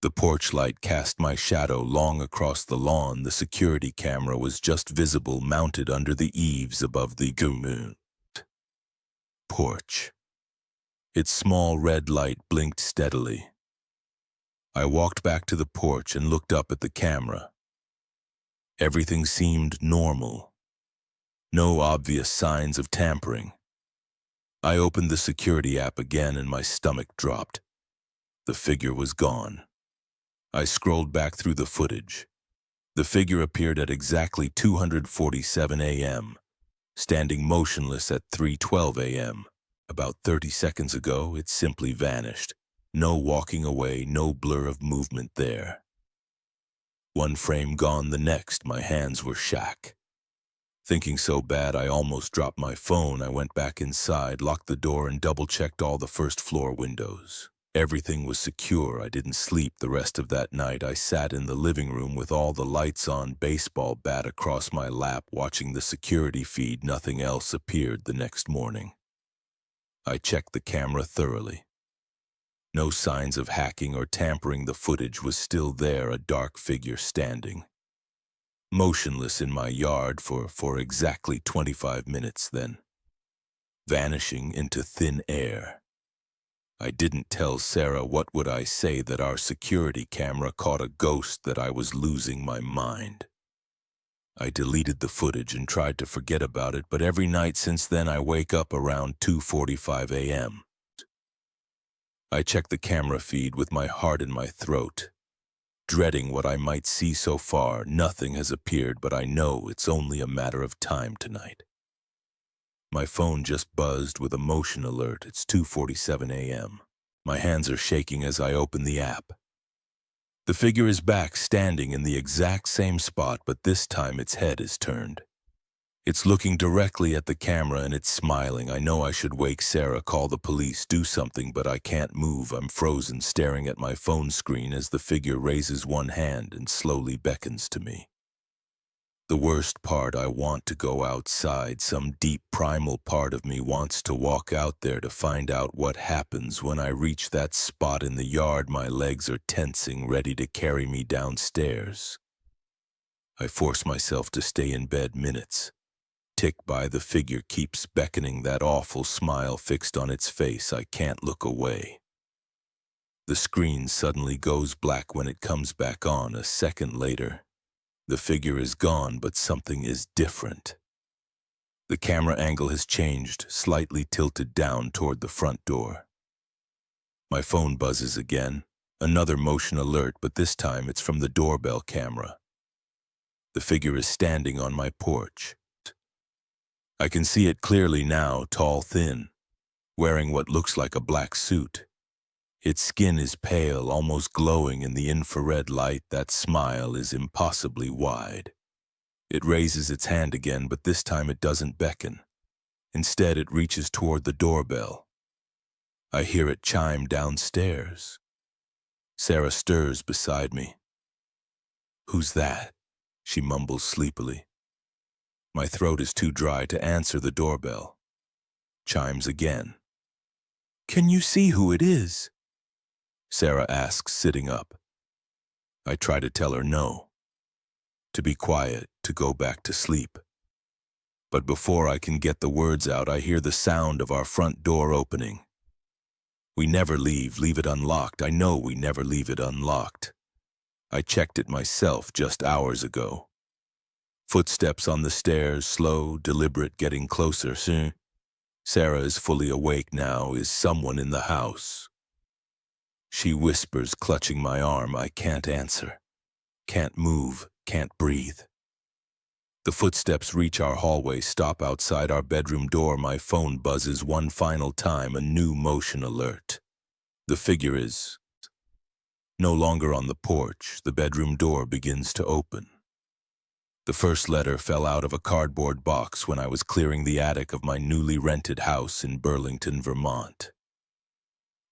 The porch light cast my shadow long across the lawn. The security camera was just visible, mounted under the eaves above the porch. Its small red light blinked steadily. I walked back to the porch and looked up at the camera. Everything seemed normal. No obvious signs of tampering. I opened the security app again and my stomach dropped. The figure was gone. I scrolled back through the footage. The figure appeared at exactly 2:47 a.m., standing motionless at 3:12 a.m. About 30 seconds ago, it simply vanished. No walking away, no blur of movement there. One frame gone, the next. My hands were shack. Thinking so bad I almost dropped my phone, I went back inside, locked the door, and double-checked all the first-floor windows. Everything was secure. I didn't sleep the rest of that night. I sat in the living room with all the lights on, baseball bat across my lap, watching the security feed. Nothing else appeared the next morning. I checked the camera thoroughly. No signs of hacking or tampering. The footage was still there, a dark figure standing motionless in my yard for exactly 25 minutes, then vanishing into thin air. I didn't tell Sarah. What would I say? That our security camera caught a ghost, that I was losing my mind. I deleted the footage and tried to forget about it, but every night since then I wake up around 2:45 a.m. I check the camera feed with my heart in my throat, dreading what I might see. So far, nothing has appeared, but I know it's only a matter of time tonight. My phone just buzzed with a motion alert. It's 2:47 a.m. My hands are shaking as I open the app. The figure is back, standing in the exact same spot, but this time its head is turned. It's looking directly at the camera and it's smiling. I know I should wake Sarah, call the police, do something, but I can't move. I'm frozen, staring at my phone screen as the figure raises one hand and slowly beckons to me. The worst part, I want to go outside. Some deep primal part of me wants to walk out there to find out what happens. When I reach that spot in the yard, my legs are tensing, ready to carry me downstairs. I force myself to stay in bed. Minutes tick by. The figure keeps beckoning, that awful smile fixed on its face. I can't look away. The screen suddenly goes black. When it comes back on a second later, the figure is gone, but something is different. The camera angle has changed, slightly tilted down toward the front door. My phone buzzes again. Another motion alert, but this time it's from the doorbell camera. The figure is standing on my porch. I can see it clearly now, tall, thin, wearing what looks like a black suit. Its skin is pale, almost glowing in the infrared light. That smile is impossibly wide. It raises its hand again, but this time it doesn't beckon. Instead, it reaches toward the doorbell. I hear it chime downstairs. Sarah stirs beside me. "Who's that?" she mumbles sleepily. My throat is too dry to answer the doorbell. Chimes again. "Can you see who it is?" Sarah asks, sitting up. I try to tell her no, to be quiet, to go back to sleep. But before I can get the words out, I hear the sound of our front door opening. We never leave it unlocked. I know we never leave it unlocked. I checked it myself just hours ago. Footsteps on the stairs, slow, deliberate, getting closer. Sarah is fully awake now. Is someone in the house? She whispers, clutching my arm. I can't answer. Can't move, can't breathe. The footsteps reach our hallway, stop outside our bedroom door. My phone buzzes one final time, a new motion alert. The figure is no longer on the porch. The bedroom door begins to open. The first letter fell out of a cardboard box when I was clearing the attic of my newly rented house in Burlington, Vermont.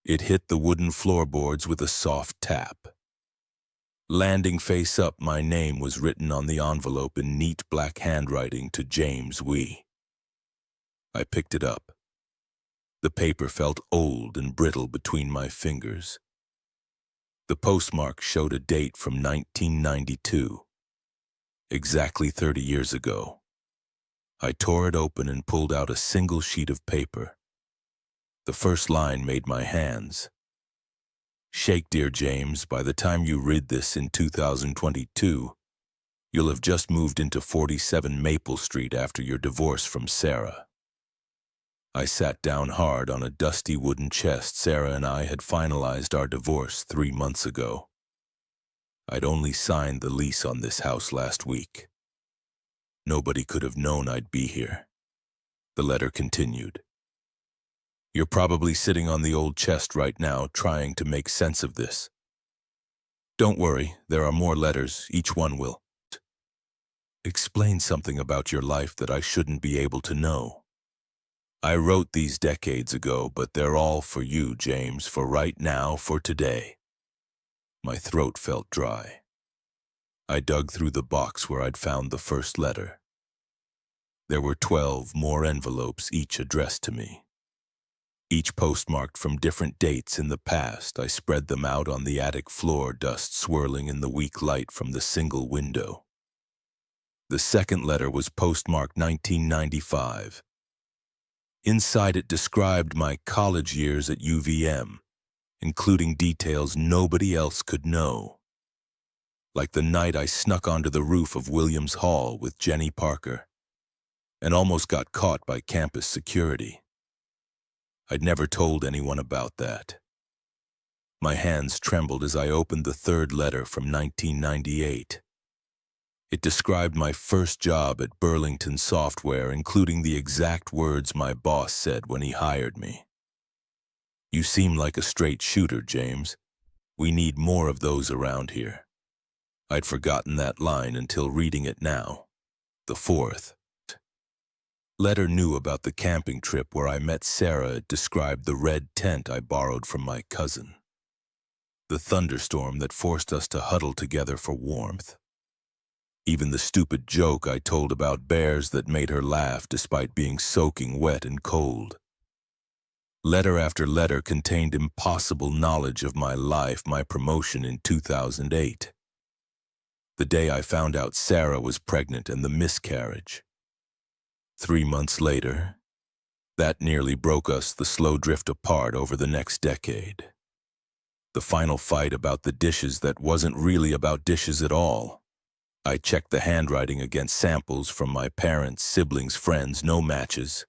It hit the wooden floorboards with a soft tap. Landing face up, my name was written on the envelope in neat black handwriting to James Wee. I picked it up. The paper felt old and brittle between my fingers. The postmark showed a date from 1992, exactly 30 years ago. I tore it open and pulled out a single sheet of paper. The first line made my hands shake. Dear James, by the time you read this in 2022, you'll have just moved into 47 Maple Street after your divorce from Sarah. I sat down hard on a dusty wooden chest. Sarah and I had finalized our divorce 3 months ago. I'd only signed the lease on this house last week. Nobody could have known I'd be here. The letter continued. You're probably sitting on the old chest right now, trying to make sense of this. Don't worry, there are more letters. Each one will explain something about your life that I shouldn't be able to know. I wrote these decades ago, but they're all for you, James, for right now, for today. My throat felt dry. I dug through the box where I'd found the first letter. There were 12 more envelopes, each addressed to me. Each postmarked from different dates in the past. I spread them out on the attic floor, dust swirling in the weak light from the single window. The second letter was postmarked 1995. Inside it described my college years at UVM, including details nobody else could know. Like the night I snuck onto the roof of Williams Hall with Jenny Parker and almost got caught by campus security. I'd never told anyone about that. My hands trembled as I opened the third letter from 1998. It described my first job at Burlington Software, including the exact words my boss said when he hired me. You seem like a straight shooter, James. We need more of those around here. I'd forgotten that line until reading it now. The fourth letter knew about the camping trip where I met Sarah. It described the red tent I borrowed from my cousin. The thunderstorm that forced us to huddle together for warmth. Even the stupid joke I told about bears that made her laugh despite being soaking wet and cold. Letter after letter contained impossible knowledge of my life, my promotion in 2008. The day I found out Sarah was pregnant and the miscarriage. 3 months later, that nearly broke us, the slow drift apart over the next decade. The final fight about the dishes that wasn't really about dishes at all. I checked the handwriting against samples from my parents, siblings, friends, no matches.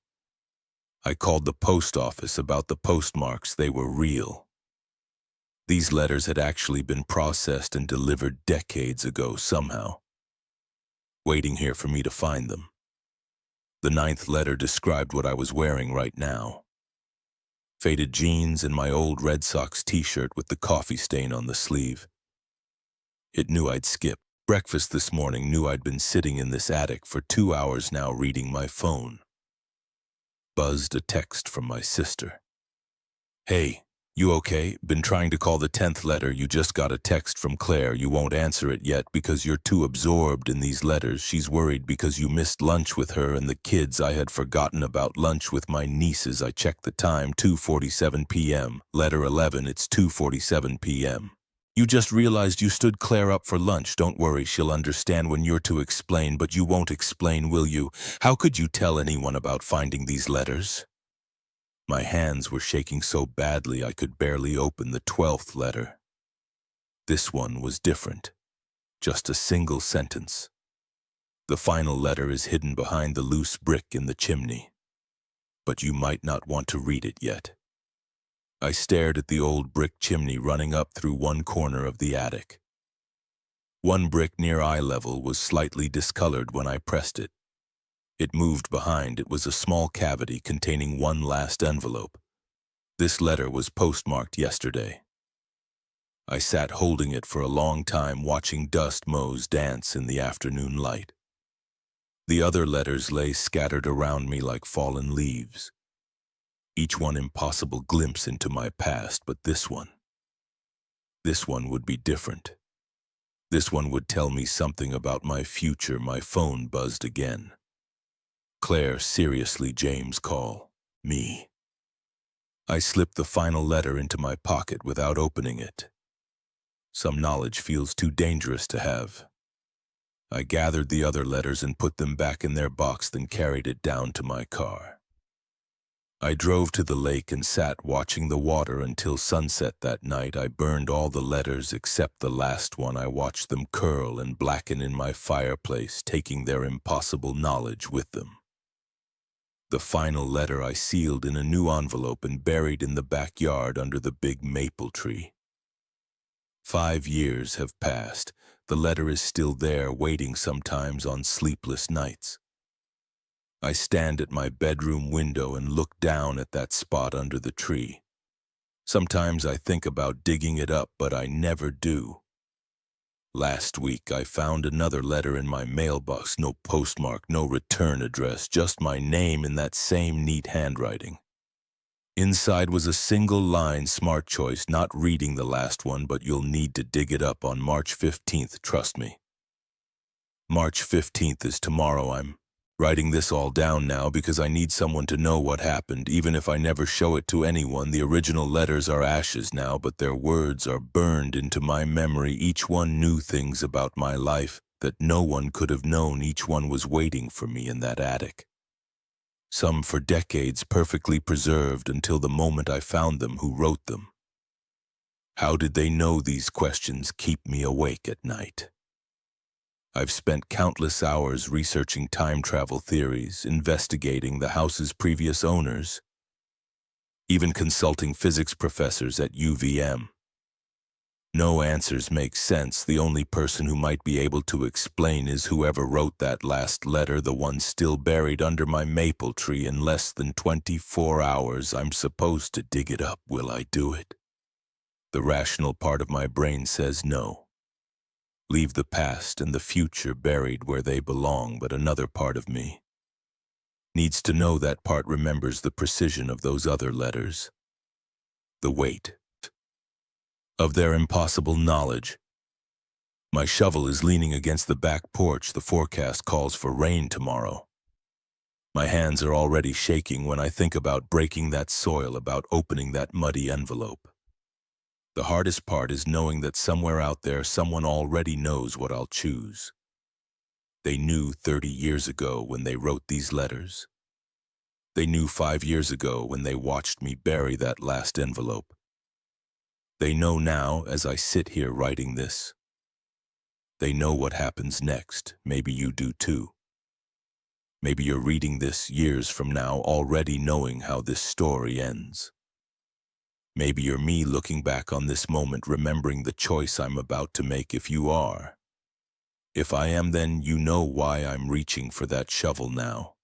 I called the post office about the postmarks. They were real. These letters had actually been processed and delivered decades ago somehow, waiting here for me to find them. The 9th letter described what I was wearing right now. Faded jeans and my old Red Sox t-shirt with the coffee stain on the sleeve. It knew I'd skip breakfast this morning, knew I'd been sitting in this attic for 2 hours now reading my phone. Buzzed a text from my sister. Hey, you okay? Been trying to call the 10th letter. You just got a text from Claire. You won't answer it yet because you're too absorbed in these letters. She's worried because you missed lunch with her and the kids. I had forgotten about lunch with my nieces. I checked the time, 2:47 p.m. Letter 11, it's 2:47 p.m. You just realized you stood Claire up for lunch. Don't worry, she'll understand when you're to explain, but you won't explain, will you? How could you tell anyone about finding these letters? My hands were shaking so badly I could barely open the 12th letter. This one was different. Just a single sentence. The final letter is hidden behind the loose brick in the chimney. But you might not want to read it yet. I stared at the old brick chimney running up through one corner of the attic. One brick near eye level was slightly discolored when I pressed it. It moved behind. It was a small cavity containing one last envelope. This letter was postmarked yesterday. I sat holding it for a long time, watching dust motes dance in the afternoon light. The other letters lay scattered around me like fallen leaves. Each one impossible glimpse into my past, but this one would be different. This one would tell me something about my future. My phone buzzed again. Claire, seriously, James, call me. I slipped the final letter into my pocket without opening it. Some knowledge feels too dangerous to have. I gathered the other letters and put them back in their box, then carried it down to my car. I drove to the lake and sat watching the water until sunset that night. I burned all the letters except the last one. I watched them curl and blacken in my fireplace, taking their impossible knowledge with them. The final letter I sealed in a new envelope and buried in the backyard under the big maple tree. 5 years have passed. The letter is still there, waiting sometimes on sleepless nights. I stand at my bedroom window and look down at that spot under the tree. Sometimes I think about digging it up, but I never do. Last week I found another letter in my mailbox, no postmark, no return address, just my name in that same neat handwriting. Inside was a single line, smart choice, not reading the last one, but you'll need to dig it up on March 15th, trust me. March 15th is tomorrow. I'm writing this all down now because I need someone to know what happened, even if I never show it to anyone. The original letters are ashes now, but their words are burned into my memory. Each one knew things about my life that no one could have known. Each one was waiting for me in that attic. Some for decades, perfectly preserved until the moment I found them. Who wrote them? How did they know? These questions keep me awake at night. I've spent countless hours researching time travel theories, investigating the house's previous owners, even consulting physics professors at UVM. No answers make sense. The only person who might be able to explain is whoever wrote that last letter, the one still buried under my maple tree. In less than 24 hours, I'm supposed to dig it up. Will I do it? The rational part of my brain says no. Leave the past and the future buried where they belong, but another part of me needs to know. That part remembers the precision of those other letters, the weight of their impossible knowledge. My shovel is leaning against the back porch. The forecast calls for rain tomorrow. My hands are already shaking when I think about breaking that soil, about opening that muddy envelope. The hardest part is knowing that somewhere out there, someone already knows what I'll choose. They knew 30 years ago when they wrote these letters. They knew 5 years ago when they watched me bury that last envelope. They know now as I sit here writing this. They know what happens next. Maybe you do too. Maybe you're reading this years from now, already knowing how this story ends. Maybe you're me looking back on this moment, remembering the choice I'm about to make. If you are, if I am, then you know why I'm reaching for that shovel now.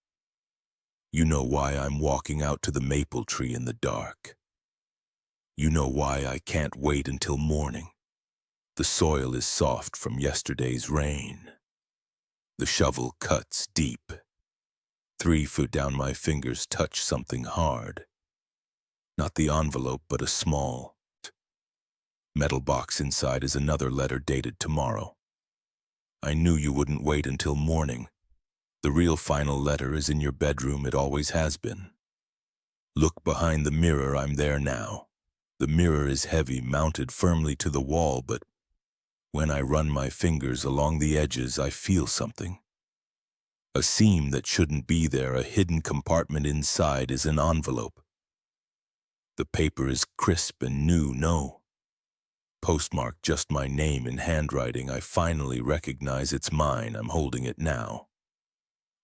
You know why I'm walking out to the maple tree in the dark. You know why I can't wait until morning. The soil is soft from yesterday's rain. The shovel cuts deep. 3 foot down my fingers touch something hard. Not the envelope, but a small metal box inside is another letter dated tomorrow. I knew you wouldn't wait until morning. The real final letter is in your bedroom, it always has been. Look behind the mirror, I'm there now. The mirror is heavy, mounted firmly to the wall, but when I run my fingers along the edges, I feel something. A seam that shouldn't be there, a hidden compartment inside is an envelope. The paper is crisp and new, no. Postmarked just my name in handwriting. I finally recognize it's mine. I'm holding it now.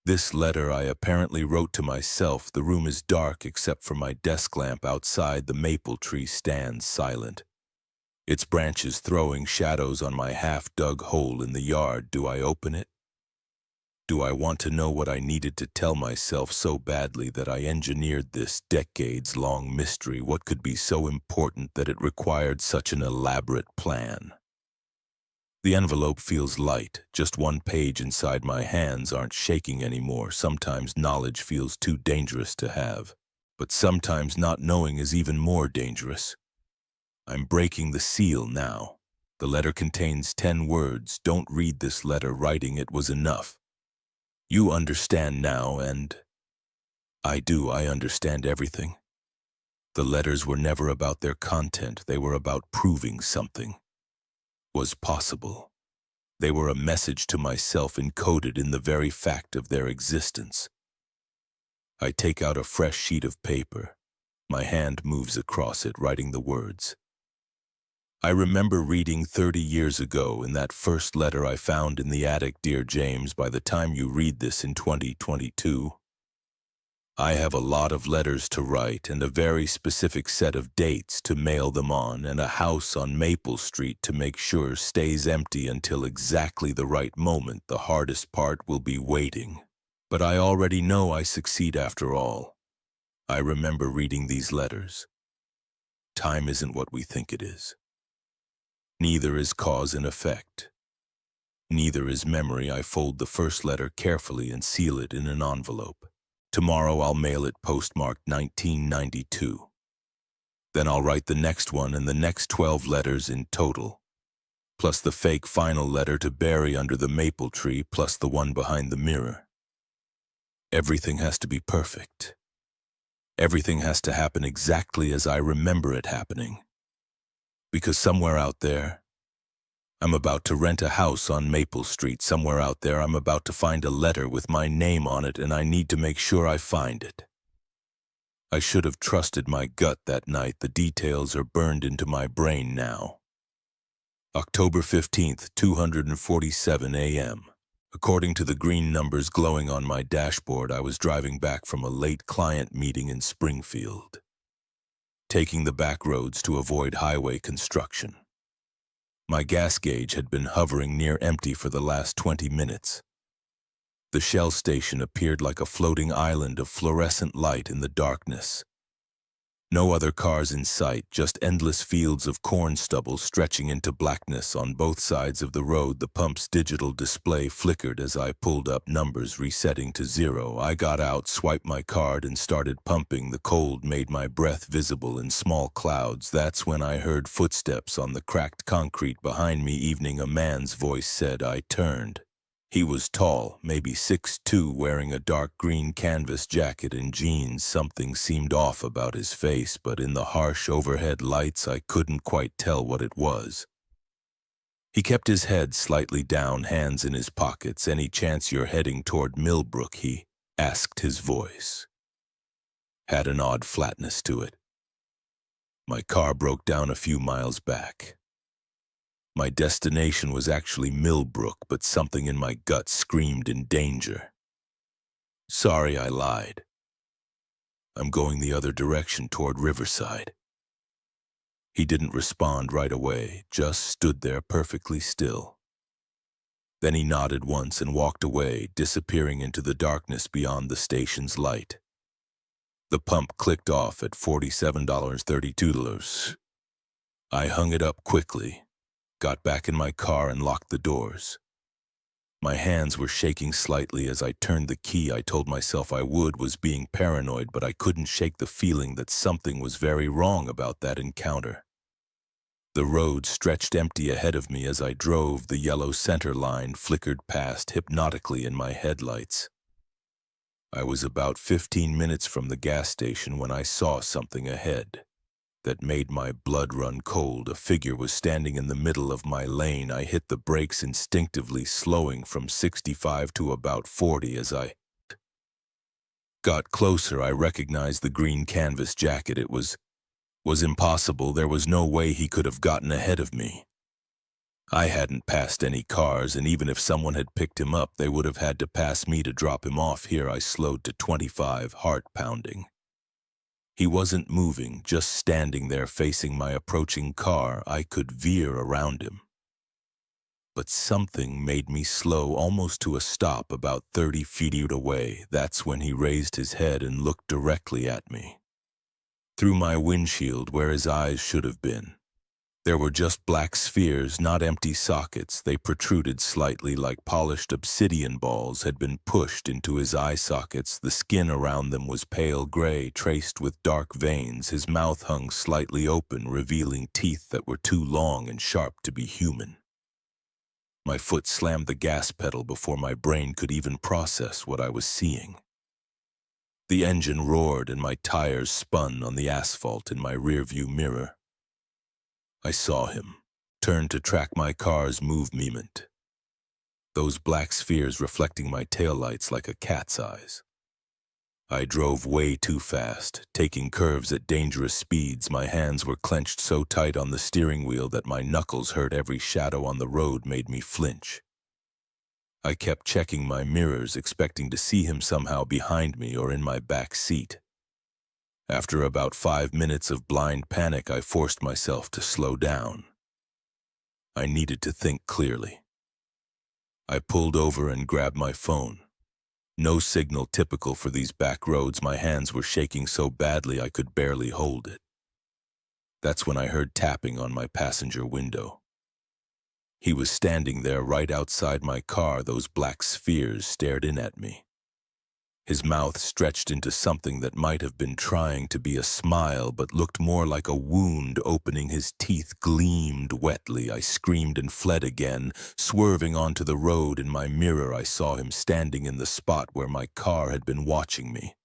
This letter I apparently wrote to myself. The room is dark except for my desk lamp outside. The maple tree stands silent, its branches throwing shadows on my half-dug hole in the yard. Do I open it? Do I want to know what I needed to tell myself so badly that I engineered this decades-long mystery? What could be so important that it required such an elaborate plan? The envelope feels light, just one page inside. My hands aren't shaking anymore. Sometimes knowledge feels too dangerous to have, but sometimes not knowing is even more dangerous. I'm breaking the seal now. The letter contains 10 words. Don't read this letter. Writing it was enough. You understand now, and I do. I understand everything. The letters were never about their content. They were about proving something was possible. They were a message to myself encoded in the very fact of their existence. I take out a fresh sheet of paper. My hand moves across it, writing the words. I remember reading 30 years ago in that first letter I found in the attic. Dear James, by the time you read this in 2022, I have a lot of letters to write and a very specific set of dates to mail them on, and a house on Maple Street to make sure stays empty until exactly the right moment. The hardest part will be waiting. But I already know I succeed after all. I remember reading these letters. Time isn't what we think it is. Neither is cause and effect. Neither is memory. I fold the first letter carefully and seal it in an envelope. Tomorrow I'll mail it postmarked 1992. Then I'll write the next one and the next 12 letters in total, plus the fake final letter to bury under the maple tree, plus the one behind the mirror. Everything has to be perfect. Everything has to happen exactly as I remember it happening. Because somewhere out there, I'm about to rent a house on Maple Street. Somewhere out there, I'm about to find a letter with my name on it, and I need to make sure I find it. I should have trusted my gut that night. The details are burned into my brain now. October 15th, 2:47 a.m. According to the green numbers glowing on my dashboard, I was driving back from a late client meeting in Springfield, taking the back roads to avoid highway construction. My gas gauge had been hovering near empty for the last 20 minutes. The Shell station appeared like a floating island of fluorescent light in the darkness. No other cars in sight, just endless fields of corn stubble stretching into blackness on both sides of the road. The pump's digital display flickered as I pulled up, numbers resetting to 0. I got out, swiped my card, and started pumping. The cold made my breath visible in small clouds. That's when I heard footsteps on the cracked concrete behind me. Evening, a man's voice said. I turned. He was tall, maybe 6'2", wearing a dark green canvas jacket and jeans. Something seemed off about his face, but in the harsh overhead lights I couldn't quite tell what it was. He kept his head slightly down, hands in his pockets. Any chance you're heading toward Millbrook? He asked. His voice had an odd flatness to it. My car broke down a few miles back. My destination was actually Millbrook, but something in my gut screamed in danger. Sorry, I lied. I'm going the other direction toward Riverside. He didn't respond right away, just stood there perfectly still. Then he nodded once and walked away, disappearing into the darkness beyond the station's light. The pump clicked off at $47.32. I hung it up quickly, got back in my car and locked the doors. My hands were shaking slightly as I turned the key. I told myself I was being paranoid, but I couldn't shake the feeling that something was very wrong about that encounter. The road stretched empty ahead of me as I drove. The yellow center line flickered past hypnotically in my headlights. I was about 15 minutes from the gas station when I saw something ahead that made my blood run cold. A figure was standing in the middle of my lane. I hit the brakes instinctively, slowing from 65 to about 40. As I got closer, I recognized the green canvas jacket. It was impossible. There was no way he could have gotten ahead of me. I hadn't passed any cars, and even if someone had picked him up, they would have had to pass me to drop him off. Here I slowed to 25, heart pounding. He wasn't moving, just standing there facing my approaching car. I could veer around him. But something made me slow almost to a stop about 30 feet away. That's when he raised his head and looked directly at me. Through my windshield, where his eyes should have been, there were just black spheres, not empty sockets. They protruded slightly, like polished obsidian balls had been pushed into his eye sockets. The skin around them was pale gray, traced with dark veins. His mouth hung slightly open, revealing teeth that were too long and sharp to be human. My foot slammed the gas pedal before my brain could even process what I was seeing. The engine roared and my tires spun on the asphalt in my rearview mirror. I saw him, turn to track my car's movement. Those black spheres reflecting my taillights like a cat's eyes. I drove way too fast, taking curves at dangerous speeds. My hands were clenched so tight on the steering wheel that my knuckles hurt. Every shadow on the road made me flinch. I kept checking my mirrors, expecting to see him somehow behind me or in my back seat. After about 5 minutes of blind panic, I forced myself to slow down. I needed to think clearly. I pulled over and grabbed my phone. No signal, typical for these back roads. My hands were shaking so badly I could barely hold it. That's when I heard tapping on my passenger window. He was standing there right outside my car. Those black spheres stared in at me. His mouth stretched into something that might have been trying to be a smile, but looked more like a wound opening. His teeth gleamed wetly. I screamed and fled again, swerving onto the road. In my mirror, I saw him standing in the spot where my car had been watching me.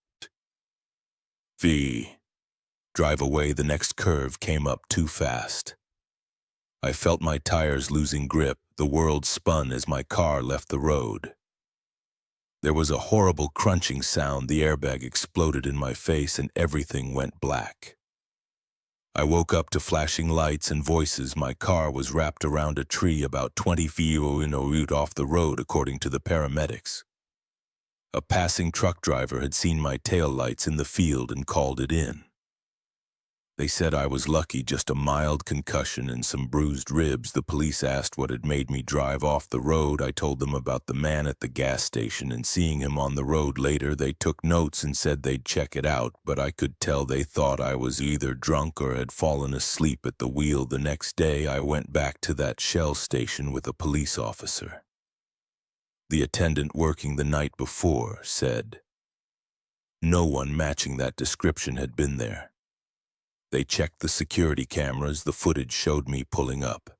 Drive away. The next curve came up too fast. I felt my tires losing grip. The world spun as my car left the road. There was a horrible crunching sound. The airbag exploded in my face and everything went black. I woke up to flashing lights and voices. My car was wrapped around a tree about 20 feet off the road, according to the paramedics. A passing truck driver had seen my taillights in the field and called it in. They said I was lucky, just a mild concussion and some bruised ribs. The police asked what had made me drive off the road. I told them about the man at the gas station and seeing him on the road later. They took notes and said they'd check it out, but I could tell they thought I was either drunk or had fallen asleep at the wheel. The next day, I went back to that Shell station with a police officer. The attendant working the night before said no one matching that description had been there. They checked the security cameras. The footage showed me pulling up,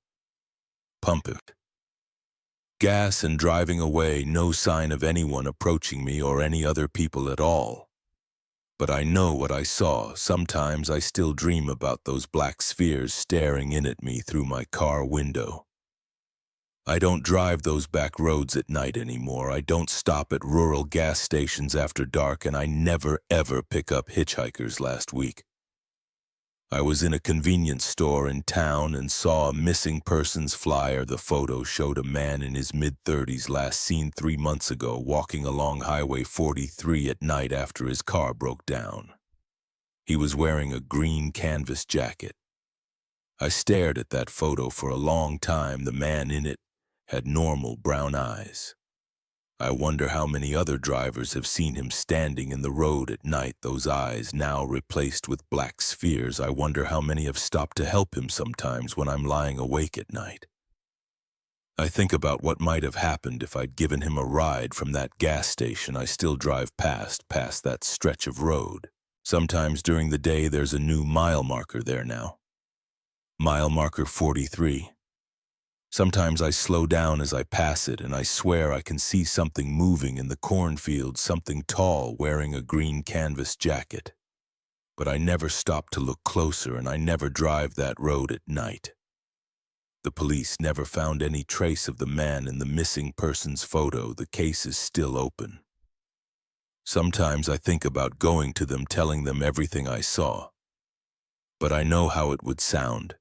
pumping gas and driving away. No sign of anyone approaching me or any other people at all. But I know what I saw. Sometimes I still dream about those black spheres staring in at me through my car window. I don't drive those back roads at night anymore. I don't stop at rural gas stations after dark, and I never ever pick up hitchhikers. Last week, I was in a convenience store in town and saw a missing persons flyer. The photo showed a man in his mid-30s, last seen 3 months ago, walking along Highway 43 at night after his car broke down. He was wearing a green canvas jacket. I stared at that photo for a long time. The man in it had normal brown eyes. I wonder how many other drivers have seen him standing in the road at night, those eyes now replaced with black spheres. I wonder how many have stopped to help him sometimes when I'm lying awake at night. I think about what might have happened if I'd given him a ride from that gas station I still drive past that stretch of road. Sometimes during the day there's a new mile marker there now. Mile marker 43. Sometimes I slow down as I pass it, and I swear I can see something moving in the cornfield, something tall wearing a green canvas jacket. But I never stop to look closer, and I never drive that road at night. The police never found any trace of the man in the missing persons photo. The case is still open. Sometimes I think about going to them, telling them everything I saw. But I know how it would sound.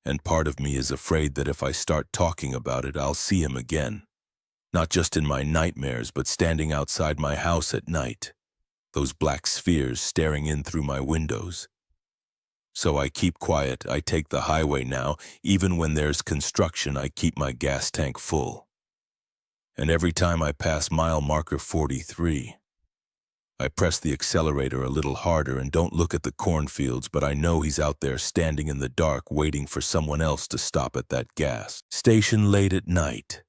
And part of me is afraid that if I start talking about it, I'll see him again. Not just in my nightmares, but standing outside my house at night. Those black spheres staring in through my windows. So I keep quiet. I take the highway now. Even when there's construction, I keep my gas tank full. And every time I pass mile marker 43, I press the accelerator a little harder and don't look at the cornfields, but I know he's out there standing in the dark waiting for someone else to stop at that gas station late at night.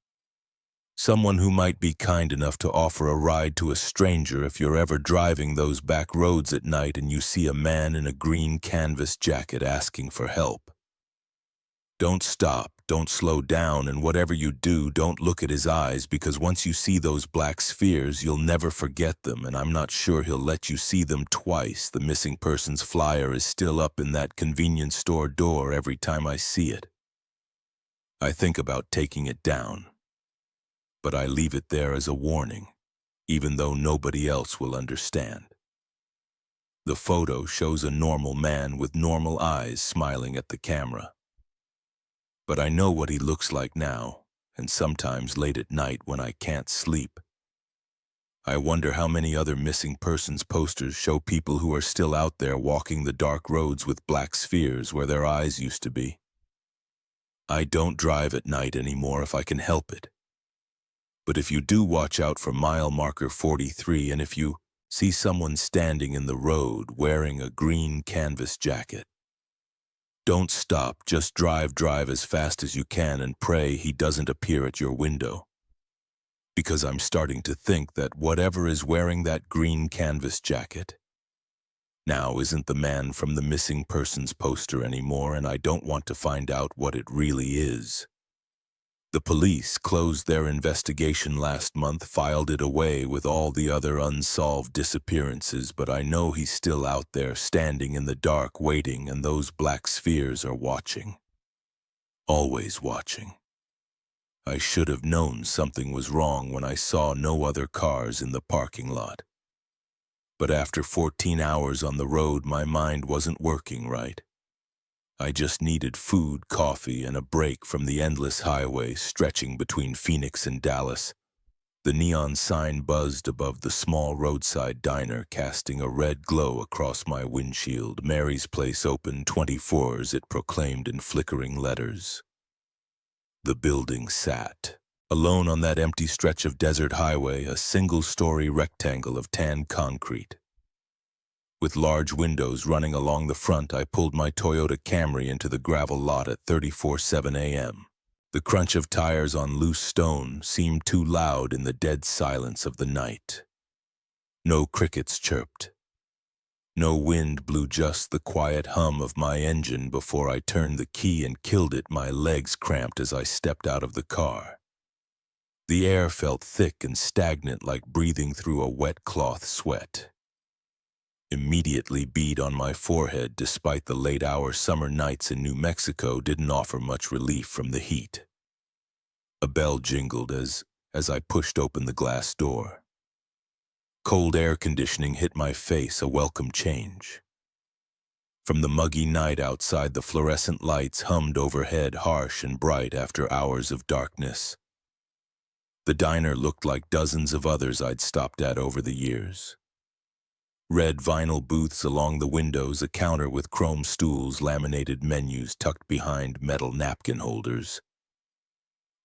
Someone who might be kind enough to offer a ride to a stranger if you're ever driving those back roads at night and you see a man in a green canvas jacket asking for help. Don't stop, don't slow down, and whatever you do, don't look at his eyes, because once you see those black spheres, you'll never forget them, and I'm not sure he'll let you see them twice. The missing persons flyer is still up in that convenience store door every time I see it. I think about taking it down, but I leave it there as a warning, even though nobody else will understand. The photo shows a normal man with normal eyes smiling at the camera. But I know what he looks like now, and sometimes late at night when I can't sleep. I wonder how many other missing persons posters show people who are still out there walking the dark roads with black spheres where their eyes used to be. I don't drive at night anymore if I can help it. But if you do, watch out for mile marker 43, and if you see someone standing in the road wearing a green canvas jacket, don't stop, just drive as fast as you can and pray he doesn't appear at your window. Because I'm starting to think that whatever is wearing that green canvas jacket now isn't the man from the missing persons poster anymore, and I don't want to find out what it really is. The police closed their investigation last month, filed it away with all the other unsolved disappearances, but I know he's still out there standing in the dark waiting, and those black spheres are watching. Always watching. I should have known something was wrong when I saw no other cars in the parking lot. But after 14 hours on the road, my mind wasn't working right. I just needed food, coffee, and a break from the endless highway stretching between Phoenix and Dallas. The neon sign buzzed above the small roadside diner, casting a red glow across my windshield. Mary's Place open 24 it proclaimed in flickering letters. The building sat, alone on that empty stretch of desert highway, a single-story rectangle of tan concrete. With large windows running along the front, I pulled my Toyota Camry into the gravel lot at 3:47 a.m. The crunch of tires on loose stone seemed too loud in the dead silence of the night. No crickets chirped. No wind blew, just the quiet hum of my engine before I turned the key and killed it. My legs cramped as I stepped out of the car. The air felt thick and stagnant, like breathing through a wet cloth. Sweat immediately bead on my forehead, despite the late-hour summer nights in New Mexico didn't offer much relief from the heat. A bell jingled as I pushed open the glass door. Cold air conditioning hit my face, a welcome change. From the muggy night outside, the fluorescent lights hummed overhead, harsh and bright after hours of darkness. The diner looked like dozens of others I'd stopped at over the years. Red vinyl booths along the windows, a counter with chrome stools, laminated menus tucked behind metal napkin holders.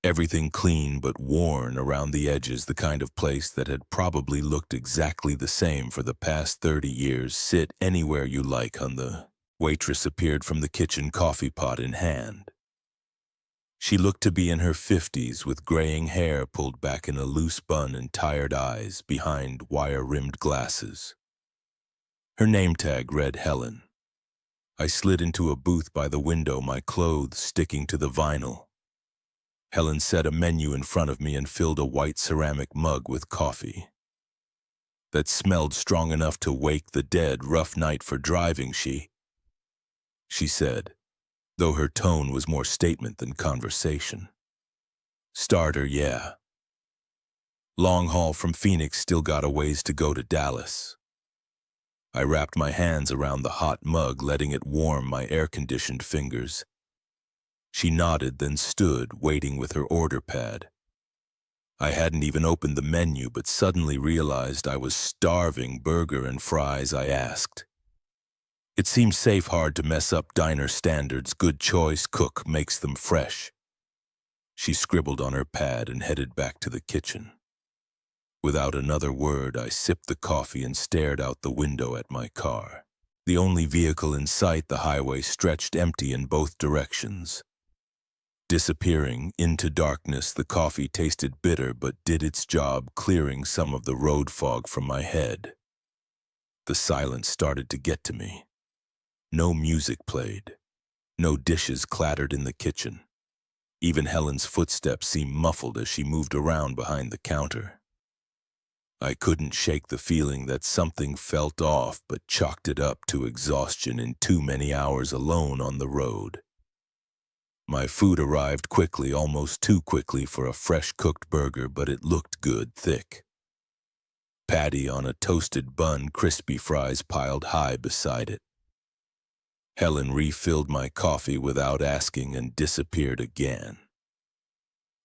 Everything clean but worn around the edges, the kind of place that had probably looked exactly the same for the past 30 years. Sit anywhere you like, hun. The waitress appeared from the kitchen, coffee pot in hand. She looked to be in her 50s, with graying hair pulled back in a loose bun and tired eyes behind wire-rimmed glasses. Her name tag read Helen. I slid into a booth by the window, my clothes sticking to the vinyl. Helen set a menu in front of me and filled a white ceramic mug with coffee. That smelled strong enough to wake the dead. Rough night for driving, she said, though her tone was more statement than conversation. Starter, yeah. Long haul from Phoenix, still got a ways to go to Dallas. I wrapped my hands around the hot mug, letting it warm my air-conditioned fingers. She nodded, then stood, waiting with her order pad. I hadn't even opened the menu, but suddenly realized I was starving. Burger and fries, I asked. It seemed safe, hard to mess up diner standards. Good choice, cook makes them fresh. She scribbled on her pad and headed back to the kitchen. Without another word, I sipped the coffee and stared out the window at my car. The only vehicle in sight, the highway stretched empty in both directions. Disappearing into darkness, the coffee tasted bitter but did its job, clearing some of the road fog from my head. The silence started to get to me. No music played. No dishes clattered in the kitchen. Even Helen's footsteps seemed muffled as she moved around behind the counter. I couldn't shake the feeling that something felt off, but chalked it up to exhaustion in too many hours alone on the road. My food arrived quickly, almost too quickly for a fresh-cooked burger, but it looked good, thick. Patty on a toasted bun, crispy fries piled high beside it. Helen refilled my coffee without asking and disappeared again.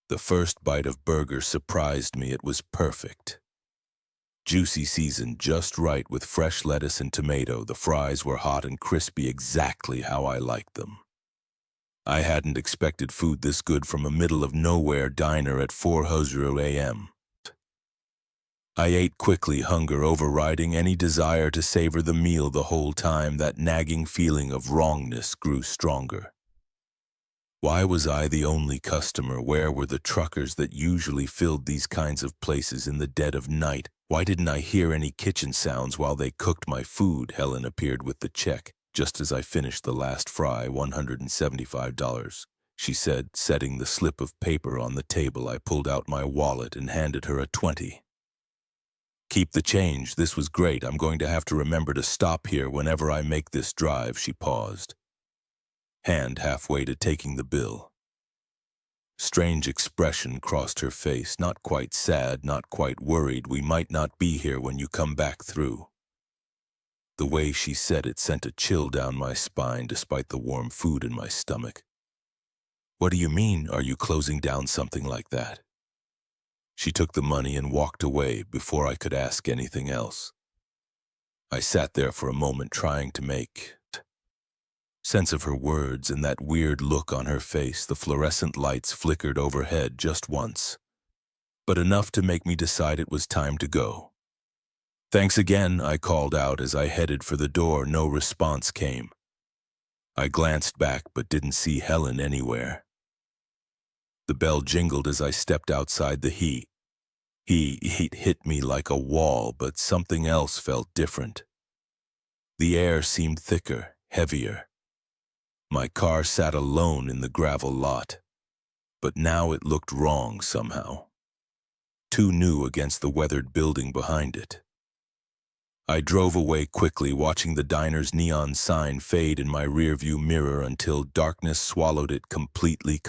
The first bite of burger surprised me. It was perfect. Juicy, seasoned just right with fresh lettuce and tomato. The fries were hot and crispy, exactly how I liked them. I hadn't expected food this good from a middle-of-nowhere diner at 4:00 a.m. I ate quickly, hunger overriding any desire to savor the meal. The whole time, that nagging feeling of wrongness grew stronger. Why was I the only customer? Where were the truckers that usually filled these kinds of places in the dead of night? Why didn't I hear any kitchen sounds while they cooked my food? Helen appeared with the check just as I finished the last fry. $175, she said, setting the slip of paper on the table. I pulled out my wallet and handed her a 20. Keep the change. This was great. I'm going to have to remember to stop here whenever I make this drive. She paused, hand halfway to taking the bill. Strange expression crossed her face, not quite sad, not quite worried. We might not be here when you come back through. The way she said it sent a chill down my spine despite the warm food in my stomach. What do you mean, are you closing down something like that? She took the money and walked away before I could ask anything else. I sat there for a moment trying to make sense of her words and that weird look on her face. The fluorescent lights flickered overhead just once, but enough to make me decide it was time to go. Thanks again, I called out as I headed for the door. No response came. I glanced back but didn't see Helen anywhere. The bell jingled as I stepped outside. The heat hit me like a wall, but something else felt different. The air seemed thicker, heavier. My car sat alone in the gravel lot, but now it looked wrong somehow. Too new against the weathered building behind it. I drove away quickly, watching the diner's neon sign fade in my rearview mirror until darkness swallowed it completely.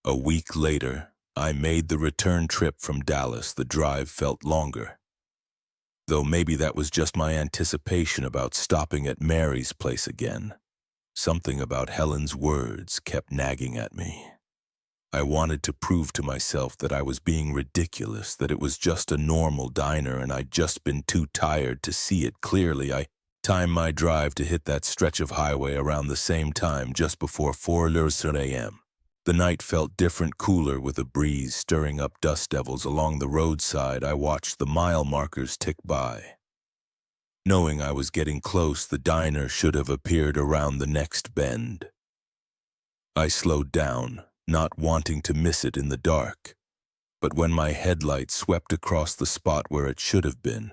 A week later, I made the return trip from Dallas. The drive felt longer, though maybe that was just my anticipation about stopping at Mary's place again. Something about Helen's words kept nagging at me. I wanted to prove to myself that I was being ridiculous, that it was just a normal diner and I'd just been too tired to see it clearly. I timed my drive to hit that stretch of highway around the same time, just before 4:00 a.m. The night felt different, cooler, with a breeze stirring up dust devils along the roadside. I watched the mile markers tick by. Knowing I was getting close, the diner should have appeared around the next bend. I slowed down, not wanting to miss it in the dark, but when my headlight swept across the spot where it should have been,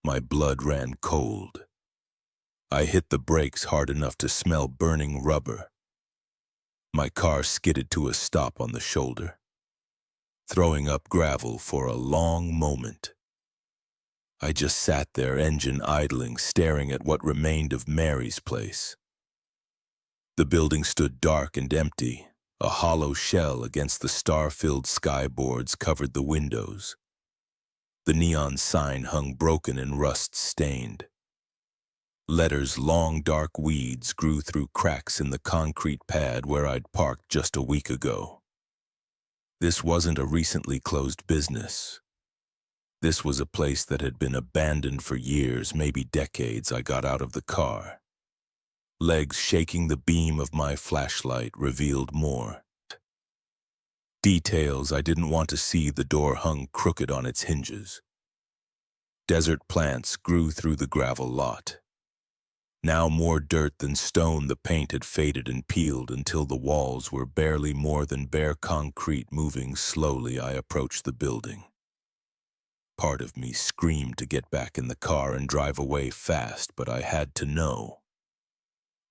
my blood ran cold. I hit the brakes hard enough to smell burning rubber. My car skidded to a stop on the shoulder, throwing up gravel for a long moment. I just sat there, engine idling, staring at what remained of Mary's place. The building stood dark and empty. A hollow shell against the star-filled skyboards covered the windows. The neon sign hung broken and rust-stained. Letters, long dark weeds, grew through cracks in the concrete pad where I'd parked just a week ago. This wasn't a recently closed business. This was a place that had been abandoned for years, maybe decades. I got out of the car. Legs shaking, the beam of my flashlight revealed more details I didn't want to see. The door hung crooked on its hinges. Desert plants grew through the gravel lot. Now more dirt than stone, the paint had faded and peeled until the walls were barely more than bare concrete. Moving slowly, I approached the building. Part of me screamed to get back in the car and drive away fast, but I had to know.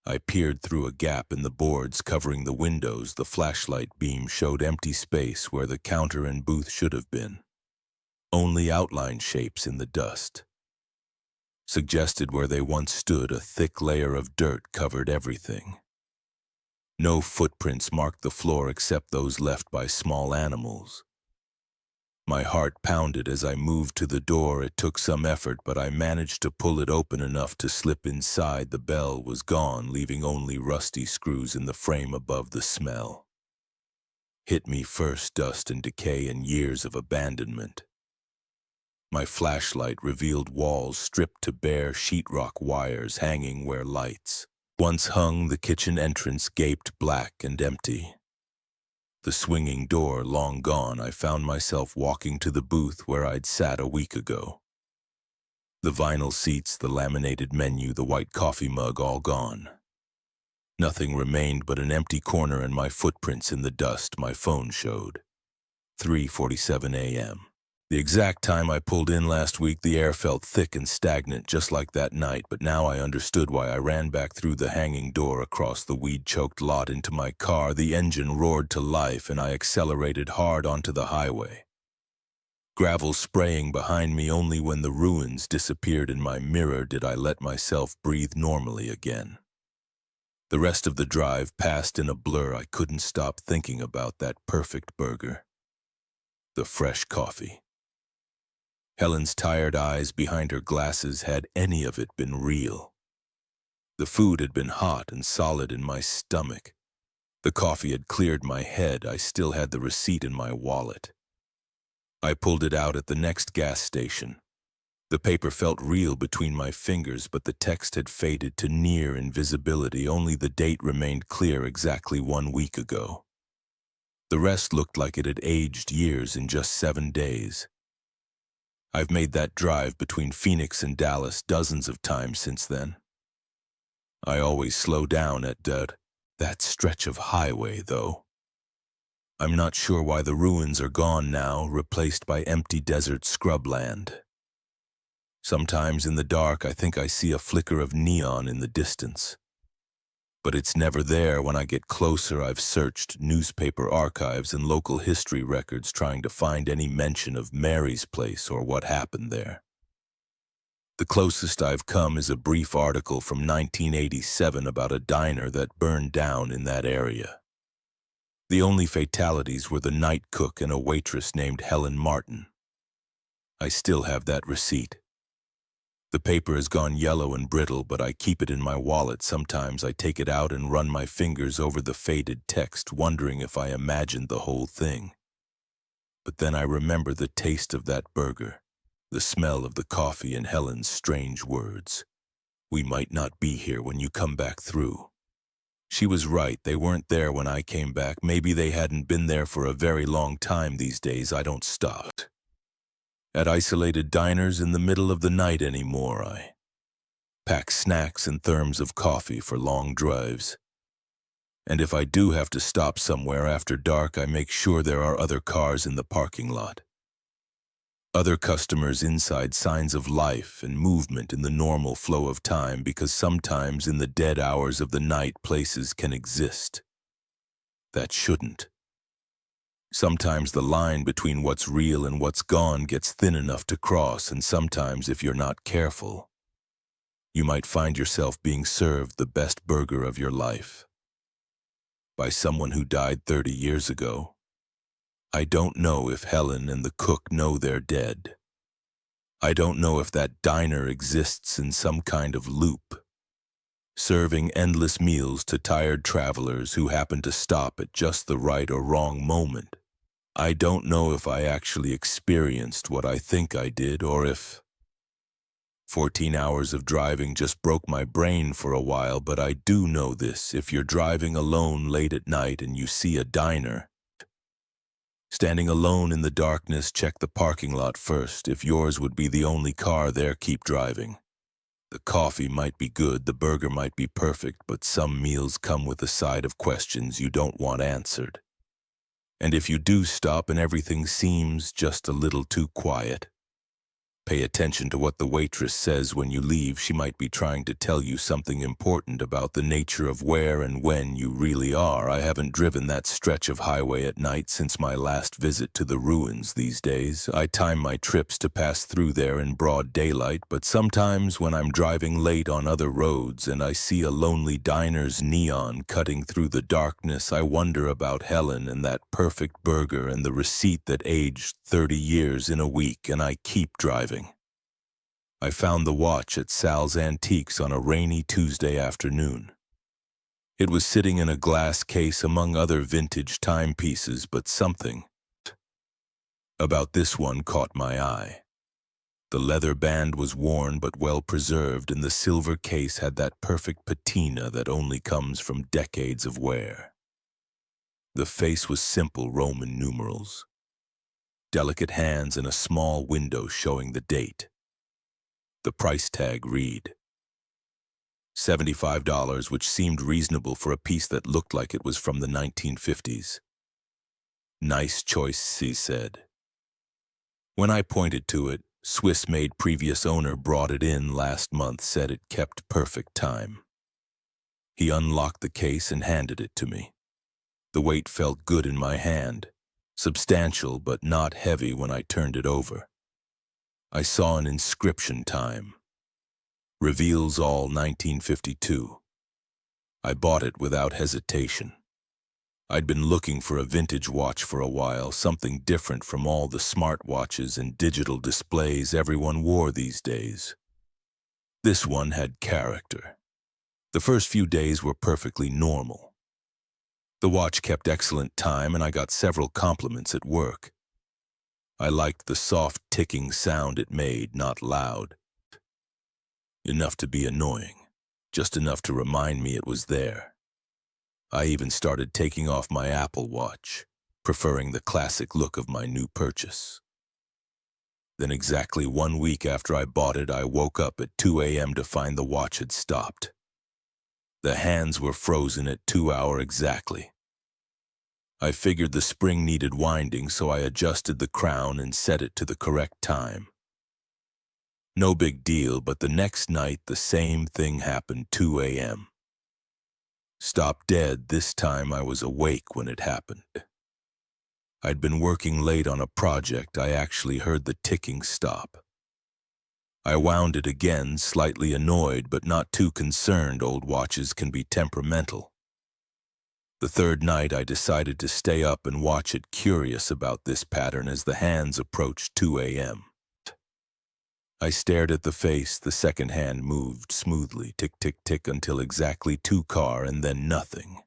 I peered through a gap in the boards covering the windows. The flashlight beam showed empty space where the counter and booth should have been. Only outline shapes in the dust. Suggested where they once stood, a thick layer of dirt covered everything. No footprints marked the floor except those left by small animals. My heart pounded as I moved to the door. It took some effort, but I managed to pull it open enough to slip inside. The bell was gone, leaving only rusty screws in the frame above. The smell hit me first, dust and decay and years of abandonment. My flashlight revealed walls stripped to bare, sheetrock wires hanging where lights once hung. The kitchen entrance gaped black and empty. The swinging door long gone. I found myself walking to the booth where I'd sat a week ago. The vinyl seats, the laminated menu, the white coffee mug, all gone. Nothing remained but an empty corner and my footprints in the dust. My phone showed 3:47 a.m. The exact time I pulled in last week. The air felt thick and stagnant, just like that night, but now I understood why. I ran back through the hanging door, across the weed-choked lot, into my car. The engine roared to life, and I accelerated hard onto the highway. Gravel spraying behind me. Only when the ruins disappeared in my mirror did I let myself breathe normally again. The rest of the drive passed in a blur. I couldn't stop thinking about that perfect burger, the fresh coffee. Helen's tired eyes behind her glasses. Had any of it been real? The food had been hot and solid in my stomach. The coffee had cleared my head. I still had the receipt in my wallet. I pulled it out at the next gas station. The paper felt real between my fingers, but the text had faded to near invisibility. Only the date remained clear, exactly 1 week ago. The rest looked like it had aged years in just 7 days. I've made that drive between Phoenix and Dallas dozens of times since then. I always slow down at that stretch of highway, though. I'm not sure why the ruins are gone now, replaced by empty desert scrubland. Sometimes in the dark I think I see a flicker of neon in the distance. But it's never there when I get closer. I've searched newspaper archives and local history records trying to find any mention of Mary's place or what happened there. The closest I've come is a brief article from 1987 about a diner that burned down in that area. The only fatalities were the night cook and a waitress named Helen Martin. I still have that receipt. The paper has gone yellow and brittle, but I keep it in my wallet. Sometimes I take it out and run my fingers over the faded text, wondering if I imagined the whole thing. But then I remember the taste of that burger, the smell of the coffee, and Helen's strange words. "We might not be here when you come back through." She was right, they weren't there when I came back. Maybe they hadn't been there for a very long time these days. I don't stop at isolated diners in the middle of the night anymore. I pack snacks and therms of coffee for long drives. And if I do have to stop somewhere after dark, I make sure there are other cars in the parking lot. Other customers inside, signs of life and movement in the normal flow of time, because sometimes in the dead hours of the night places can exist that shouldn't. Sometimes the line between what's real and what's gone gets thin enough to cross, and sometimes if you're not careful, you might find yourself being served the best burger of your life by someone who died 30 years ago. I don't know if Helen and the cook know they're dead. I don't know if that diner exists in some kind of loop, serving endless meals to tired travelers who happen to stop at just the right or wrong moment. I don't know if I actually experienced what I think I did, or if 14 hours of driving just broke my brain for a while, but I do know this: if you're driving alone late at night and you see a diner standing alone in the darkness, check the parking lot first. If yours would be the only car there, keep driving. The coffee might be good, the burger might be perfect, but some meals come with a side of questions you don't want answered. And if you do stop and everything seems just a little too quiet, pay attention to what the waitress says when you leave. She might be trying to tell you something important about the nature of where and when you really are. I haven't driven that stretch of highway at night since my last visit to the ruins these days. I time my trips to pass through there in broad daylight, but sometimes when I'm driving late on other roads and I see a lonely diner's neon cutting through the darkness, I wonder about Helen and that perfect burger and the receipt that aged 30 years in a week, and I keep driving. I found the watch at Sal's Antiques on a rainy Tuesday afternoon. It was sitting in a glass case among other vintage timepieces, but something about this one caught my eye. The leather band was worn but well preserved, and the silver case had that perfect patina that only comes from decades of wear. The face was simple Roman numerals, delicate hands, and a small window showing the date. The price tag read $75, which seemed reasonable for a piece that looked like it was from the 1950s. Nice choice, he said. When I pointed to it, Swiss-made previous owner brought it in last month, said it kept perfect time. He unlocked the case and handed it to me. The weight felt good in my hand, substantial but not heavy when I turned it over. I saw an inscription: time. Reveals all 1952. I bought it without hesitation. I'd been looking for a vintage watch for a while, something different from all the smartwatches and digital displays everyone wore these days. This one had character. The first few days were perfectly normal. The watch kept excellent time, and I got several compliments at work. I liked the soft ticking sound it made, not loud enough to be annoying, just enough to remind me it was there. I even started taking off my Apple Watch, preferring the classic look of my new purchase. Then exactly 1 week after I bought it, I woke up at 2 a.m. to find the watch had stopped. The hands were frozen at 2 hours exactly. I figured the spring needed winding, so I adjusted the crown and set it to the correct time. No big deal, but the next night the same thing happened, 2 a.m. Stopped dead. This time I was awake when it happened. I'd been working late on a project. I actually heard the ticking stop. I wound it again, slightly annoyed but not too concerned. Old watches can be temperamental. The third night I decided to stay up and watch it, curious about this pattern as the hands approached 2 a.m. I stared at the face. The second hand moved smoothly, tick, tick, tick, until exactly 2 car, and then nothing.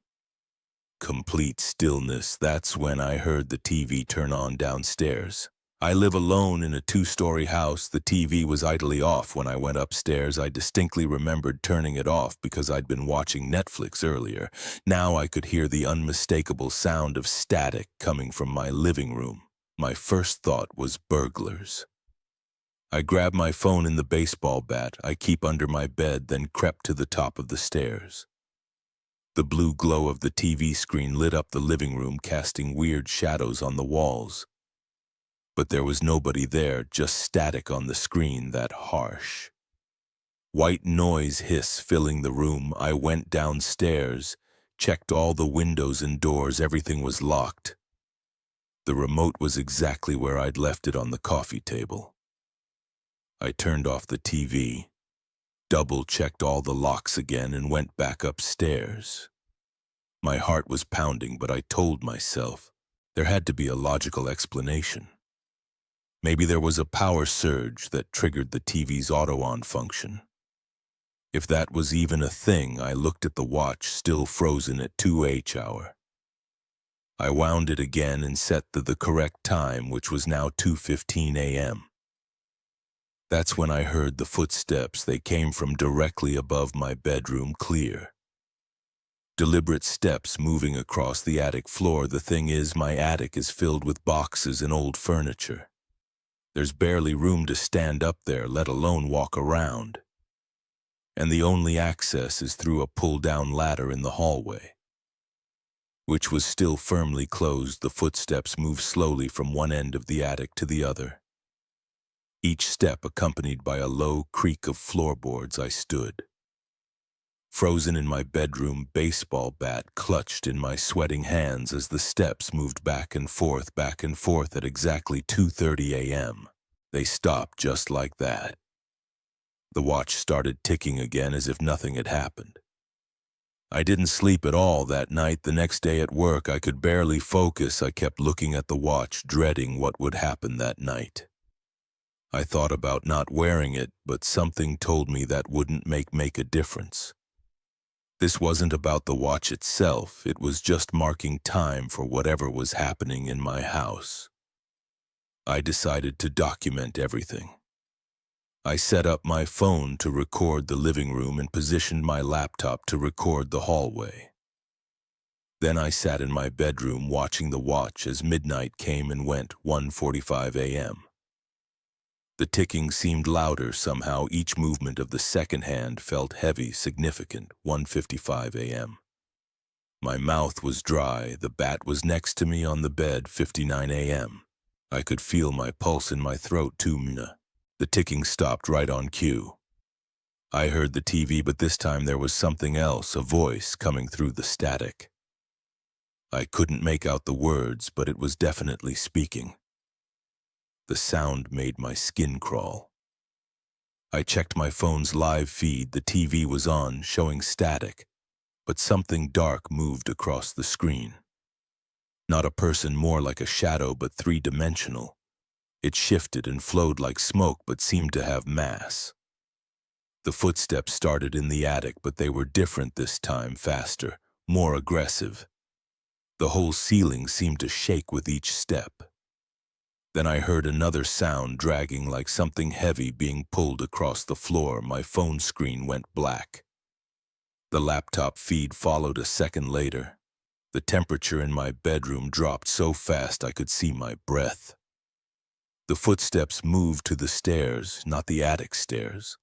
Complete stillness. That's when I heard the TV turn on downstairs. I live alone in a two-story house. The TV was idly off when I went upstairs. I distinctly remembered turning it off because I'd been watching Netflix earlier. Now I could hear the unmistakable sound of static coming from my living room. My first thought was burglars. I grabbed my phone and the baseball bat I keep under my bed, then crept to the top of the stairs. The blue glow of the TV screen lit up the living room, casting weird shadows on the walls. But there was nobody there, just static on the screen, that harsh. White noise hiss filling the room. I went downstairs, checked all the windows and doors. Everything was locked. The remote was exactly where I'd left it, on the coffee table. I turned off the TV, double-checked all the locks again, and went back upstairs. My heart was pounding, but I told myself there had to be a logical explanation. Maybe there was a power surge that triggered the TV's auto-on function. If that was even a thing, I looked at the watch, still frozen at 2h hour. I wound it again and set the correct time, which was now 2:15 a.m. That's when I heard the footsteps. They came from directly above my bedroom, clear. Deliberate steps moving across the attic floor. The thing is, my attic is filled with boxes and old furniture. There's barely room to stand up there, let alone walk around. And the only access is through a pull-down ladder in the hallway, which was still firmly closed. The footsteps moved slowly from one end of the attic to the other, each step accompanied by a low creak of floorboards. I stood, frozen in my bedroom, baseball bat clutched in my sweating hands as the steps moved back and forth at exactly 2:30 a.m. They stopped just like that. The watch started ticking again as if nothing had happened. I didn't sleep at all that night. The next day at work, I could barely focus. I kept looking at the watch, dreading what would happen that night. I thought about not wearing it, but something told me that wouldn't make a difference. This wasn't about the watch itself. It was just marking time for whatever was happening in my house. I decided to document everything. I set up my phone to record the living room and positioned my laptop to record the hallway. Then I sat in my bedroom watching the watch as midnight came and went. 1:45 a.m. The ticking seemed louder somehow. Each movement of the second hand felt heavy, significant. 1:55 a.m. My mouth was dry. The bat was next to me on the bed. 59 a.m. I could feel my pulse in my throat. 2 The ticking stopped right on cue. I heard the TV, but this time there was something else, a voice coming through the static. I couldn't make out the words, but it was definitely speaking. The sound made my skin crawl. I checked my phone's live feed. The TV was on, showing static, but something dark moved across the screen. Not a person, more like a shadow, but three-dimensional. It shifted and flowed like smoke, but seemed to have mass. The footsteps started in the attic, but they were different this time, faster, more aggressive. The whole ceiling seemed to shake with each step. Then I heard another sound, dragging, like something heavy being pulled across the floor. My phone screen went black. The laptop feed followed a second later. The temperature in my bedroom dropped so fast I could see my breath. The footsteps moved to the stairs, not the attic stairs.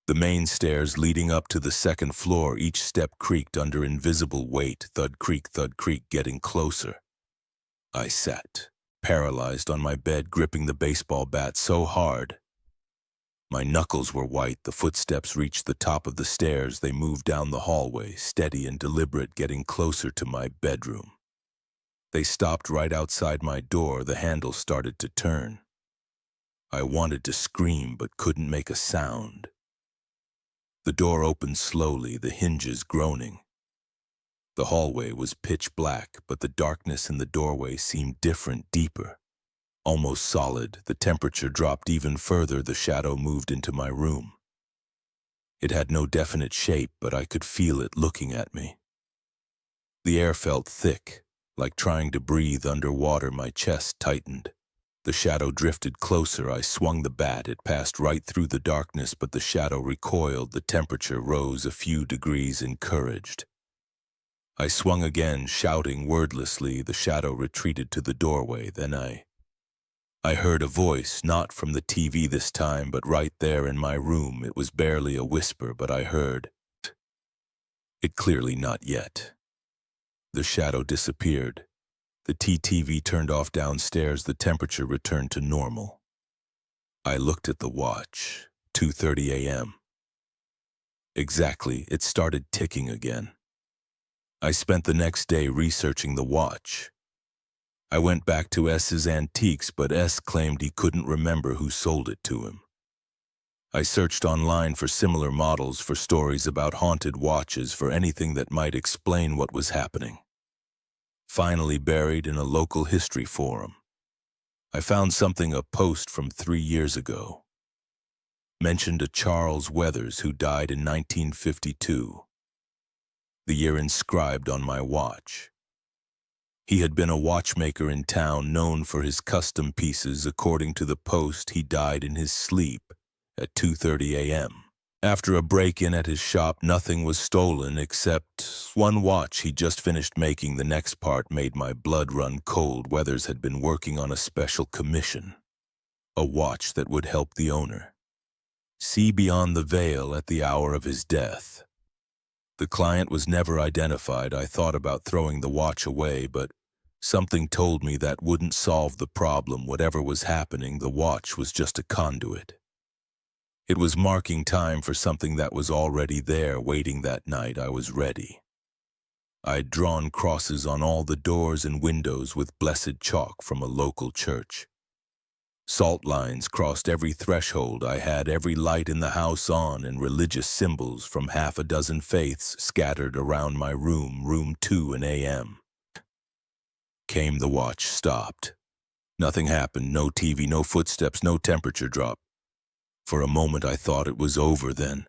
The main stairs leading up to the second floor. Each step creaked under invisible weight. Thud creak, getting closer. I sat, paralyzed on my bed, gripping the baseball bat so hard. My knuckles were white. The footsteps reached the top of the stairs. They moved down the hallway, steady and deliberate, getting closer to my bedroom. They stopped right outside my door. The handle started to turn. I wanted to scream, but couldn't make a sound. The door opened slowly, the hinges groaning. The hallway was pitch black, but the darkness in the doorway seemed different, deeper, almost solid. The temperature dropped even further. The shadow moved into my room. It had no definite shape, but I could feel it looking at me. The air felt thick, like trying to breathe underwater. My chest tightened. The shadow drifted closer. I swung the bat. It passed right through the darkness, but the shadow recoiled. The temperature rose a few degrees, encouraged. I swung again, shouting wordlessly. The shadow retreated to the doorway. Then I heard a voice, not from the TV this time, but right there in my room. It was barely a whisper, but I heard it clearly. Not yet. The shadow disappeared. The TV turned off downstairs. The temperature returned to normal. I looked at the watch. 2:30 a.m. Exactly, it started ticking again. I spent the next day researching the watch. I went back to S's Antiques, but S claimed he couldn't remember who sold it to him. I searched online for similar models, for stories about haunted watches, for anything that might explain what was happening. Finally, buried in a local history forum, I found something. A post from 3 years ago mentioned a Charles Weathers who died in 1952, the year inscribed on my watch. He had been a watchmaker in town, known for his custom pieces. According to the post, he died in his sleep at 2:30 a.m. After a break-in at his shop. Nothing was stolen except one watch he just finished making. The next part made my blood run cold. Weathers had been working on a special commission, a watch that would help the owner see beyond the veil at the hour of his death. The client was never identified. I thought about throwing the watch away, but something told me that wouldn't solve the problem. Whatever was happening, the watch was just a conduit. It was marking time for something that was already there, waiting. That night, I was ready. I'd drawn crosses on all the doors and windows with blessed chalk from a local church. Salt lines crossed every threshold. I had every light in the house on, and religious symbols from half a dozen faiths scattered around my room. Room 2 and a.m. Came. The watch stopped. Nothing happened. No TV, no footsteps, no temperature drop. For a moment I thought it was over. Then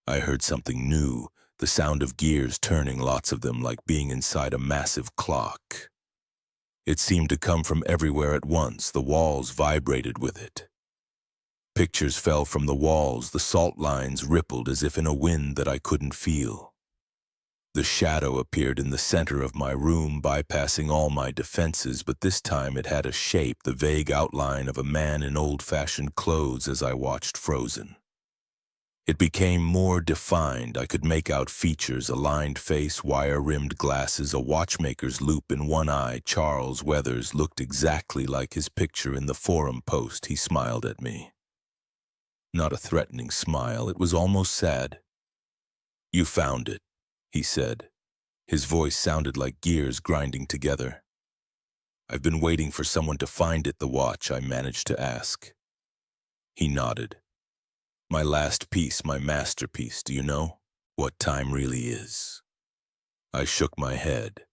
I heard something new, the sound of gears turning, lots of them, like being inside a massive clock. It seemed to come from everywhere at once. The walls vibrated with it. Pictures fell from the walls. The salt lines rippled as if in a wind that I couldn't feel. The shadow appeared in the center of my room, bypassing all my defenses, but this time it had a shape, the vague outline of a man in old-fashioned clothes. As I watched, frozen, it became more defined. I could make out features, a lined face, wire-rimmed glasses, a watchmaker's loop in one eye. Charles Weathers looked exactly like his picture in the forum post. He smiled at me. Not a threatening smile, it was almost sad. "You found it," he said. His voice sounded like gears grinding together. "I've been waiting for someone to find it." "The watch?" I managed to ask. He nodded. "My last piece, my masterpiece. Do you know what time really is?" I shook my head.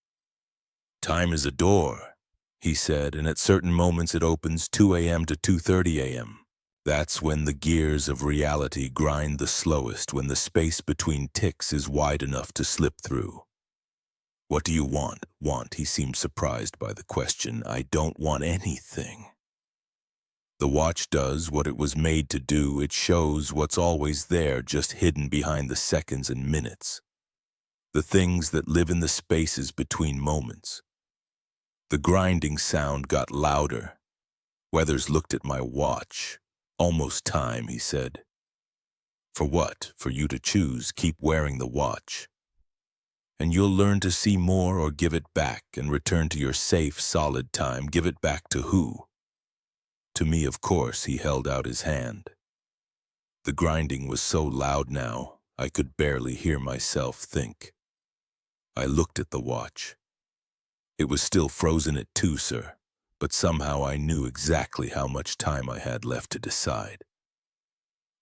"Time is a door," he said, "and at certain moments it opens 2 a.m. to 2:30 a.m. That's when the gears of reality grind the slowest, when the space between ticks is wide enough to slip through." "What do you want?" He seemed surprised by the question. "I don't want anything. The watch does what it was made to do. It shows what's always there, just hidden behind the seconds and minutes. The things that live in the spaces between moments." The grinding sound got louder. Weathers looked at my watch. "Almost time," he said. "For what?" "For you to choose. Keep wearing the watch, and you'll learn to see more, or give it back and return to your safe, solid time." "Give it back to who?" "To me, of course." He held out his hand. The grinding was so loud now, I could barely hear myself think. I looked at the watch. It was still frozen at 2, sir, but somehow I knew exactly how much time I had left to decide.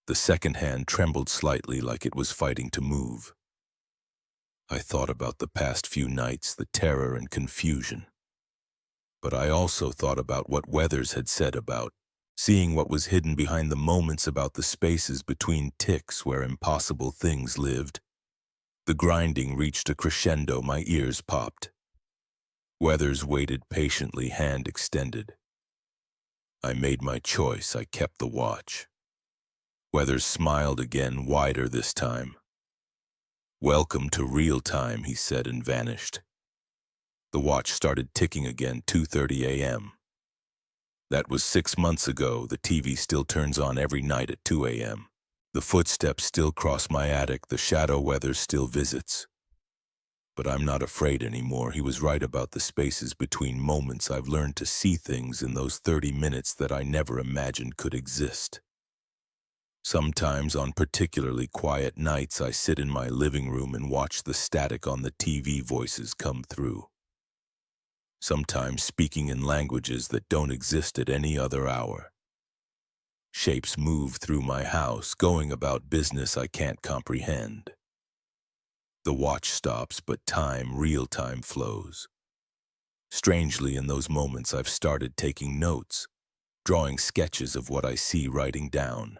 The second hand trembled slightly, like it was fighting to move. I thought about the past few nights, the terror and confusion. But I also thought about what Weathers had said about seeing what was hidden behind the moments, about the spaces between ticks where impossible things lived. The grinding reached a crescendo. My ears popped. Weathers waited patiently, hand extended. I made my choice. I kept the watch. Weathers smiled again, wider this time. "Welcome to real time," he said and vanished. The watch started ticking again, 2:30 a.m. That was 6 months ago. The TV still turns on every night at 2 a.m. The footsteps still cross my attic. The shadow Weathers still visits. But I'm not afraid anymore. He was right about the spaces between moments. I've learned to see things in those 30 minutes that I never imagined could exist. Sometimes on particularly quiet nights, I sit in my living room and watch the static on the TV voices come through. Sometimes speaking in languages that don't exist at any other hour. Shapes move through my house, going about business I can't comprehend. The watch stops, but time, real time, flows. Strangely, in those moments, I've started taking notes, drawing sketches of what I see, writing down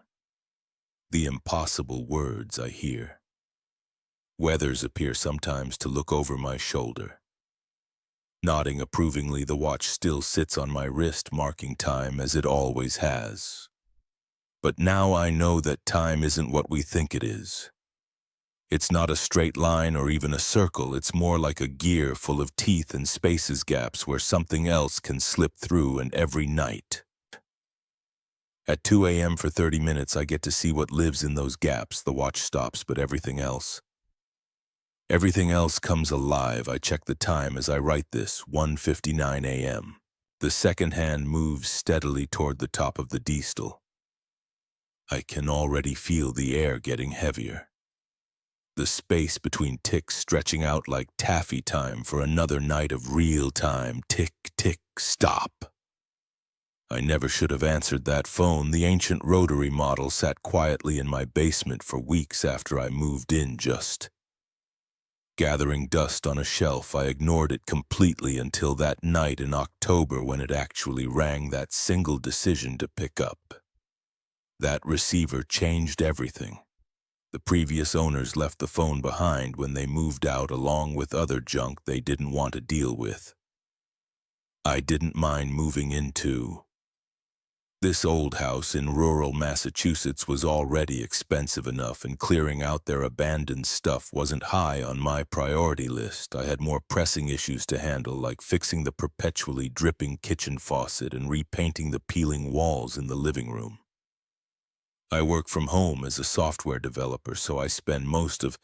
the impossible words I hear. Weathers appear sometimes to look over my shoulder. Nodding approvingly, the watch still sits on my wrist, marking time as it always has. But now I know that time isn't what we think it is. It's not a straight line or even a circle. It's more like a gear full of teeth and spaces, gaps where something else can slip through. And every night, at 2 a.m. for 30 minutes, I get to see what lives in those gaps. The watch stops, but everything else comes alive. I check the time as I write this, 1:59 a.m. The second hand moves steadily toward the top of the D-stal. I can already feel the air getting heavier. The space between ticks stretching out like taffy time for another night of real time. Tick, tick, stop. I never should have answered that phone. The ancient rotary model sat quietly in my basement for weeks after I moved in, just gathering dust on a shelf. I ignored it completely until that night in October when it actually rang. That single decision to pick up that receiver changed everything. The previous owners left the phone behind when they moved out, along with other junk they didn't want to deal with. I didn't mind moving into. This old house in rural Massachusetts was already expensive enough, and clearing out their abandoned stuff wasn't high on my priority list. I had more pressing issues to handle, like fixing the perpetually dripping kitchen faucet and repainting the peeling walls in the living room. I work from home as a software developer, so I spend most of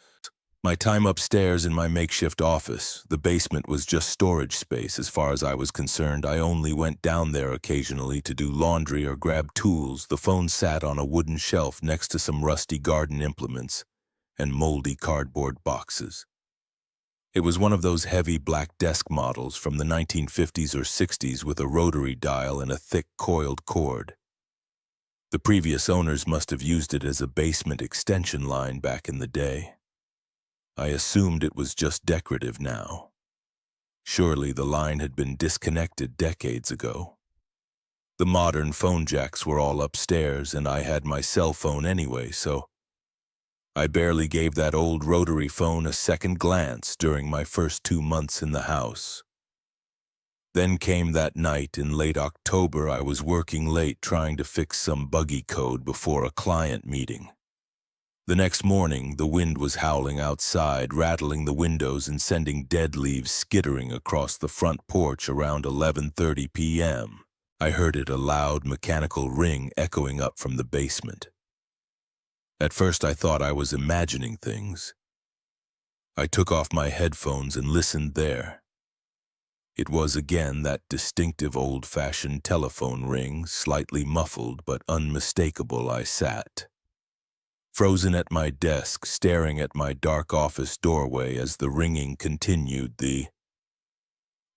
my time upstairs in my makeshift office. The basement was just storage space as far as I was concerned. I only went down there occasionally to do laundry or grab tools. The phone sat on a wooden shelf next to some rusty garden implements and moldy cardboard boxes. It was one of those heavy black desk models from the 1950s or 60s with a rotary dial and a thick coiled cord. The previous owners must have used it as a basement extension line back in the day. I assumed it was just decorative now. Surely the line had been disconnected decades ago. The modern phone jacks were all upstairs, and I had my cell phone anyway, so I barely gave that old rotary phone a second glance during my first 2 months in the house. Then came that night in late October. I was working late trying to fix some buggy code before a client meeting. The next morning, the wind was howling outside, rattling the windows and sending dead leaves skittering across the front porch. Around 11:30 p.m., I heard it, a loud mechanical ring echoing up from the basement. At first I thought I was imagining things. I took off my headphones and listened there. It was again that distinctive old-fashioned telephone ring, slightly muffled but unmistakable. I sat, frozen at my desk, staring at my dark office doorway as the ringing continued.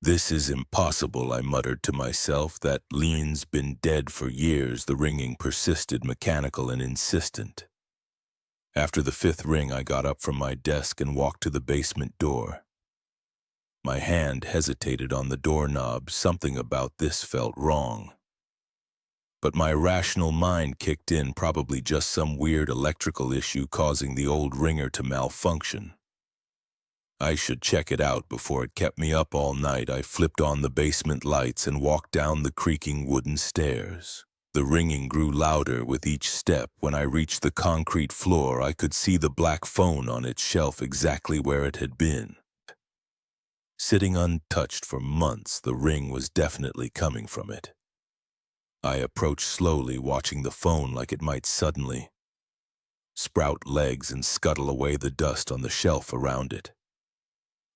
This is impossible, I muttered to myself. That line's been dead for years. The ringing persisted, mechanical and insistent. After the 5th ring, I got up from my desk and walked to the basement door. My hand hesitated on the doorknob. Something about this felt wrong. But my rational mind kicked in, probably just some weird electrical issue causing the old ringer to malfunction. I should check it out before it kept me up all night. I flipped on the basement lights and walked down the creaking wooden stairs. The ringing grew louder with each step. When I reached the concrete floor, I could see the black phone on its shelf exactly where it had been. Sitting untouched for months, the ring was definitely coming from it. I approached slowly, watching the phone like it might suddenly sprout legs and scuttle away the dust on the shelf around it.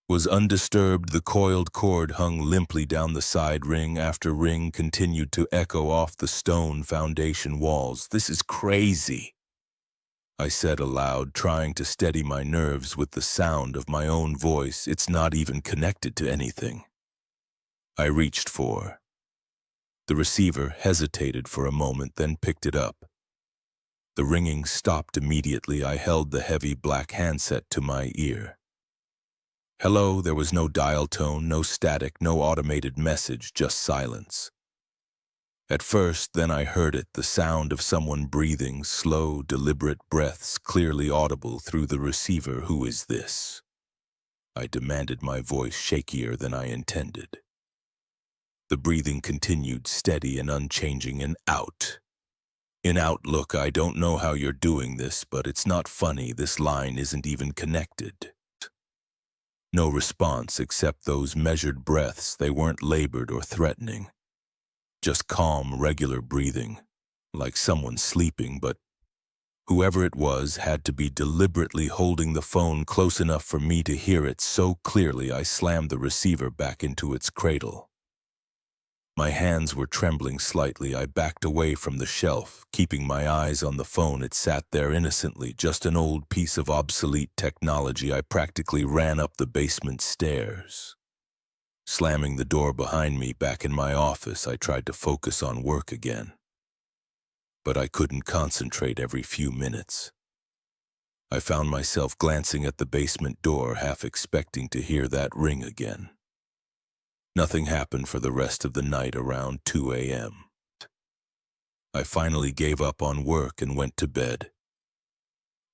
Was undisturbed, the coiled cord hung limply down the side. Ring after ring continued to echo off the stone foundation walls. "This is crazy," I said aloud, trying to steady my nerves with the sound of my own voice. "It's not even connected to anything." I reached for the receiver, hesitated for a moment, then picked it up. The ringing stopped immediately. I held the heavy black handset to my ear. Hello, there was no dial tone, no static, no automated message, just silence. At first, then I heard it, the sound of someone breathing, slow, deliberate breaths, clearly audible through the receiver. "Who is this?" I demanded, my voice shakier than I intended. The breathing continued, steady and unchanging. "In out. In out. Look, I don't know how you're doing this, but it's not funny. This line isn't even connected." No response except those measured breaths. They weren't labored or threatening. Just calm, regular breathing, like someone sleeping, but whoever it was had to be deliberately holding the phone close enough for me to hear it so clearly. I slammed the receiver back into its cradle. My hands were trembling slightly. I backed away from the shelf, keeping my eyes on the phone. It sat there innocently, just an old piece of obsolete technology. I practically ran up the basement stairs. Slamming the door behind me back in my office, I tried to focus on work again. But I couldn't concentrate every few minutes. I found myself glancing at the basement door, half expecting to hear that ring again. Nothing happened for the rest of the night. Around 2 a.m. I finally gave up on work and went to bed.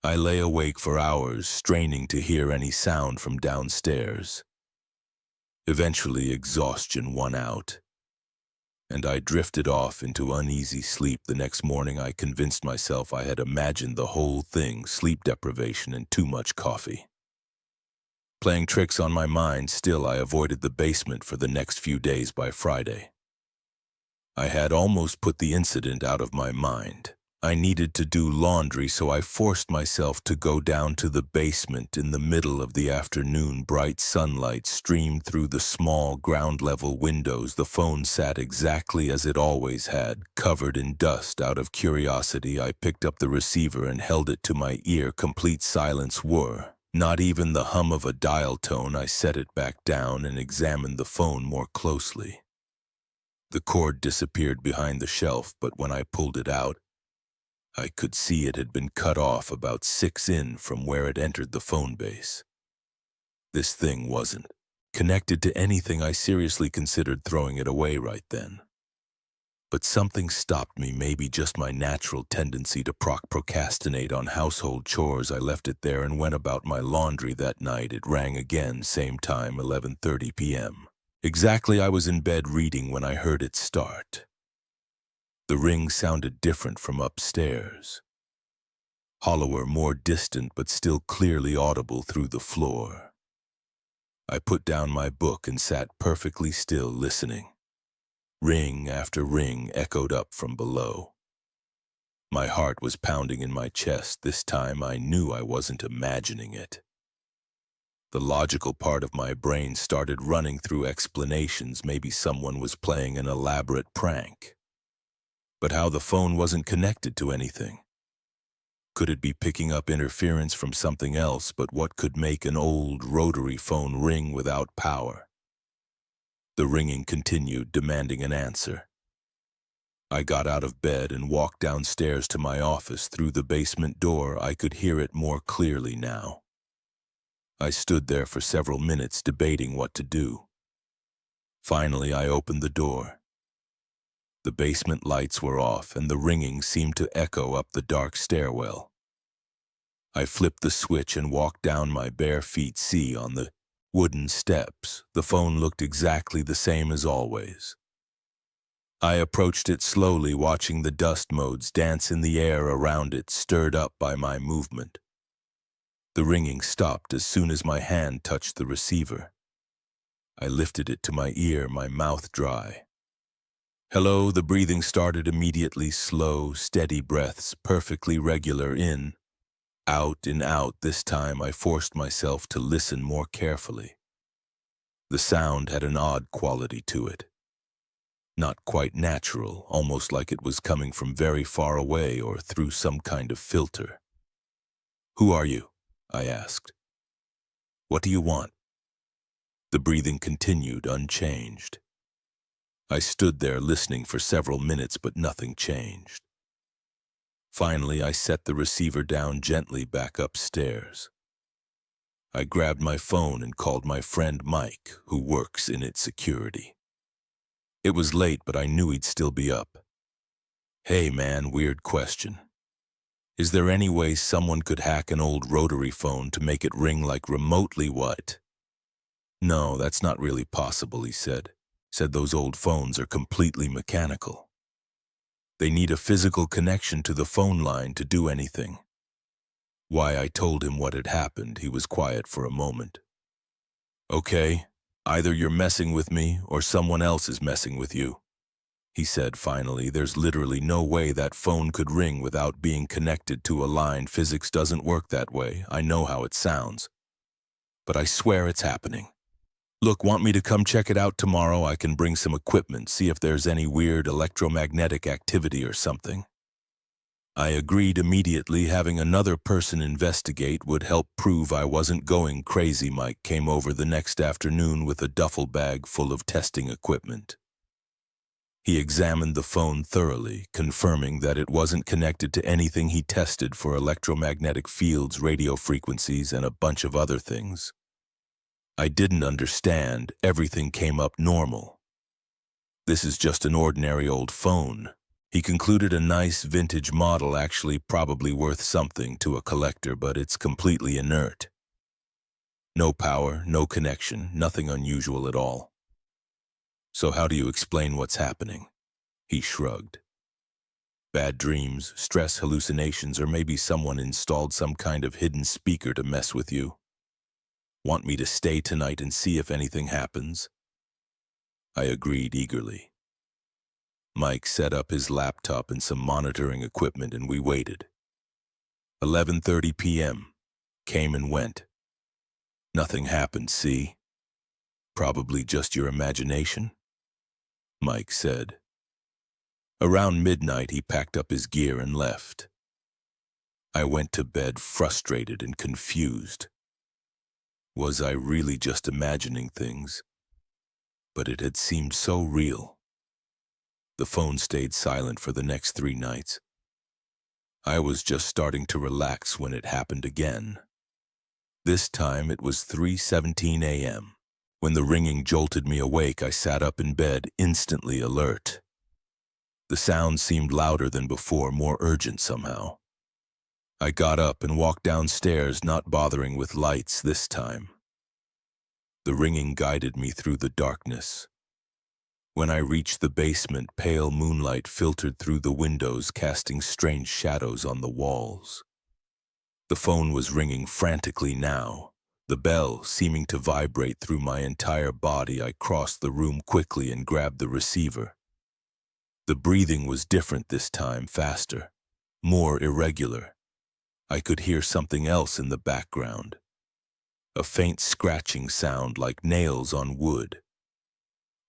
I lay awake for hours, straining to hear any sound from downstairs. Eventually, exhaustion won out, and I drifted off into uneasy sleep. The next morning, I convinced myself I had imagined the whole thing: sleep deprivation and too much coffee. Playing tricks on my mind, still I avoided the basement for the next few days. By Friday, I had almost put the incident out of my mind. I needed to do laundry, so I forced myself to go down to the basement in the middle of the afternoon. Bright sunlight streamed through the small ground-level windows. The phone sat exactly as it always had, covered in dust. Out of curiosity, I picked up the receiver and held it to my ear. Complete silence. Not even the hum of a dial tone. I set it back down and examined the phone more closely. The cord disappeared behind the shelf, but when I pulled it out, I could see it had been cut off about 6 in from where it entered the phone base. This thing wasn't connected to anything. I seriously considered throwing it away right then. But something stopped me, maybe just my natural tendency to procrastinate on household chores. I left it there and went about my laundry. That night it rang again, same time, 11:30 p.m. Exactly. I was in bed reading when I heard it start. The ring sounded different from upstairs. Hollower, more distant, but still clearly audible through the floor. I put down my book and sat perfectly still, listening. Ring after ring echoed up from below. My heart was pounding in my chest. This time I knew I wasn't imagining it. The logical part of my brain started running through explanations. Maybe someone was playing an elaborate prank. But how the phone wasn't connected to anything? Could it be picking up interference from something else? But what could make an old rotary phone ring without power? The ringing continued, demanding an answer. I got out of bed and walked downstairs to my office. Through the basement door, I could hear it more clearly now. I stood there for several minutes, debating what to do. Finally, I opened the door. The basement lights were off, and the ringing seemed to echo up the dark stairwell. I flipped the switch and walked down. My bare feet on the Wooden steps. The phone looked exactly the same as always. I approached it slowly, watching the dust motes dance in the air around it, stirred up by my movement. The ringing stopped as soon as my hand touched the receiver. I lifted it to my ear, my mouth dry. Hello, the breathing started immediately, slow, steady breaths, perfectly regular, in, out, in, out. This time I forced myself to listen more carefully. The sound had an odd quality to it. Not quite natural, almost like it was coming from very far away or through some kind of filter. "Who are you?" I asked. "What do you want?" The breathing continued, unchanged. I stood there listening for several minutes, but nothing changed. Finally, I set the receiver down gently back upstairs. I grabbed my phone and called my friend Mike, who works in its security. It was late, but I knew he'd still be up. "Hey man, weird question. Is there any way someone could hack an old rotary phone to make it ring like remotely?" "What?" "No, that's not really possible," he said. Said those old phones are completely mechanical. They need a physical connection to the phone line to do anything. Why, I told him what had happened. He was quiet for a moment. "Okay, either you're messing with me or someone else is messing with you," he said finally. "There's literally no way that phone could ring without being connected to a line. Physics doesn't work that way. I know how it sounds. But I swear it's happening. Look, want me to come check it out tomorrow? I can bring some equipment, see if there's any weird electromagnetic activity or something." I agreed immediately. Having another person investigate would help prove I wasn't going crazy. Mike came over the next afternoon with a duffel bag full of testing equipment. He examined the phone thoroughly, confirming that it wasn't connected to anything. He tested for electromagnetic fields, radio frequencies, and a bunch of other things. I didn't understand. Everything came up normal. "This is just an ordinary old phone." He concluded. "A nice vintage model, actually probably worth something to a collector, but it's completely inert. No power, no connection, nothing unusual at all." "So how do you explain what's happening?" He shrugged. "Bad dreams, stress, hallucinations, or maybe someone installed some kind of hidden speaker to mess with you. Want me to stay tonight and see if anything happens?" I agreed eagerly. Mike set up his laptop and some monitoring equipment, and we waited. 11:30 p.m. came and went. Nothing happened, see? "Probably just your imagination," Mike said. Around midnight, he packed up his gear and left. I went to bed frustrated and confused. Was I really just imagining things? But it had seemed so real. The phone stayed silent for the next 3 nights. I was just starting to relax when it happened again. This time it was 3:17 a.m. When the ringing jolted me awake, I sat up in bed, instantly alert. The sound seemed louder than before, more urgent somehow. I got up and walked downstairs, not bothering with lights this time. The ringing guided me through the darkness. When I reached the basement, pale moonlight filtered through the windows, casting strange shadows on the walls. The phone was ringing frantically now, the bell seeming to vibrate through my entire body. I crossed the room quickly and grabbed the receiver. The breathing was different this time, faster, more irregular. I could hear something else in the background. A faint scratching sound like nails on wood.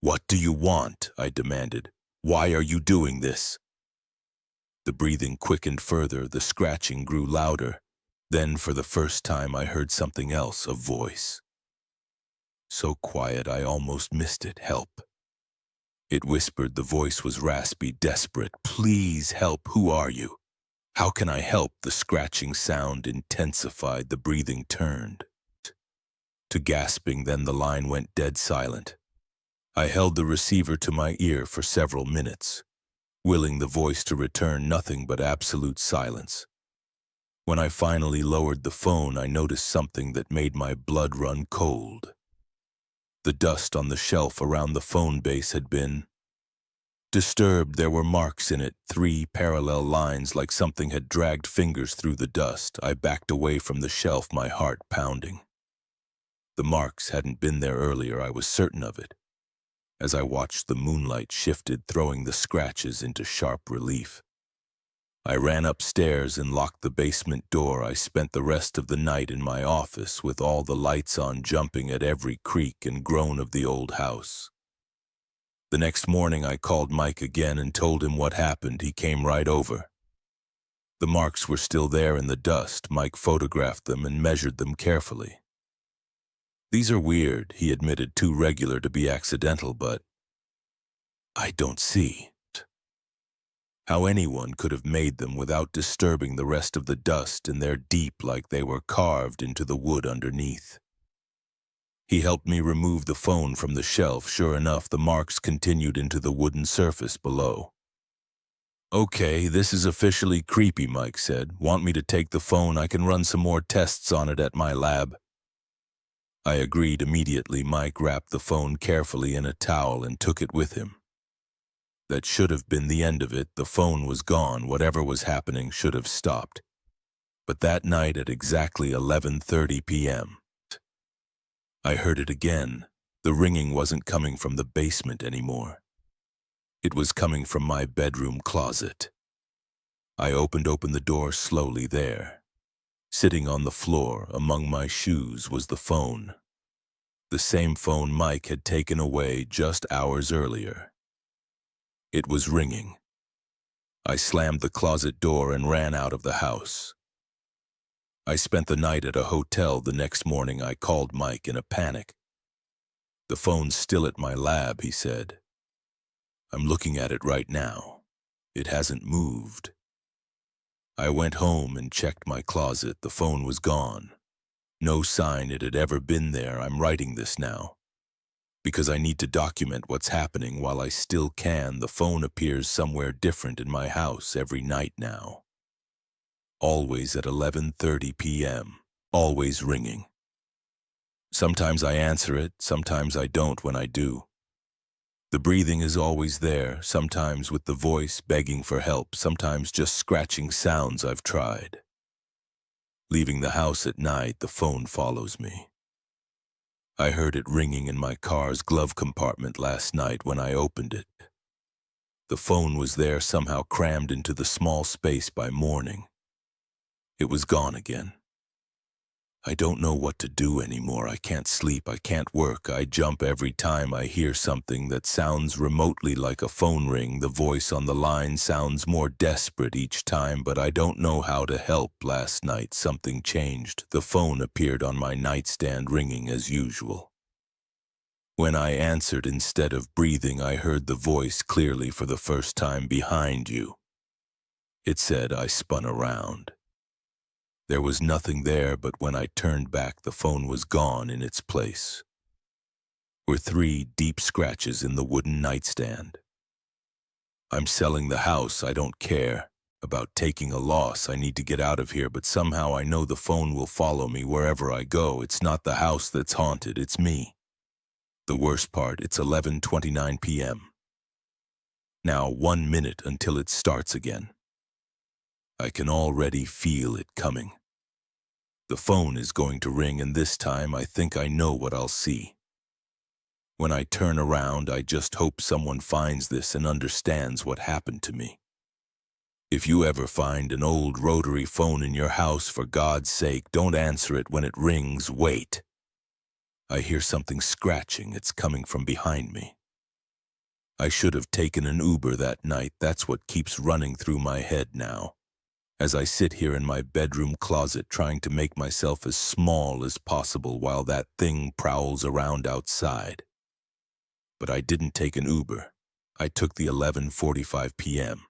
"What do you want?" I demanded. "Why are you doing this?" The breathing quickened further, the scratching grew louder. Then, for the first time, I heard something else, a voice. So quiet I almost missed it. "Help." It whispered. The voice was raspy, desperate. "Please help. Who are you? How can I help?" The scratching sound intensified. The breathing turned to gasping, then the line went dead silent. I held the receiver to my ear for several minutes, willing the voice to return. Nothing but absolute silence. When I finally lowered the phone, I noticed something that made my blood run cold. The dust on the shelf around the phone base had been disturbed. There were marks in it, 3 parallel lines like something had dragged fingers through the dust. I backed away from the shelf, my heart pounding. The marks hadn't been there earlier, I was certain of it, as I watched the moonlight shifted, throwing the scratches into sharp relief. I ran upstairs and locked the basement door. I spent the rest of the night in my office with all the lights on, jumping at every creak and groan of the old house. The next morning I called Mike again and told him what happened. He came right over. The marks were still there in the dust. Mike photographed them and measured them carefully. "These are weird," he admitted, "too regular to be accidental, but I don't see how anyone could have made them without disturbing the rest of the dust, and they're deep, like they were carved into the wood underneath." He helped me remove the phone from the shelf. Sure enough, the marks continued into the wooden surface below. "Okay, this is officially creepy," Mike said. "Want me to take the phone? I can run some more tests on it at my lab." I agreed immediately. Mike wrapped the phone carefully in a towel and took it with him. That should have been the end of it. The phone was gone. Whatever was happening should have stopped. But that night at exactly 11:30 p.m., I heard it again. The ringing wasn't coming from the basement anymore. It was coming from my bedroom closet. I opened the door slowly. There, sitting on the floor among my shoes, was the phone. The same phone Mike had taken away just hours earlier. It was ringing. I slammed the closet door and ran out of the house. I spent the night at a hotel. The next morning I called Mike in a panic. "The phone's still at my lab," he said. "I'm looking at it right now. It hasn't moved." I went home and checked my closet. The phone was gone. No sign it had ever been there. I'm writing this now because I need to document what's happening while I still can. The phone appears somewhere different in my house every night now. Always at 11:30 p.m., always ringing. Sometimes I answer it, sometimes I don't. When I do, the breathing is always there, sometimes with the voice begging for help, sometimes just scratching sounds. I've tried. Leaving the house at night, the phone follows me. I heard it ringing in my car's glove compartment last night when I opened it. The phone was there, somehow crammed into the small space. By morning, it was gone again. I don't know what to do anymore. I can't sleep, I can't work. I jump every time I hear something that sounds remotely like a phone ring. The voice on the line sounds more desperate each time, but I don't know how to help. Last night something changed. The phone appeared on my nightstand ringing as usual. When I answered, instead of breathing, I heard the voice clearly for the first time. "Behind you," it said. I spun around. There was nothing there, but when I turned back, the phone was gone. In its place were 3 deep scratches in the wooden nightstand. I'm selling the house. I don't care about taking a loss. I need to get out of here, but somehow I know the phone will follow me wherever I go. It's not the house that's haunted, it's me. The worst part, it's 11:29 p.m. Now 1 minute until it starts again. I can already feel it coming. The phone is going to ring, and this time I think I know what I'll see. When I turn around, I just hope someone finds this and understands what happened to me. If you ever find an old rotary phone in your house, for God's sake, don't answer it when it rings. Wait. I hear something scratching. It's coming from behind me. I should have taken an Uber that night. That's what keeps running through my head now, as I sit here in my bedroom closet trying to make myself as small as possible while that thing prowls around outside. But I didn't take an Uber. I took the 11:45 p.m.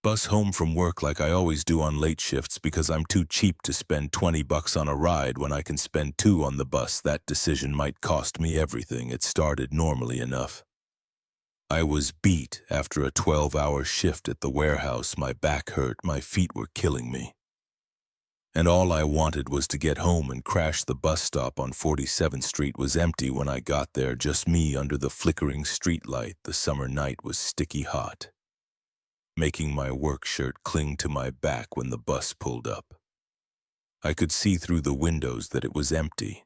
bus home from work, like I always do on late shifts, because I'm too cheap to spend $20 on a ride when I can spend $2 on the bus. That decision might cost me everything. It started normally enough. I was beat after a 12-hour shift at the warehouse. My back hurt, my feet were killing me. And all I wanted was to get home and crash. The bus stop on 47th Street was empty when I got there, just me under the flickering streetlight. The summer night was sticky hot, making my work shirt cling to my back when the bus pulled up. I could see through the windows that it was empty,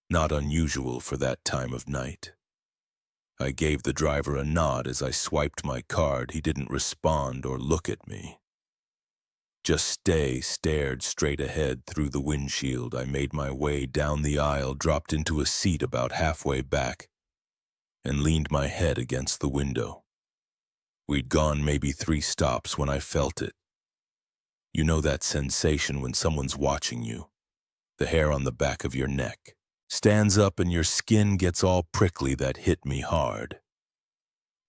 not unusual for that time of night. I gave the driver a nod as I swiped my card. He didn't respond or look at me. Just stared straight ahead through the windshield. I made my way down the aisle, dropped into a seat about halfway back, and leaned my head against the window. We'd gone maybe 3 stops when I felt it. You know that sensation when someone's watching you? The hair on the back of your neck stands up and your skin gets all prickly. That hit me hard.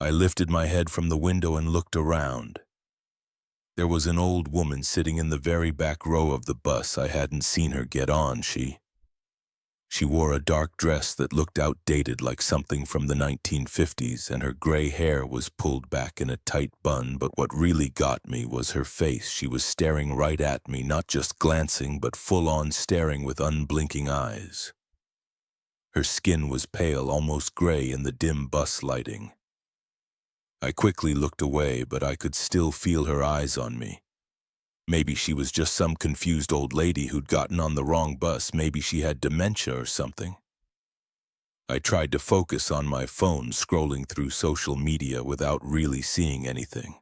I lifted my head from the window and looked around. There was an old woman sitting in the very back row of the bus. I hadn't seen her get on. She wore a dark dress that looked outdated, like something from the 1950s, and her gray hair was pulled back in a tight bun. But what really got me was her face. She was staring right at me, not just glancing, but full-on staring with unblinking eyes. Her skin was pale, almost gray in the dim bus lighting. I quickly looked away, but I could still feel her eyes on me. Maybe she was just some confused old lady who'd gotten on the wrong bus. Maybe she had dementia or something. I tried to focus on my phone, scrolling through social media without really seeing anything.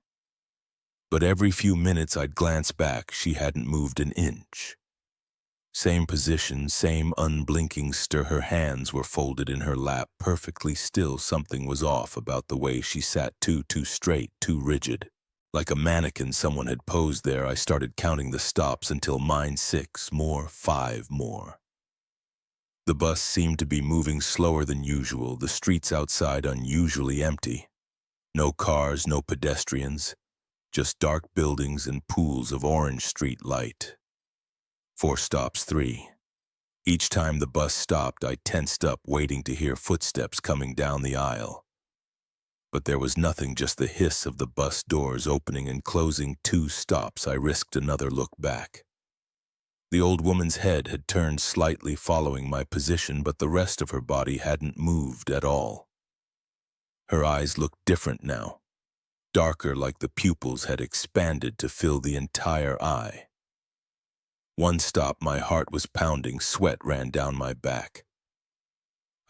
But every few minutes I'd glance back. She hadn't moved an inch. Same position, same unblinking stare. Her hands were folded in her lap, perfectly still. Something was off about the way she sat, too straight, too rigid. Like a mannequin someone had posed there. I started counting the stops until mine 6 more, 5 more. The bus seemed to be moving slower than usual, the streets outside unusually empty. No cars, no pedestrians, just dark buildings and pools of orange street light. 4 stops, 3. Each time the bus stopped, I tensed up, waiting to hear footsteps coming down the aisle. But there was nothing, just the hiss of the bus doors opening and closing. 2 stops, I risked another look back. The old woman's head had turned slightly, following my position, but the rest of her body hadn't moved at all. Her eyes looked different now, darker, like the pupils had expanded to fill the entire eye. 1 stop, my heart was pounding, sweat ran down my back.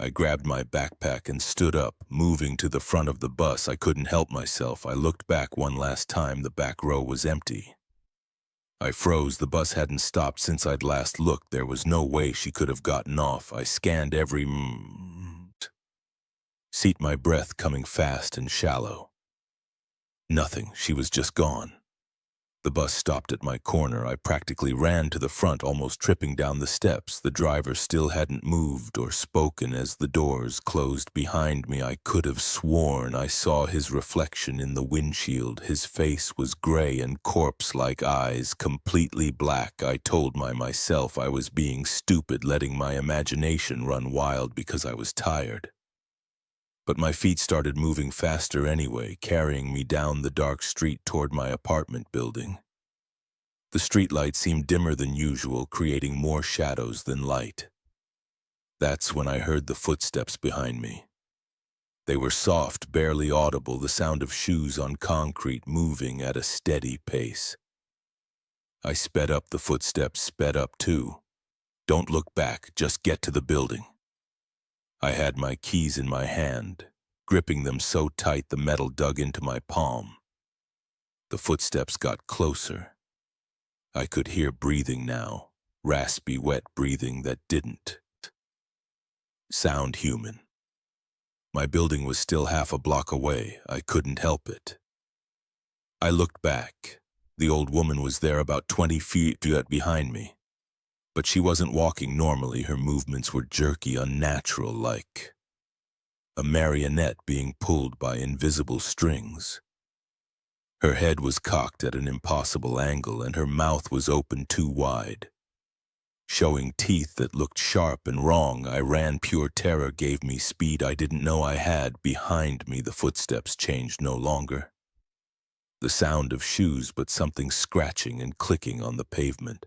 I grabbed my backpack and stood up, moving to the front of the bus. I couldn't help myself. I looked back one last time. The back row was empty. I froze. The bus hadn't stopped since I'd last looked. There was no way she could have gotten off. I scanned every seat, my breath coming fast and shallow. Nothing. She was just gone. The bus stopped at my corner. I practically ran to the front, almost tripping down the steps. The driver still hadn't moved or spoken. As the doors closed behind me, I could have sworn I saw his reflection in the windshield. His face was gray and corpse-like, eyes completely black. I told myself I was being stupid, letting my imagination run wild because I was tired. But my feet started moving faster anyway, carrying me down the dark street toward my apartment building. The streetlight seemed dimmer than usual, creating more shadows than light. That's when I heard the footsteps behind me. They were soft, barely audible, the sound of shoes on concrete moving at a steady pace. I sped up. The footsteps sped up too. Don't look back, just get to the building. I had my keys in my hand, gripping them so tight the metal dug into my palm. The footsteps got closer. I could hear breathing now, raspy, wet breathing that didn't sound human. My building was still half a block away. I couldn't help it. I looked back. The old woman was there, about 20 feet behind me. But she wasn't walking normally. Her movements were jerky, unnatural, like a marionette being pulled by invisible strings. Her head was cocked at an impossible angle, and her mouth was open too wide, showing teeth that looked sharp and wrong. I ran. Pure terror gave me speed I didn't know I had. Behind me, the footsteps changed no longer. The sound of shoes, but something scratching and clicking on the pavement.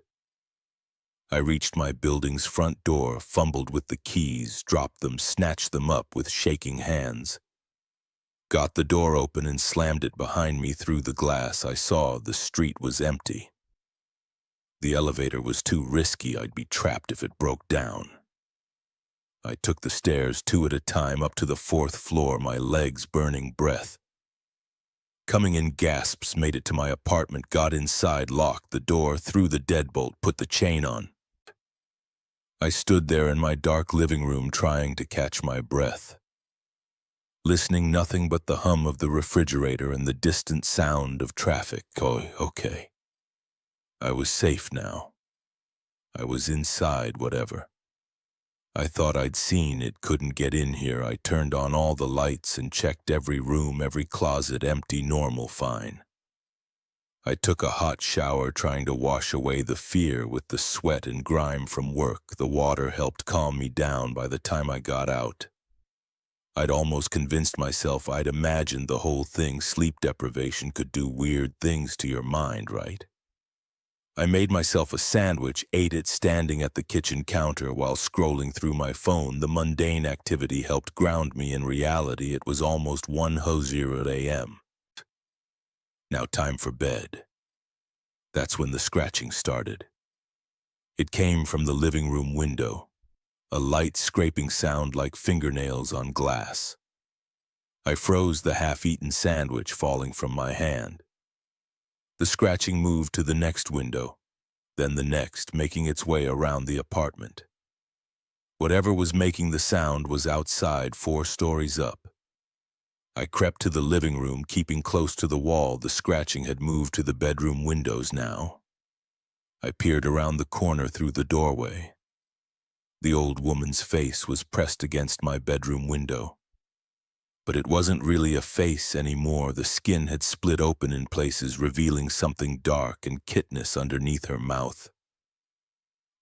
I reached my building's front door, fumbled with the keys, dropped them, snatched them up with shaking hands. Got the door open and slammed it behind me. Through the glass, I saw the street was empty. The elevator was too risky. I'd be trapped if it broke down. I took the stairs 2 at a time up to the 4th floor, my legs burning breath. Coming in gasps, made it to my apartment, got inside, locked the door, threw the deadbolt, put the chain on. I stood there in my dark living room trying to catch my breath, listening nothing but the hum of the refrigerator and the distant sound of traffic. Oh, okay. I was safe now. I was inside whatever. I thought I'd seen it, couldn't get in here. I turned on all the lights and checked every room, every closet, empty, normal, fine. I took a hot shower, trying to wash away the fear with the sweat and grime from work. The water helped calm me down by the time I got out. I'd almost convinced myself I'd imagined the whole thing. Sleep deprivation could do weird things to your mind, right? I made myself a sandwich, ate it standing at the kitchen counter while scrolling through my phone. The mundane activity helped ground me in reality. It was almost 1:00 a.m. Now time for bed. That's when the scratching started. It came from the living room window, a light scraping sound like fingernails on glass. I froze the half-eaten sandwich falling from my hand. The scratching moved to the next window, then the next, making its way around the apartment. Whatever was making the sound was outside, 4 stories up. I crept to the living room, keeping close to the wall. The scratching had moved to the bedroom windows now. I peered around the corner through the doorway. The old woman's face was pressed against my bedroom window. But it wasn't really a face anymore. The skin had split open in places, revealing something dark and chitinous underneath her mouth.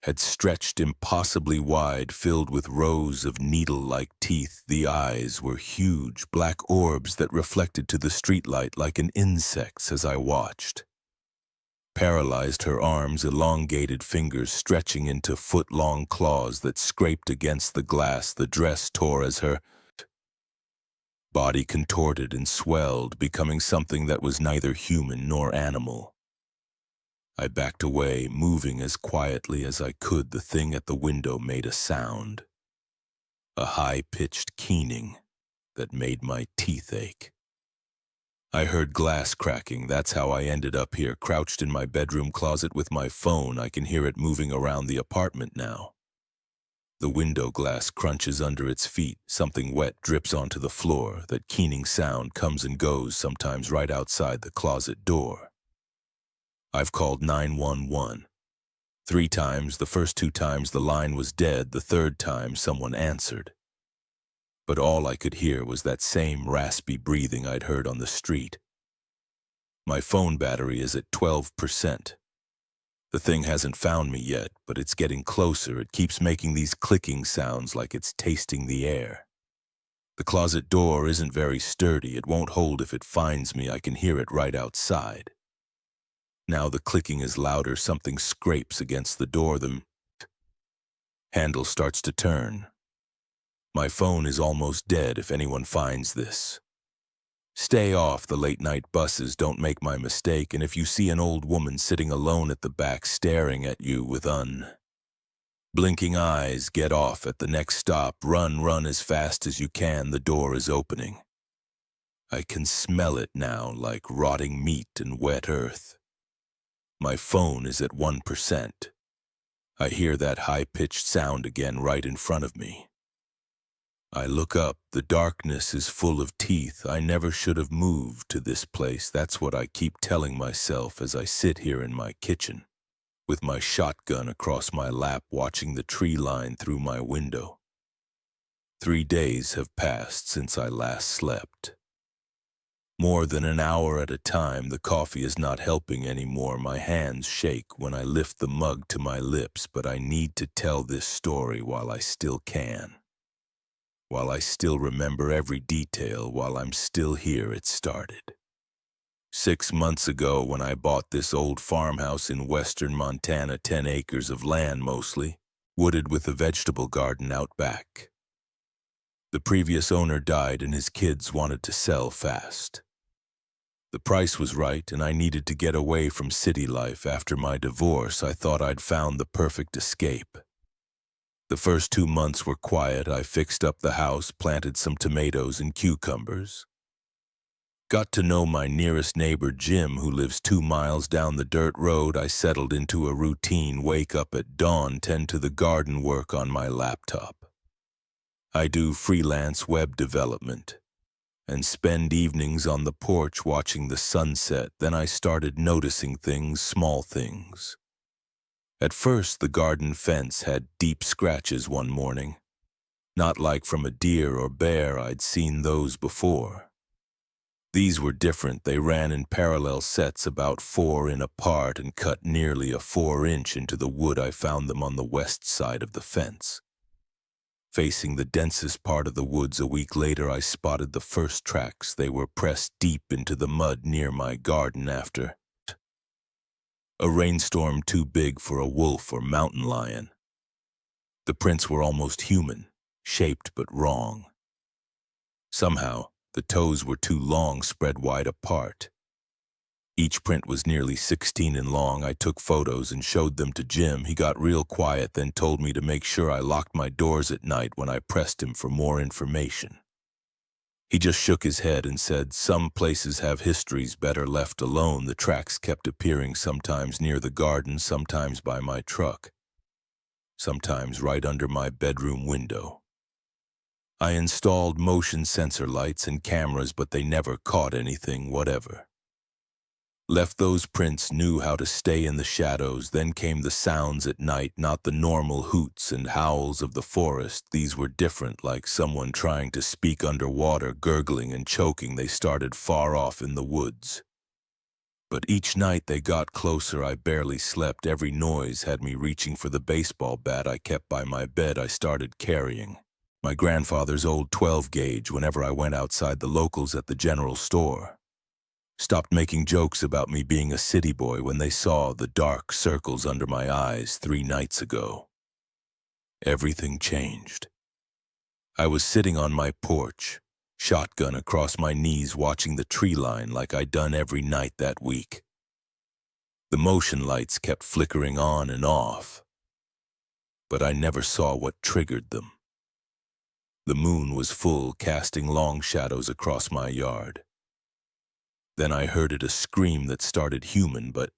Had stretched impossibly wide, filled with rows of needle-like teeth. The eyes were huge, black orbs that reflected to the streetlight like an insect's as I watched. Paralyzed, her arms, elongated fingers stretching into foot-long claws that scraped against the glass. The dress tore as her body contorted and swelled, becoming something that was neither human nor animal. I backed away, moving as quietly as I could. The thing at the window made a sound, a high-pitched keening that made my teeth ache. I heard glass cracking. That's how I ended up here, crouched in my bedroom closet with my phone. I can hear it moving around the apartment now. The window glass crunches under its feet. Something wet drips onto the floor. That keening sound comes and goes, sometimes right outside the closet door. I've called 911. 3 times. The first 2 times the line was dead. The 3rd time someone answered. But all I could hear was that same raspy breathing I'd heard on the street. My phone battery is at 12%. The thing hasn't found me yet, but it's getting closer. It keeps making these clicking sounds like it's tasting the air. The closet door isn't very sturdy. It won't hold if it finds me. I can hear it right outside. Now the clicking is louder. Something scrapes against the door. The handle starts to turn. My phone is almost dead if anyone finds this. Stay off the late-night buses. Don't make my mistake. And if you see an old woman sitting alone at the back staring at you with blinking eyes, get off at the next stop. Run as fast as you can. The door is opening. I can smell it now, like rotting meat and wet earth. My phone is at 1%. I hear that high-pitched sound again right in front of me. I look up. The darkness is full of teeth. I never should have moved to this place. That's what I keep telling myself as I sit here in my kitchen, with my shotgun across my lap, watching the tree line through my window. 3 days have passed since I last slept. More than an hour at a time. The coffee is not helping anymore. My hands shake when I lift the mug to my lips, but I need to tell this story while I still can. While I still remember every detail, while I'm still here. It started 6 months ago when I bought this old farmhouse in western Montana, 10 acres of land mostly, wooded with a vegetable garden out back. The previous owner died and his kids wanted to sell fast. The price was right and I needed to get away from city life. After my divorce, I thought I'd found the perfect escape. The first 2 months were quiet. I fixed up the house, planted some tomatoes and cucumbers. Got to know my nearest neighbor, Jim, who lives 2 miles down the dirt road. I settled into a routine: wake up at dawn, tend to the garden, work on my laptop. I do freelance web development and spend evenings on the porch watching the sunset. Then I started noticing things, small things. At first, the garden fence had deep scratches one morning. Not like from a deer or bear, I'd seen those before. These were different. They ran in parallel sets about 4 in apart and cut nearly a 4-inch into the wood. I found them on the west side of the fence. Facing the densest part of the woods, a week later, I spotted the first tracks. They were pressed deep into the mud near my garden after a rainstorm too big for a wolf or mountain lion. The prints were almost human, shaped but wrong. Somehow, the toes were too long, spread wide apart. Each print was nearly 16 in long. I took photos and showed them to Jim. He got real quiet, then told me to make sure I locked my doors at night when I pressed him for more information. He just shook his head and said, "Some places have histories better left alone." The tracks kept appearing, sometimes near the garden, sometimes by my truck, sometimes right under my bedroom window. I installed motion sensor lights and cameras, but they never caught anything, whatever. Left those prints, knew how to stay in the shadows. Then came the sounds at night, not the normal hoots and howls of the forest. These were different, like someone trying to speak underwater, gurgling and choking. They started far off in the woods. But each night they got closer. I barely slept. Every noise had me reaching for the baseball bat I kept by my bed. I started carrying my grandfather's old 12-gauge whenever I went outside the locals at the general store. Stopped making jokes about me being a city boy when they saw the dark circles under my eyes 3 nights ago. Everything changed. I was sitting on my porch, shotgun across my knees, watching the tree line like I'd done every night that week. The motion lights kept flickering on and off, but I never saw what triggered them. The moon was full, casting long shadows across my yard. Then I heard it, a scream that started human but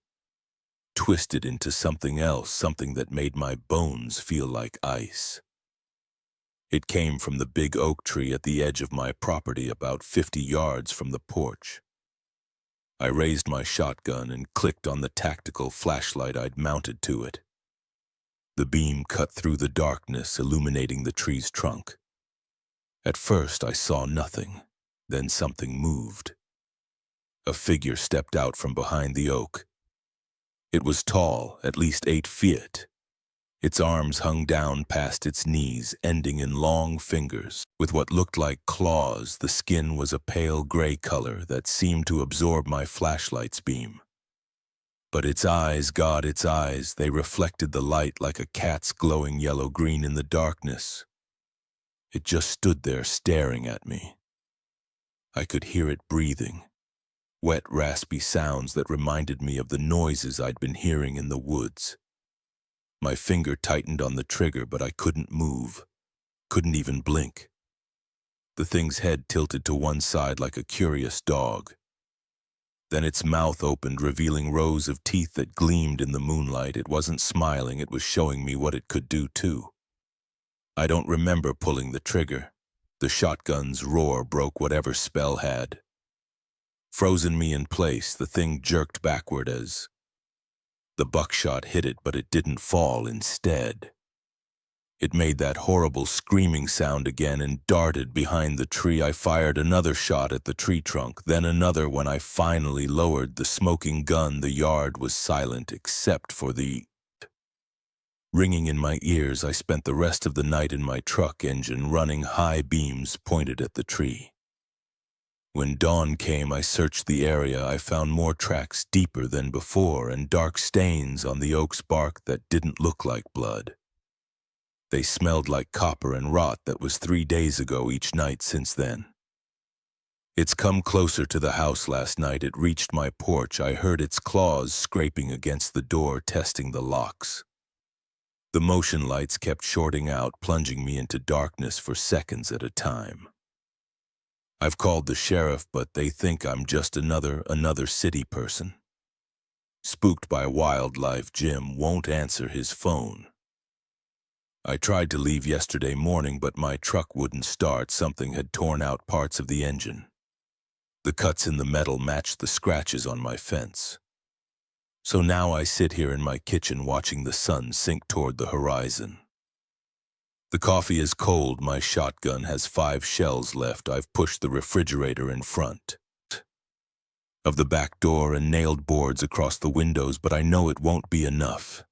twisted into something else, something that made my bones feel like ice. It came from the big oak tree at the edge of my property, about 50 yards from the porch. I raised my shotgun and clicked on the tactical flashlight I'd mounted to it. The beam cut through the darkness, illuminating the tree's trunk. At first I saw nothing, then something moved. A figure stepped out from behind the oak. It was tall, at least 8 feet. Its arms hung down past its knees, ending in long fingers with what looked like claws. The skin was a pale gray color that seemed to absorb my flashlight's beam. But its eyes, God, its eyes, they reflected the light like a cat's glowing yellow-green in the darkness. It just stood there staring at me. I could hear it breathing. Wet, raspy sounds that reminded me of the noises I'd been hearing in the woods. My finger tightened on the trigger, but I couldn't move, couldn't even blink. The thing's head tilted to one side like a curious dog. Then its mouth opened, revealing rows of teeth that gleamed in the moonlight. It wasn't smiling, it was showing me what it could do too. I don't remember pulling the trigger. The shotgun's roar broke whatever spell had frozen me in place. The thing jerked backward as the buckshot hit it, but it didn't fall. Instead, it made that horrible screaming sound again and darted behind the tree. I fired another shot at the tree trunk, then another. When I finally lowered the smoking gun, the yard was silent except for the ringing in my ears. I spent the rest of the night in my truck, engine running, high beams pointed at the tree. When dawn came, I searched the area. I found more tracks deeper than before and dark stains on the oak's bark that didn't look like blood. They smelled like copper and rot that was 3 days ago each night since then. It's come closer to the house last night. It reached my porch. I heard its claws scraping against the door, testing the locks. The motion lights kept shorting out, plunging me into darkness for seconds at a time. I've called the sheriff, but they think I'm just another city person. Spooked by wildlife, Jim won't answer his phone. I tried to leave yesterday morning, but my truck wouldn't start. Something had torn out parts of the engine. The cuts in the metal matched the scratches on my fence. So now I sit here in my kitchen watching the sun sink toward the horizon. The coffee is cold. My shotgun has 5 shells left. I've pushed the refrigerator in front of the back door and nailed boards across the windows, but I know it won't be enough.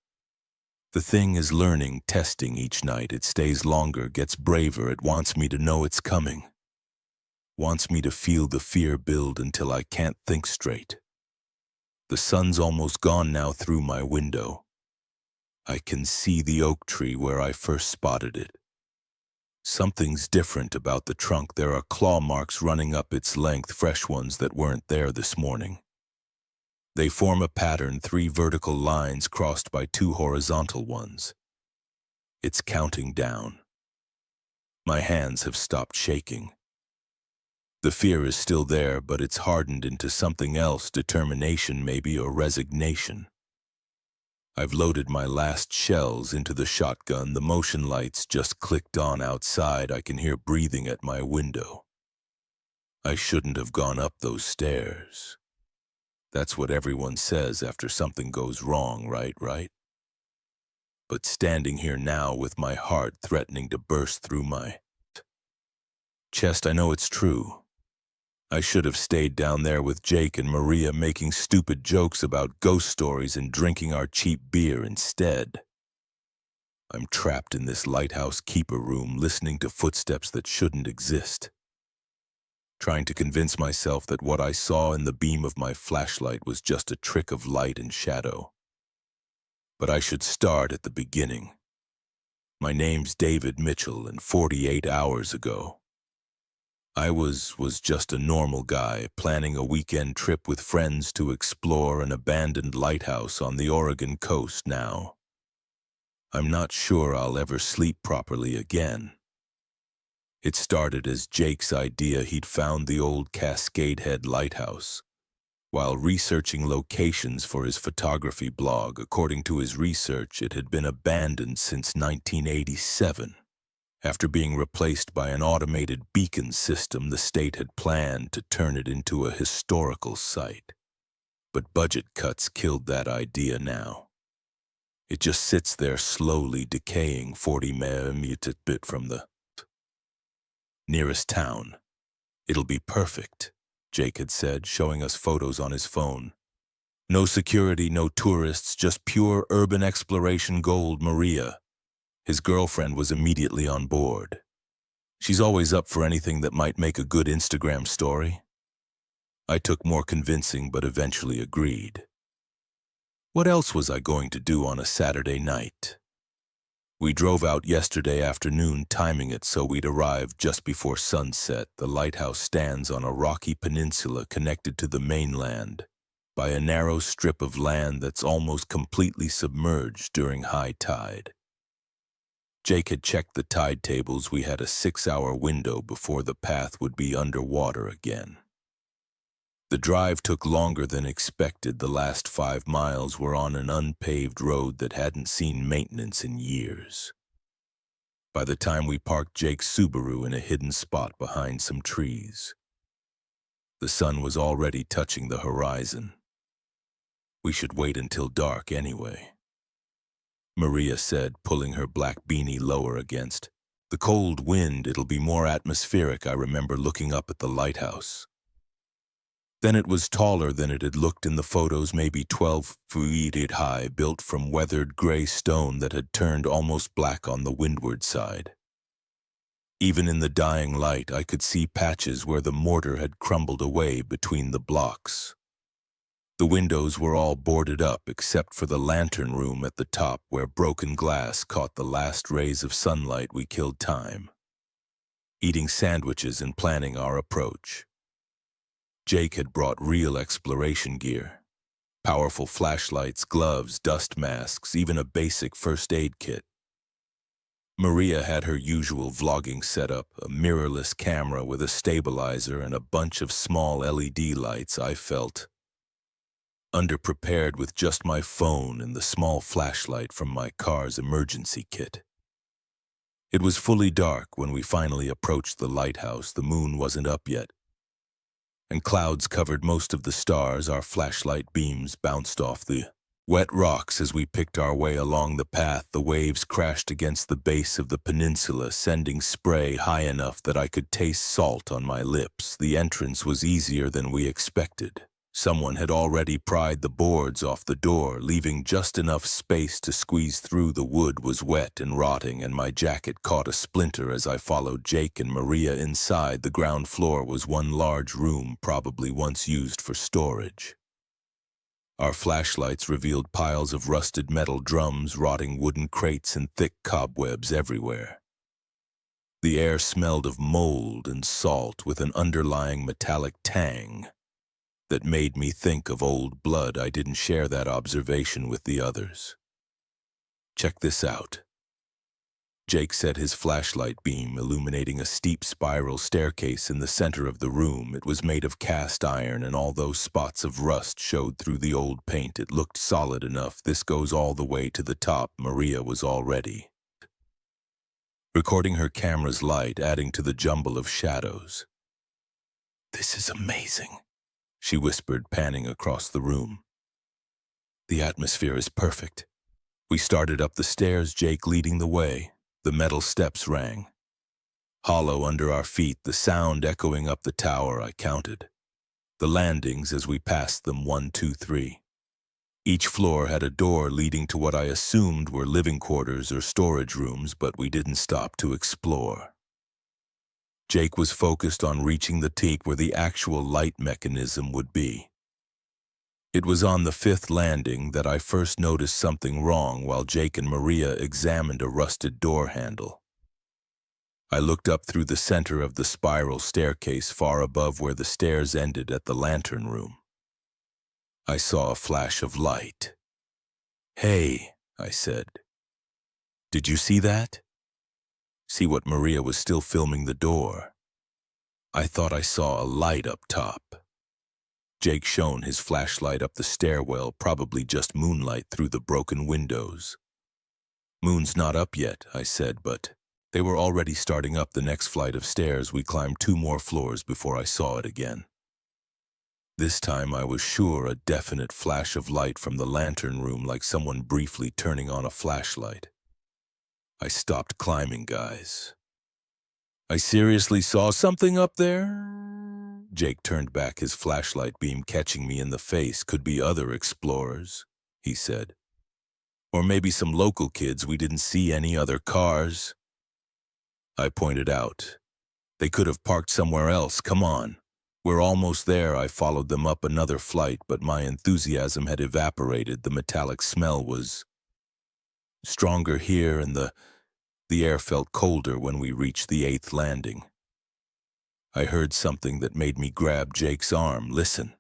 The thing is learning, testing each night. It stays longer, gets braver. It wants me to know it's coming. Wants me to feel the fear build until I can't think straight. The sun's almost gone now through my window. I can see the oak tree where I first spotted it. Something's different about the trunk. There are claw marks running up its length, fresh ones that weren't there this morning. They form a pattern, 3 vertical lines crossed by 2 horizontal ones. It's counting down. My hands have stopped shaking. The fear is still there, but it's hardened into something else, determination maybe, or resignation. I've loaded my last shells into the shotgun. The motion lights just clicked on outside. I can hear breathing at my window. I shouldn't have gone up those stairs. That's what everyone says after something goes wrong, right? But standing here now with my heart threatening to burst through my chest, I know it's true. I should have stayed down there with Jake and Maria, making stupid jokes about ghost stories and drinking our cheap beer instead. I'm trapped in this lighthouse keeper room, listening to footsteps that shouldn't exist. Trying to convince myself that what I saw in the beam of my flashlight was just a trick of light and shadow. But I should start at the beginning. My name's David Mitchell, and 48 hours ago, I was just a normal guy planning a weekend trip with friends to explore an abandoned lighthouse on the Oregon coast. Now, I'm not sure I'll ever sleep properly again. It started as Jake's idea. He'd found the old Cascade Head lighthouse while researching locations for his photography blog. According to his research, it had been abandoned since 1987. After being replaced by an automated beacon system, the state had planned to turn it into a historical site. But budget cuts killed that idea now. It just sits there slowly decaying 40 meters from the nearest town. It'll be perfect, Jake had said, showing us photos on his phone. No security, no tourists, just pure urban exploration gold. Maria, his girlfriend, was immediately on board. She's always up for anything that might make a good Instagram story. I took more convincing, but eventually agreed. What else was I going to do on a Saturday night? We drove out yesterday afternoon, timing it so we'd arrive just before sunset. The lighthouse stands on a rocky peninsula connected to the mainland by a narrow strip of land that's almost completely submerged during high tide. Jake had checked the tide tables. We had a 6-hour window before the path would be underwater again. The drive took longer than expected. The last 5 miles were on an unpaved road that hadn't seen maintenance in years. By the time we parked Jake's Subaru in a hidden spot behind some trees, the sun was already touching the horizon. We should wait until dark anyway, Maria said, pulling her black beanie lower against the cold wind. It'll be more atmospheric. I remember looking up at the lighthouse. Then it was taller than it had looked in the photos, maybe 12 feet high, built from weathered gray stone that had turned almost black on the windward side. Even in the dying light, I could see patches where the mortar had crumbled away between the blocks. The windows were all boarded up except for the lantern room at the top where broken glass caught the last rays of sunlight. We killed time, eating sandwiches and planning our approach. Jake had brought real exploration gear. Powerful flashlights, gloves, dust masks, even a basic first aid kit. Maria had her usual vlogging setup, a mirrorless camera with a stabilizer and a bunch of small LED lights. I felt underprepared with just my phone and the small flashlight from my car's emergency kit. It was fully dark when we finally approached the lighthouse. The moon wasn't up yet, and clouds covered most of the stars. Our flashlight beams bounced off the wet rocks as we picked our way along the path. The waves crashed against the base of the peninsula, sending spray high enough that I could taste salt on my lips. The entrance was easier than we expected. Someone had already pried the boards off the door, leaving just enough space to squeeze through. The wood was wet and rotting, and my jacket caught a splinter as I followed Jake and Maria inside. The ground floor was one large room, probably once used for storage. Our flashlights revealed piles of rusted metal drums, rotting wooden crates, and thick cobwebs everywhere. The air smelled of mold and salt with an underlying metallic tang that made me think of old blood. I didn't share that observation with the others. Check this out. Jake set his flashlight beam, illuminating a steep spiral staircase in the center of the room. It was made of cast iron, and although spots of rust showed through the old paint, it looked solid enough. This goes all the way to the top. Maria was already recording her camera's light, adding to the jumble of shadows. "This is amazing," she whispered, panning across the room. "The atmosphere is perfect." We started up the stairs, Jake leading the way. The metal steps rang, hollow under our feet, the sound echoing up the tower. I counted the landings as we passed them: 1, 2, 3. Each floor had a door leading to what I assumed were living quarters or storage rooms, but we didn't stop to explore. Jake was focused on reaching the peak where the actual light mechanism would be. It was on the 5th landing that I first noticed something wrong while Jake and Maria examined a rusted door handle. I looked up through the center of the spiral staircase far above where the stairs ended at the lantern room. I saw a flash of light. "Hey," I said. "Did you see that?" See what Maria was still filming the door. "I thought I saw a light up top." Jake shone his flashlight up the stairwell, probably just moonlight through the broken windows. "Moon's not up yet," I said, but they were already starting up the next flight of stairs. We climbed 2 more floors before I saw it again. This time I was sure, a definite flash of light from the lantern room, like someone briefly turning on a flashlight. I stopped climbing, guys. "I seriously saw something up there?" Jake turned back, his flashlight beam catching me in the face. "Could be other explorers," he said. "Or maybe some local kids. We didn't see any other cars." I pointed out. "They could have parked somewhere else. Come on. We're almost there." I followed them up another flight, but my enthusiasm had evaporated. The metallic smell was stronger here, and the air felt colder when we reached the 8th landing. I heard something that made me grab Jake's arm. "Listen,"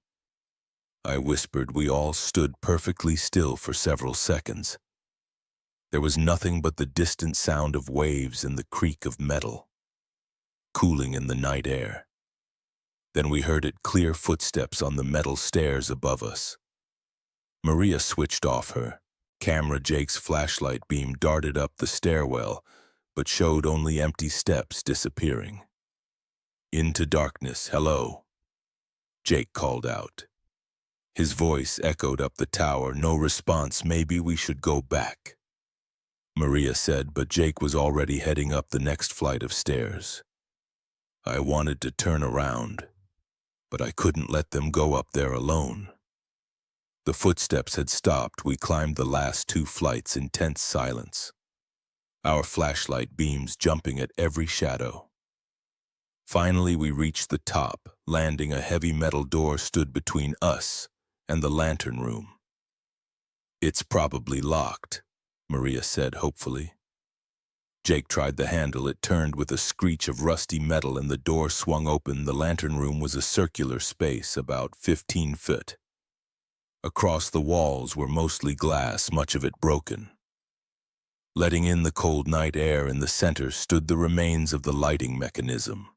I whispered. We all stood perfectly still for several seconds. There was nothing but the distant sound of waves and the creak of metal, cooling in the night air. Then we heard it: clear footsteps on the metal stairs above us. Maria switched off her camera. Jake's flashlight beam darted up the stairwell, but showed only empty steps disappearing into darkness. "Hello," Jake called out. His voice echoed up the tower. No response. "Maybe we should go back," Maria said, but Jake was already heading up the next flight of stairs. I wanted to turn around, but I couldn't let them go up there alone. The footsteps had stopped. We climbed the last 2 flights in tense silence, our flashlight beams jumping at every shadow. Finally, we reached the top, landing a heavy metal door stood between us and the lantern room. "It's probably locked," Maria said hopefully. Jake tried the handle. It turned with a screech of rusty metal and the door swung open. The lantern room was a circular space about 15 feet. Across the walls were mostly glass, much of it broken. Letting in the cold night air, in the center stood the remains of the lighting mechanism.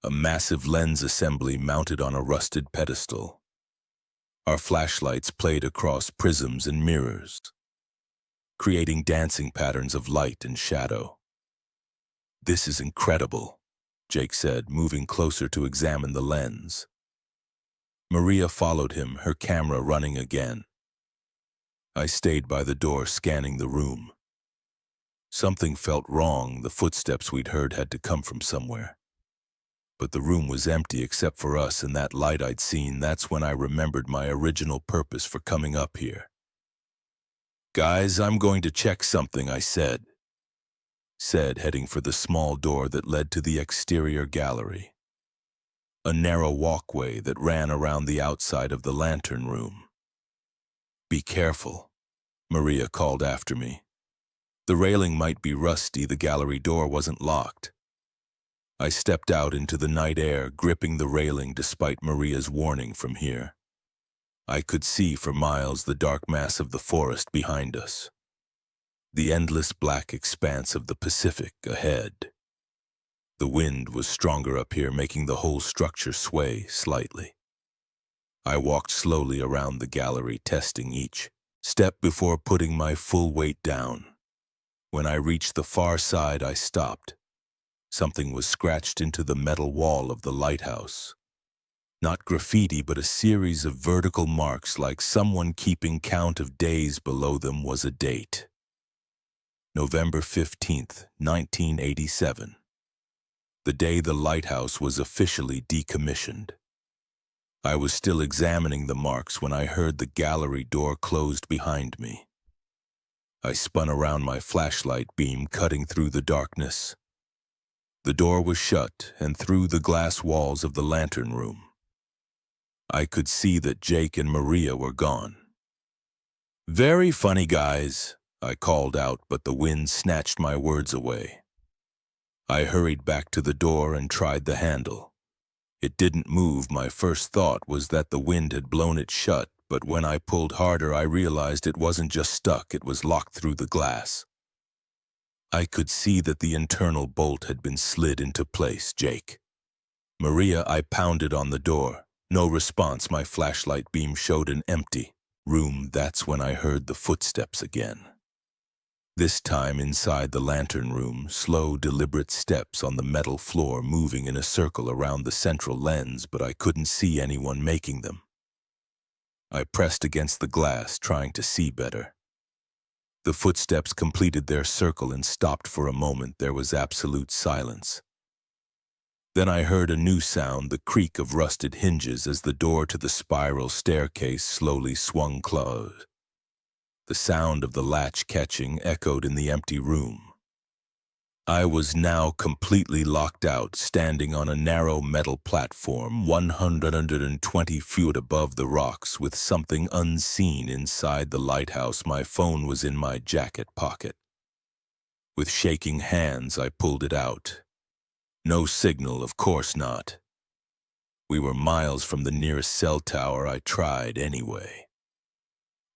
A massive lens assembly mounted on a rusted pedestal. Our flashlights played across prisms and mirrors, creating dancing patterns of light and shadow. "This is incredible," Jake said, moving closer to examine the lens. Maria followed him, her camera running again. I stayed by the door, scanning the room. Something felt wrong. The footsteps we'd heard had to come from somewhere. But the room was empty except for us and that light I'd seen. That's when I remembered my original purpose for coming up here. "Guys, I'm going to check something," I said, heading for the small door that led to the exterior gallery. A narrow walkway that ran around the outside of the lantern room. "Be careful," Maria called after me. The railing might be rusty. The gallery door wasn't locked. I stepped out into the night air, gripping the railing despite Maria's warning from here. I could see for miles the dark mass of the forest behind us, the endless black expanse of the Pacific ahead. The wind was stronger up here, making the whole structure sway slightly. I walked slowly around the gallery, testing each step before putting my full weight down. When I reached the far side, I stopped. Something was scratched into the metal wall of the lighthouse. Not graffiti, but a series of vertical marks, like someone keeping count of days. Below them was a date. November 15th, 1987. The day the lighthouse was officially decommissioned. I was still examining the marks when I heard the gallery door closed behind me. I spun around, my flashlight beam cutting through the darkness. The door was shut, and through the glass walls of the lantern room, I could see that Jake and Maria were gone. "Very funny, guys," I called out, but the wind snatched my words away. I hurried back to the door and tried the handle. It didn't move. My first thought was that the wind had blown it shut, but when I pulled harder, I realized it wasn't just stuck, it was locked through the glass. I could see that the internal bolt had been slid into place. "Jake." "Maria." I pounded on the door. No response. My flashlight beam showed an empty room. That's when I heard the footsteps again. This time inside the lantern room, slow, deliberate steps on the metal floor, moving in a circle around the central lens, but I couldn't see anyone making them. I pressed against the glass, trying to see better. The footsteps completed their circle and stopped for a moment. There was absolute silence. Then I heard a new sound, the creak of rusted hinges as the door to the spiral staircase slowly swung closed. The sound of the latch catching echoed in the empty room. I was now completely locked out, standing on a narrow metal platform 120 feet above the rocks, with something unseen inside the lighthouse. My phone was in my jacket pocket. With shaking hands, I pulled it out. No signal, of course not. We were miles from the nearest cell tower. I tried anyway,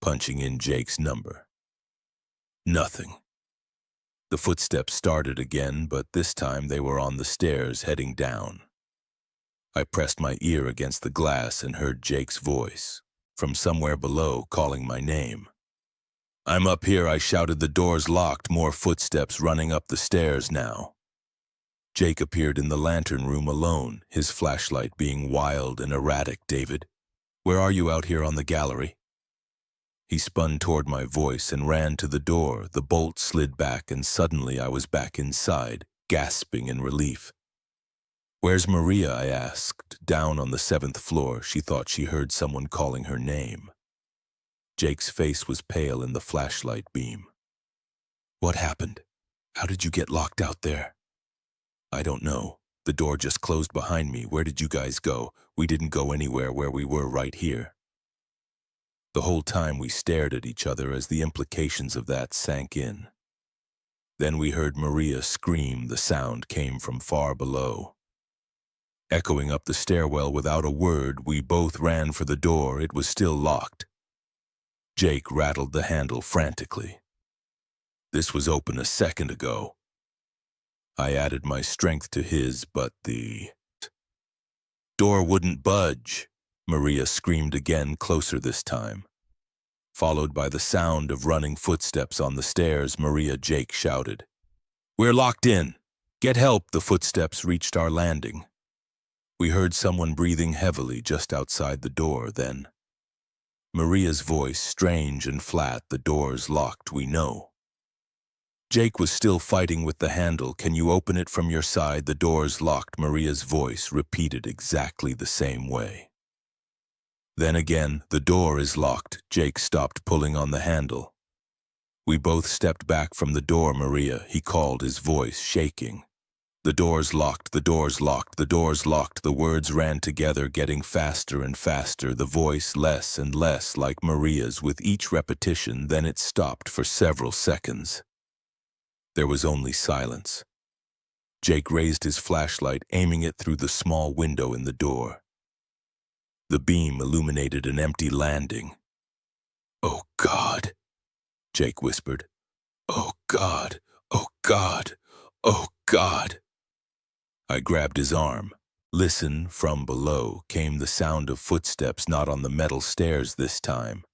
punching in Jake's number. Nothing. The footsteps started again, but this time they were on the stairs heading down. I pressed my ear against the glass and heard Jake's voice from somewhere below, calling my name. "I'm up here," I shouted. "The door's locked." More footsteps running up the stairs now. Jake appeared in the lantern room alone, his flashlight being wild and erratic. "David, where are you? Out here on the gallery?" He spun toward my voice and ran to the door. The bolt slid back, and suddenly I was back inside, gasping in relief. "Where's Maria?" I asked. "Down on the 7th floor. She thought she heard someone calling her name." Jake's face was pale in the flashlight beam. "What happened? How did you get locked out there?" "I don't know. The door just closed behind me. Where did you guys go? We didn't go anywhere. Where we were, right here. The whole time we stared at each other as the implications of that sank in. Then we heard Maria scream. The sound came from far below. Echoing up the stairwell without a word, we both ran for the door. It was still locked. Jake rattled the handle frantically. This was open a second ago. I added my strength to his, but the door wouldn't budge. Maria screamed again, closer this time. Followed by the sound of running footsteps on the stairs, Jake shouted, "We're locked in! Get help!" The footsteps reached our landing. We heard someone breathing heavily just outside the door, then Maria's voice, strange and flat. "The door's locked, we know." Jake was still fighting with the handle. "Can you open it from your side? The door's locked." Maria's voice repeated exactly the same way. Then again, "The door is locked." Jake stopped pulling on the handle. We both stepped back from the door. "Maria," he called, his voice shaking. "The door's locked, the door's locked, the door's locked." The words ran together, getting faster and faster, the voice less and less like Maria's with each repetition. Then it stopped for several seconds. There was only silence. Jake raised his flashlight, aiming it through the small window in the door. The beam illuminated an empty landing. "Oh, God," Jake whispered. "Oh, God, oh, God, oh, God." I grabbed his arm. Listen, from below came the sound of footsteps, not on the metal stairs this time,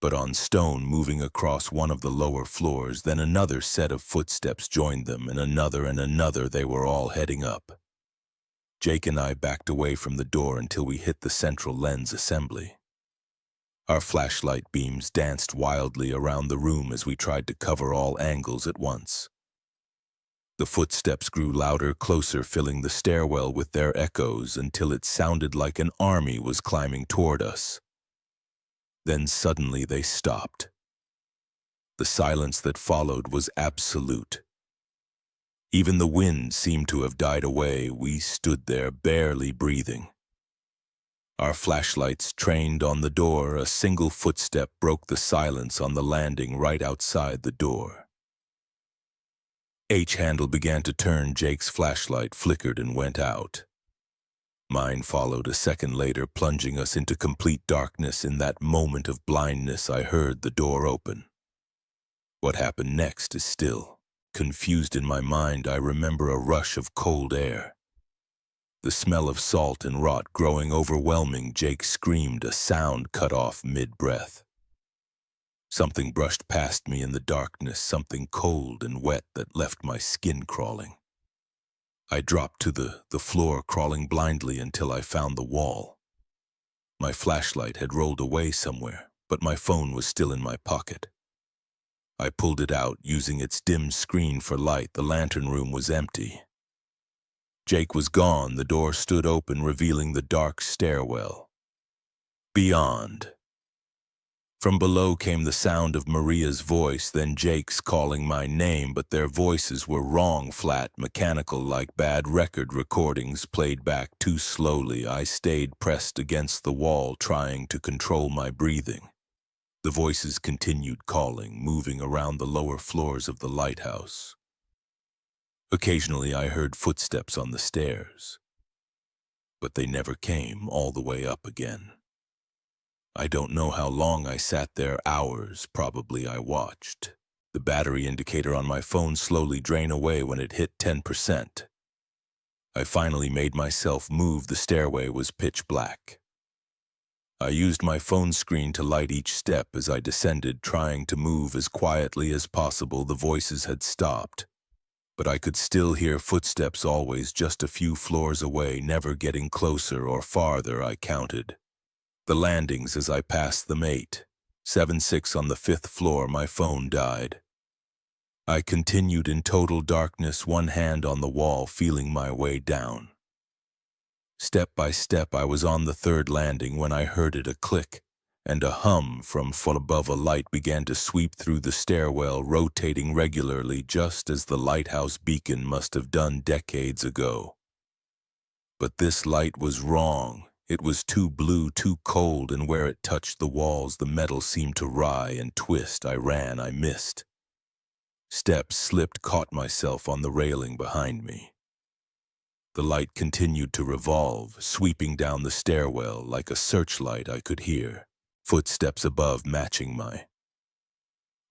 but on stone moving across one of the lower floors. Then another set of footsteps joined them, and another. They were all heading up. Jake and I backed away from the door until we hit the central lens assembly. Our flashlight beams danced wildly around the room as we tried to cover all angles at once. The footsteps grew louder, closer, filling the stairwell with their echoes until it sounded like an army was climbing toward us. Then suddenly they stopped. The silence that followed was absolute. Even the wind seemed to have died away. We stood there, barely breathing. Our flashlights trained on the door. A single footstep broke the silence on the landing right outside the door. H-handle began to turn. Jake's flashlight flickered and went out. Mine followed a second later, plunging us into complete darkness. In that moment of blindness, I heard the door open. What happened next is still confused in my mind. I remember a rush of cold air. The smell of salt and rot growing overwhelming. Jake screamed, a sound cut off mid-breath. Something brushed past me in the darkness, something cold and wet that left my skin crawling. I dropped to the floor, crawling blindly until I found the wall. My flashlight had rolled away somewhere, but my phone was still in my pocket. I pulled it out, using its dim screen for light. The lantern room was empty. Jake was gone. The door stood open, revealing the dark stairwell. Beyond. From below came the sound of Maria's voice, then Jake's calling my name, but their voices were wrong, flat, mechanical, like bad record recordings played back too slowly. I stayed pressed against the wall, trying to control my breathing. The voices continued calling, moving around the lower floors of the lighthouse. Occasionally I heard footsteps on the stairs, but they never came all the way up again. I don't know how long I sat there, hours probably. I watched the battery indicator on my phone slowly drain away when it hit 10%. I finally made myself move. The stairway was pitch black. I used my phone screen to light each step as I descended, trying to move as quietly as possible. The voices had stopped, but I could still hear footsteps, always just a few floors away, never getting closer or farther. I counted the landings as I passed them: 8, 7, 6 on the 5th floor. My phone died. I continued in total darkness, one hand on the wall, feeling my way down. Step by step, I was on the 3rd landing when I heard it, a click, and a hum from full above. A light began to sweep through the stairwell, rotating regularly, just as the lighthouse beacon must have done decades ago. But this light was wrong. It was too blue, too cold, and where it touched the walls, the metal seemed to writhe and twist. I ran, I missed. Steps slipped, caught myself on the railing behind me. The light continued to revolve, sweeping down the stairwell like a searchlight. I could hear footsteps above matching my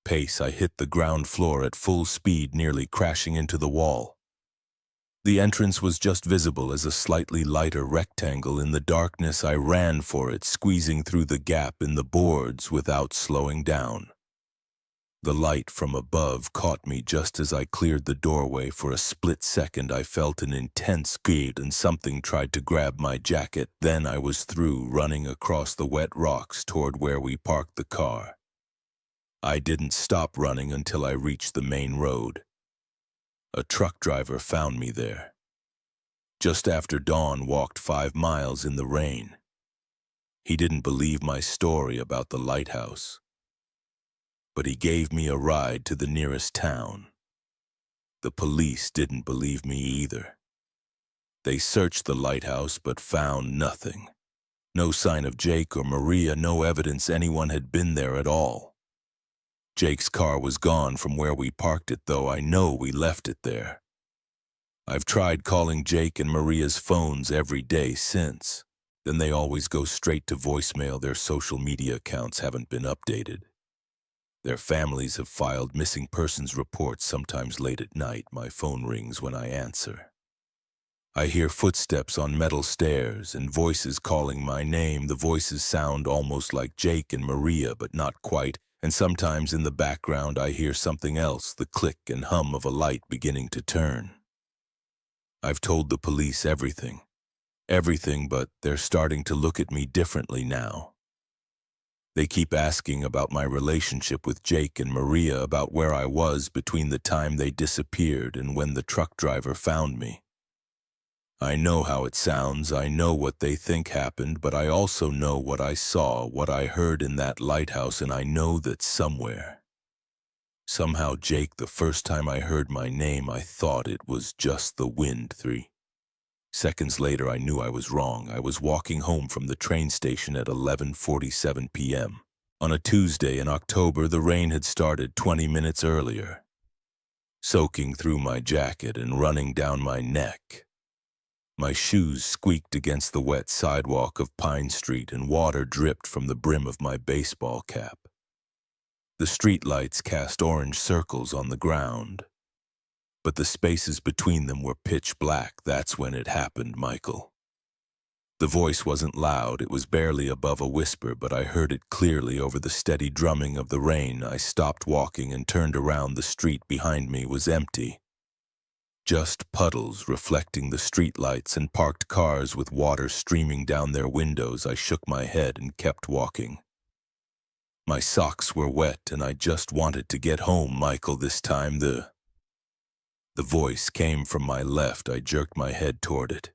pace. I hit the ground floor at full speed, nearly crashing into the wall. The entrance was just visible as a slightly lighter rectangle in the darkness. I ran for it, squeezing through the gap in the boards without slowing down. The light from above caught me just as I cleared the doorway. For a split second, I felt an intense speed and something tried to grab my jacket. Then I was through, running across the wet rocks toward where we parked the car. I didn't stop running until I reached the main road. A truck driver found me there. Just after dawn, walked 5 miles in the rain. He didn't believe my story about the lighthouse, but he gave me a ride to the nearest town. The police didn't believe me either. They searched the lighthouse but found nothing. No sign of Jake or Maria, no evidence anyone had been there at all. Jake's car was gone from where we parked it, though I know we left it there. I've tried calling Jake and Maria's phones every day since. Then they always go straight to voicemail. Their social media accounts haven't been updated. Their families have filed missing persons reports. Sometimes late at night, my phone rings when I answer. I hear footsteps on metal stairs and voices calling my name. The voices sound almost like Jake and Maria, but not quite. And sometimes in the background I hear something else, the click and hum of a light beginning to turn. I've told the police everything, but they're starting to look at me differently now. They keep asking about my relationship with Jake and Maria, about where I was between the time they disappeared and when the truck driver found me. I know how it sounds, I know what they think happened, but I also know what I saw, what I heard in that lighthouse, and I know that somehow Jake, the first time I heard my name, I thought it was just the wind. 3 seconds later, I knew I was wrong. I was walking home from the train station at 11:47 p.m. On a Tuesday in October. The rain had started 20 minutes earlier, soaking through my jacket and running down my neck. My shoes squeaked against the wet sidewalk of Pine Street, and water dripped from the brim of my baseball cap. The streetlights cast orange circles on the ground, but the spaces between them were pitch black. That's when it happened, Michael. The voice wasn't loud, it was barely above a whisper, but I heard it clearly over the steady drumming of the rain. I stopped walking and turned around. The street behind me was empty. Just puddles reflecting the streetlights and parked cars with water streaming down their windows. I shook my head and kept walking. My socks were wet and I just wanted to get home, Michael. This time the voice came from my left. I jerked my head toward it.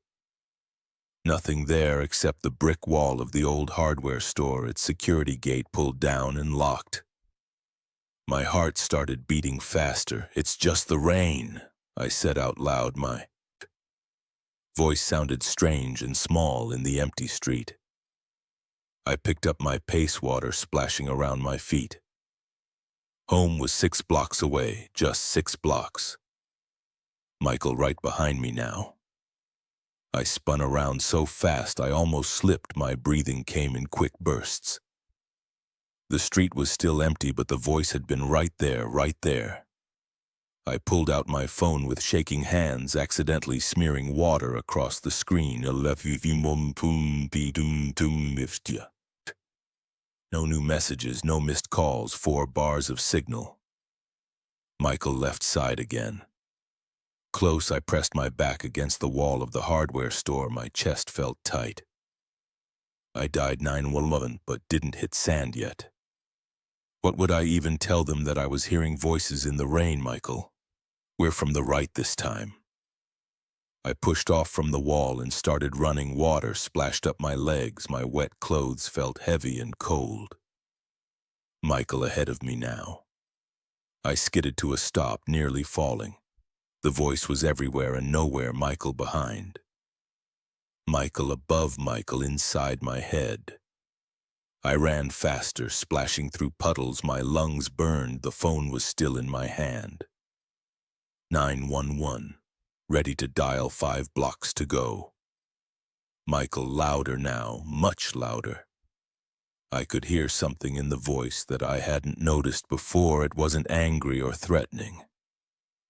Nothing there except the brick wall of the old hardware store, its security gate pulled down and locked. My heart started beating faster. It's just the rain, I said out loud. My voice sounded strange and small in the empty street. I picked up my pace water, splashing around my feet. Home was 6 blocks away, just 6 blocks. Michael right behind me now. I spun around so fast I almost slipped. My breathing came in quick bursts. The street was still empty, but the voice had been right there, right there. I pulled out my phone with shaking hands, accidentally smearing water across the screen. No new messages, no missed calls, 4 bars of signal. Michael left side again. Close, I pressed my back against the wall of the hardware store. My chest felt tight. I dialed 911, but didn't hit sand yet. What would I even tell them? That I was hearing voices in the rain, Michael? We're from the right this time. I pushed off from the wall and started running. Water splashed up my legs. My wet clothes felt heavy and cold. Michael ahead of me now. I skidded to a stop, nearly falling. The voice was everywhere and nowhere. Michael behind. Michael above Michael inside my head. I ran faster, splashing through puddles. My lungs burned. The phone was still in my hand. 911, ready to dial 5 blocks to go. Michael louder now, much louder. I could hear something in the voice that I hadn't noticed before. It wasn't angry or threatening.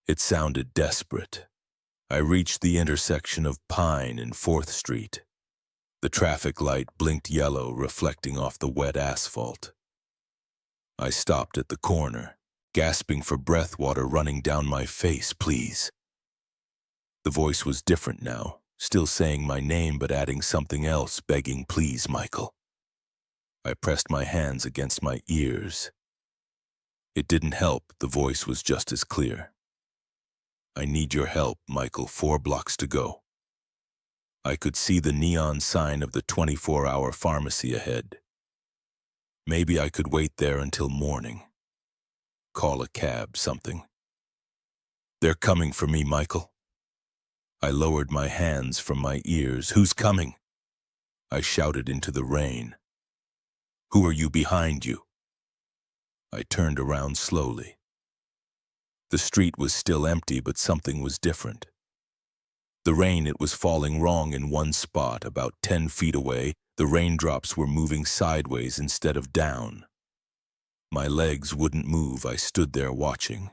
It sounded desperate. I reached the intersection of Pine and 4th Street. The traffic light blinked yellow, reflecting off the wet asphalt. I stopped at the corner, gasping for breath, water running down my face. Please. The voice was different now, still saying my name but adding something else, begging, please, Michael. I pressed my hands against my ears. It didn't help. The voice was just as clear. I need your help, Michael. 4 blocks to go. I could see the neon sign of the 24-hour pharmacy ahead. Maybe I could wait there until morning. Call a cab, something. They're coming for me, Michael. I lowered my hands from my ears. Who's coming? I shouted into the rain. Who are you behind you? I turned around slowly. The street was still empty, but something was different. The rain, it was falling wrong in one spot, about 10 feet away. The raindrops were moving sideways instead of down. My legs wouldn't move. I stood there watching.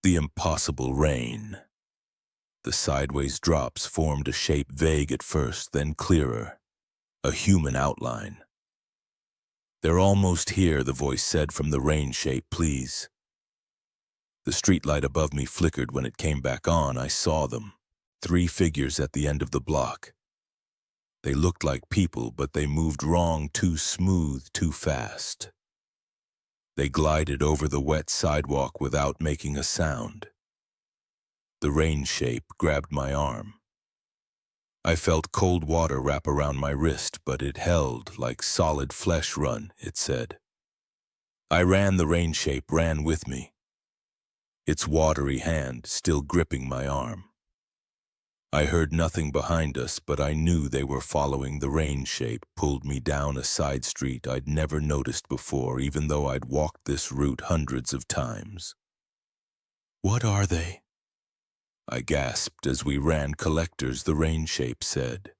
The impossible rain. The sideways drops formed a shape, vague at first, then clearer. A human outline. They're almost here, the voice said from the rain shape. Please. The streetlight above me flickered. When it came back on, I saw them. 3 figures at the end of the block. They looked like people, but they moved wrong, too smooth, too fast. They glided over the wet sidewalk without making a sound. The rain shape grabbed my arm. I felt cold water wrap around my wrist, but it held like solid flesh. Run, it said. I ran. The rain shape ran with me. Its watery hand still gripping my arm. I heard nothing behind us, but I knew they were following. The rain shape pulled me down a side street I'd never noticed before, even though I'd walked this route hundreds of times. What are they? I gasped as we ran. Collectors, the rain shape said.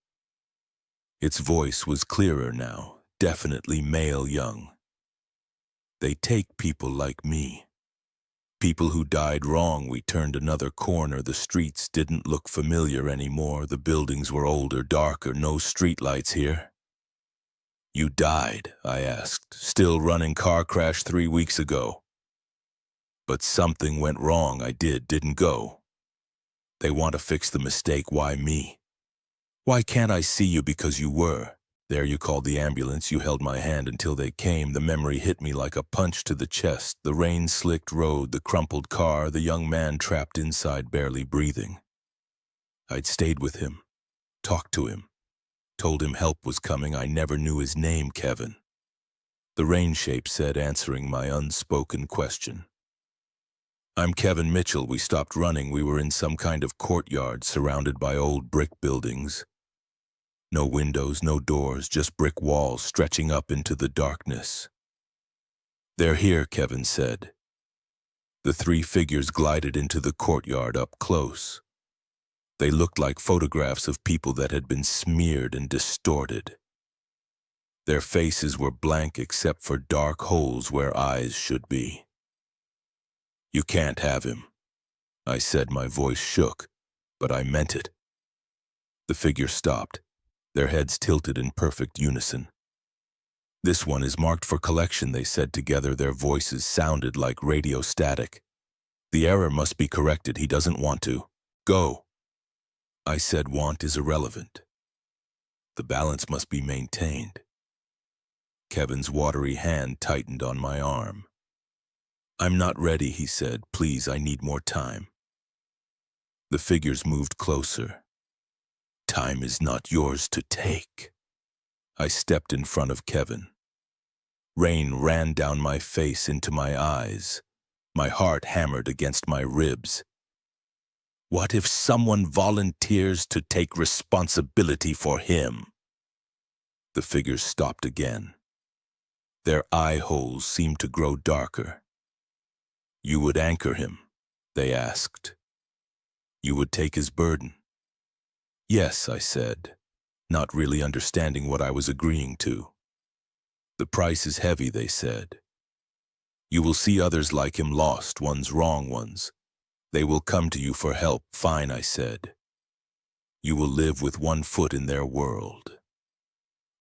Its voice was clearer now, definitely male, young. They take people like me. People who died wrong. We turned another corner. The streets didn't look familiar anymore. The buildings were older, darker, no streetlights here. You died, I asked. Still running. Car crash 3 weeks ago. But something went wrong. I didn't go. They want to fix the mistake. Why me? Why can't I see you? Because you were. There, you called the ambulance. You held my hand until they came. The memory hit me like a punch to the chest. The rain-slicked road, the crumpled car, the young man trapped inside, barely breathing. I'd stayed with him, talked to him, told him help was coming. I never knew his name. Kevin. The rain shape said, answering my unspoken question. I'm Kevin Mitchell. We stopped running. We were in some kind of courtyard surrounded by old brick buildings. No windows, no doors, just brick walls stretching up into the darkness. They're here, Kevin said. The 3 figures glided into the courtyard up close. They looked like photographs of people that had been smeared and distorted. Their faces were blank except for dark holes where eyes should be. You can't have him, I said. My voice shook, but I meant it. The figure stopped. Their heads tilted in perfect unison. This one is marked for collection, they said together. Their voices sounded like radio static. The error must be corrected. He doesn't want to. Go. I said want is irrelevant. The balance must be maintained. Kevin's watery hand tightened on my arm. I'm not ready, he said. Please, I need more time. The figures moved closer. Time is not yours to take. I stepped in front of Kevin. Rain ran down my face into my eyes. My heart hammered against my ribs. What if someone volunteers to take responsibility for him? The figures stopped again. Their eye holes seemed to grow darker. You would anchor him, they asked. You would take his burden. Yes, I said, not really understanding what I was agreeing to. The price is heavy, they said. You will see others like him lost, ones wrong ones. They will come to you for help. Fine, I said. You will live with one foot in their world.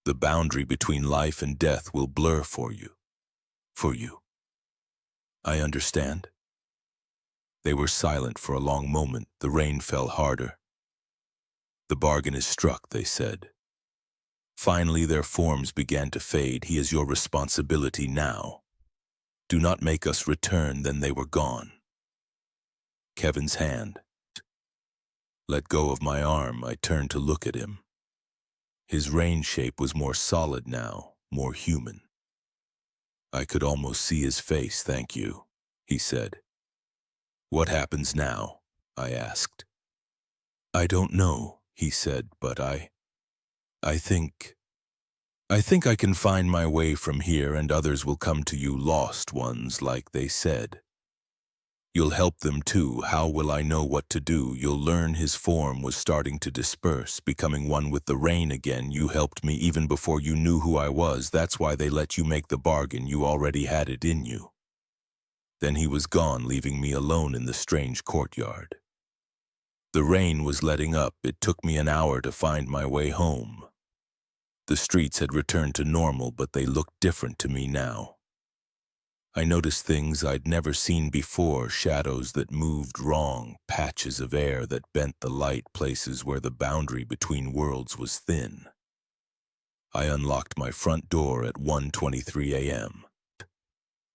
The boundary between life and death will blur for you. For you. I understand. They were silent for a long moment. The rain fell harder. The bargain is struck, they said. Finally, their forms began to fade. He is your responsibility now. Do not make us return, then they were gone. Kevin's hand let go of my arm. I turned to look at him. His rain shape was more solid now, more human. I could almost see his face. Thank you, he said. What happens now? I asked. I don't know, he said, but I think I can find my way from here, and others will come to you, lost ones, like they said. You'll help them too. How will I know what to do? You'll learn. His form was starting to disperse, becoming one with the rain again. You helped me even before you knew who I was. That's why they let you make the bargain. You already had it in you. Then he was gone, leaving me alone in the strange courtyard. The rain was letting up. It took me an hour to find my way home. The streets had returned to normal, but they looked different to me now. I noticed things I'd never seen before, shadows that moved wrong, patches of air that bent the light, places where the boundary between worlds was thin. I unlocked my front door at 1:23 a.m.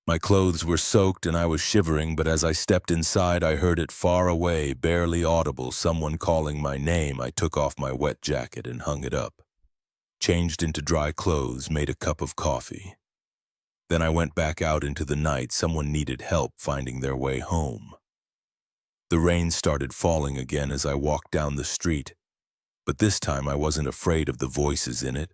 My clothes were soaked and I was shivering, but as I stepped inside, I heard it far away, barely audible, someone calling my name. I took off my wet jacket and hung it up. Changed into dry clothes, made a cup of coffee. Then I went back out into the night. Someone needed help finding their way home. The rain started falling again as I walked down the street, but this time I wasn't afraid of the voices in it.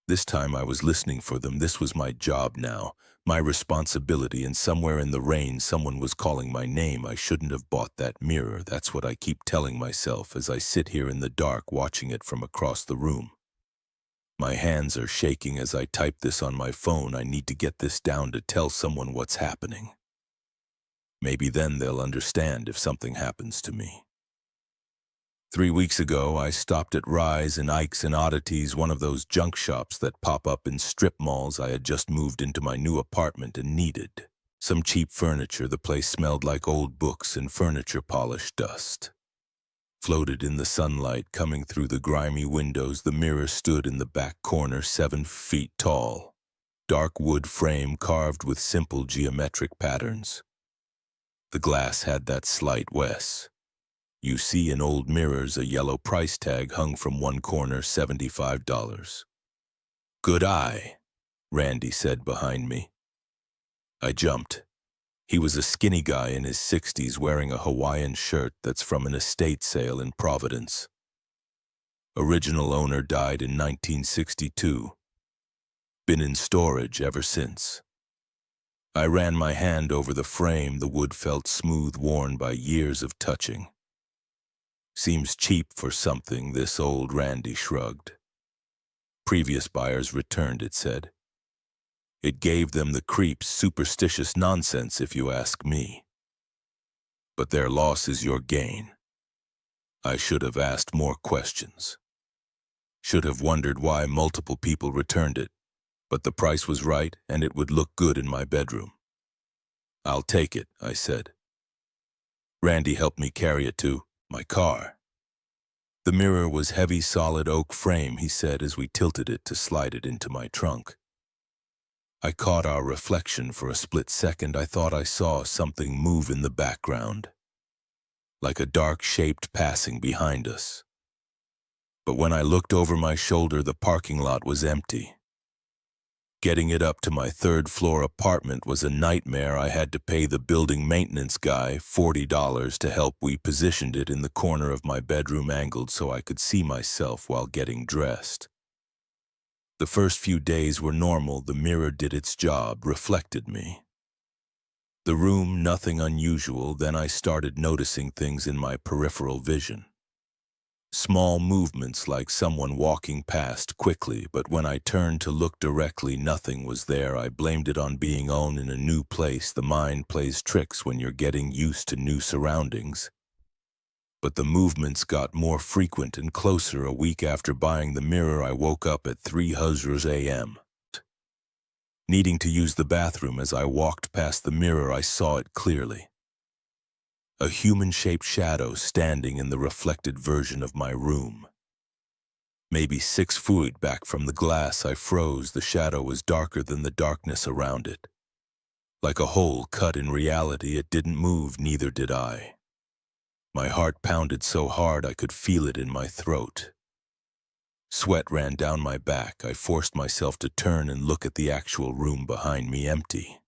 This time I was listening for them. This was my job now, my responsibility, and somewhere in the rain someone was calling my name. I shouldn't have bought that mirror. That's what I keep telling myself as I sit here in the dark watching it from across the room. My hands are shaking as I type this on my phone. I need to get this down to tell someone what's happening. Maybe then they'll understand if something happens to me. 3 weeks ago, I stopped at Rise and Ike's and Oddities, one of those junk shops that pop up in strip malls. I had just moved into my new apartment and needed some cheap furniture. The place smelled like old books and furniture polish dust floated in the sunlight coming through the grimy windows. The mirror stood in the back corner, 7 feet tall. Dark wood frame carved with simple geometric patterns. The glass had that slight wes you see in old mirrors. A yellow price tag hung from one corner, $75. Good eye, Randy said behind me. I jumped. He was a skinny guy in his 60s wearing a Hawaiian shirt that's from an estate sale in Providence. Original owner died in 1962. Been in storage ever since. I ran my hand over the frame. The wood felt smooth, worn by years of touching. Seems cheap for something this old. Randy shrugged. Previous buyers returned, it said. It gave them the creeps. Superstitious nonsense if you ask me. But their loss is your gain. I should have asked more questions. Should have wondered why multiple people returned it, but the price was right and it would look good in my bedroom. I'll take it, I said. Randy helped me carry it to my car. The mirror was heavy, solid oak frame, he said as we tilted it to slide it into my trunk. I caught our reflection for a split second. I thought I saw something move in the background, like a dark shaped passing behind us. But when I looked over my shoulder, the parking lot was empty. Getting it up to my third-floor apartment was a nightmare. I had to pay the building maintenance guy $40 to help. We positioned it in the corner of my bedroom, angled so I could see myself while getting dressed. The first few days were normal. The mirror did its job, reflected me. The room, nothing unusual. Then I started noticing things in my peripheral vision. Small movements like someone walking past quickly, but when I turned to look directly, nothing was there. I blamed it on being in a new place. The mind plays tricks when you're getting used to new surroundings. But the movements got more frequent and closer. A week after buying the mirror, I woke up at 3:00 a.m. needing to use the bathroom. As I walked past the mirror, I saw it clearly. A human-shaped shadow standing in the reflected version of my room. Maybe 6 feet back from the glass. I froze. The shadow was darker than the darkness around it. Like a hole cut in reality, it didn't move, neither did I. My heart pounded so hard I could feel it in my throat. Sweat ran down my back. I forced myself to turn and look at the actual room behind me, empty.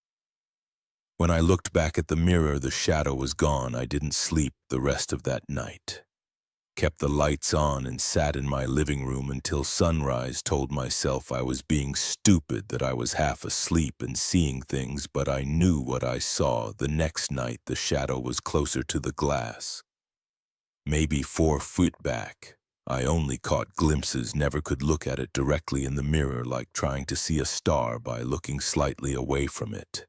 When I looked back at the mirror, the shadow was gone. I didn't sleep the rest of that night. Kept the lights on and sat in my living room until sunrise. Told myself I was being stupid, that I was half asleep and seeing things, but I knew what I saw. The next night, the shadow was closer to the glass. Maybe 4 feet back. I only caught glimpses, never could look at it directly in the mirror, like trying to see a star by looking slightly away from it.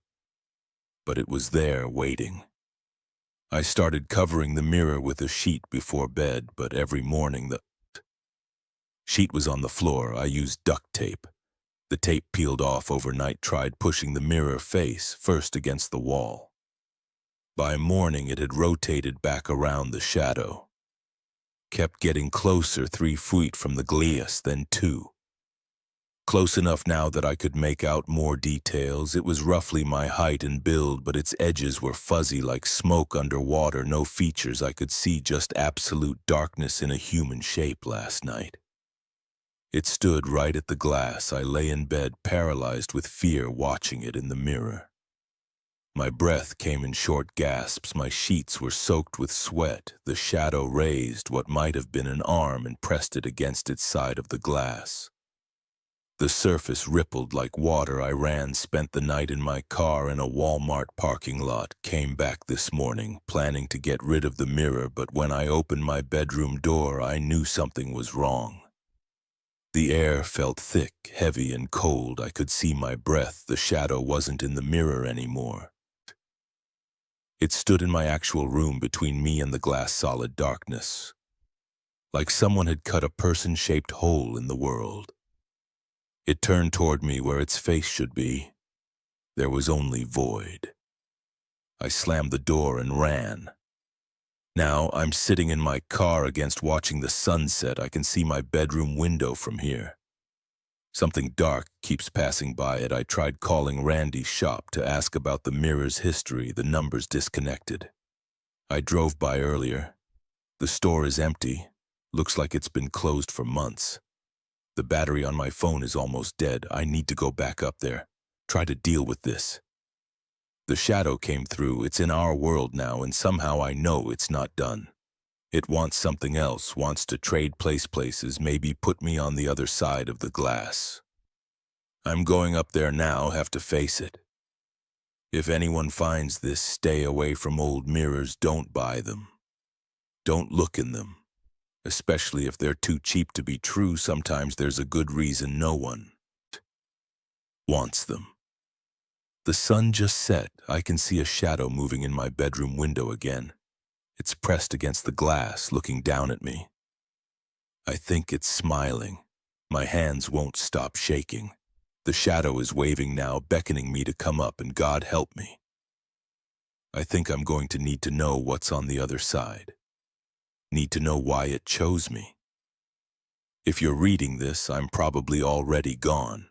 But it was there, waiting. I started covering the mirror with a sheet before bed, but every morning the sheet was on the floor. I used duct tape. The tape peeled off overnight. Tried pushing the mirror face first against the wall. By morning, it had rotated back around the shadow. Kept getting closer, 3 feet from the glass, then 2. Close enough now that I could make out more details. It was roughly my height and build, but its edges were fuzzy like smoke underwater. No features I could see, just absolute darkness in a human shape. Last night, it stood right at the glass. I lay in bed, paralyzed with fear, watching it in the mirror. My breath came in short gasps. My sheets were soaked with sweat. The shadow raised what might have been an arm and pressed it against its side of the glass. The surface rippled like water. I ran, spent the night in my car in a Walmart parking lot. Came back this morning, planning to get rid of the mirror, but when I opened my bedroom door, I knew something was wrong. The air felt thick, heavy, and cold. I could see my breath. The shadow wasn't in the mirror anymore. It stood in my actual room, between me and the glass, solid darkness. Like someone had cut a person-shaped hole in the world. It turned toward me where its face should be. There was only void. I slammed the door and ran. Now I'm sitting in my car against watching the sunset. I can see my bedroom window from here. Something dark keeps passing by it. I tried calling Randy's shop to ask about the mirror's history. The number's disconnected. I drove by earlier. The store is empty. Looks like it's been closed for months. The battery on my phone is almost dead. I need to go back up there. Try to deal with this. The shadow came through. It's in our world now, and somehow I know it's not done. It wants something else, wants to trade places, maybe put me on the other side of the glass. I'm going up there now, have to face it. If anyone finds this, stay away from old mirrors. Don't buy them. Don't look in them. Especially if they're too cheap to be true. Sometimes there's a good reason no one wants them. The sun just set. I can see a shadow moving in my bedroom window again. It's pressed against the glass, looking down at me. I think it's smiling. My hands won't stop shaking. The shadow is waving now, beckoning me to come up, and God help me. I think I'm going to need to know what's on the other side. Need to know why it chose me. If you're reading this, I'm probably already gone.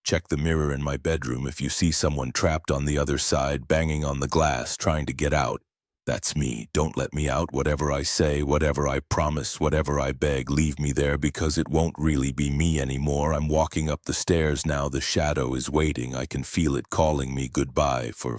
Check the mirror in my bedroom. If you see someone trapped on the other side, banging on the glass, trying to get out, That's me. Don't let me out. Whatever I say, whatever I promise, whatever I beg, leave me there because it won't really be me anymore. I'm walking up the stairs now. The shadow is waiting. I can feel it calling me goodbye for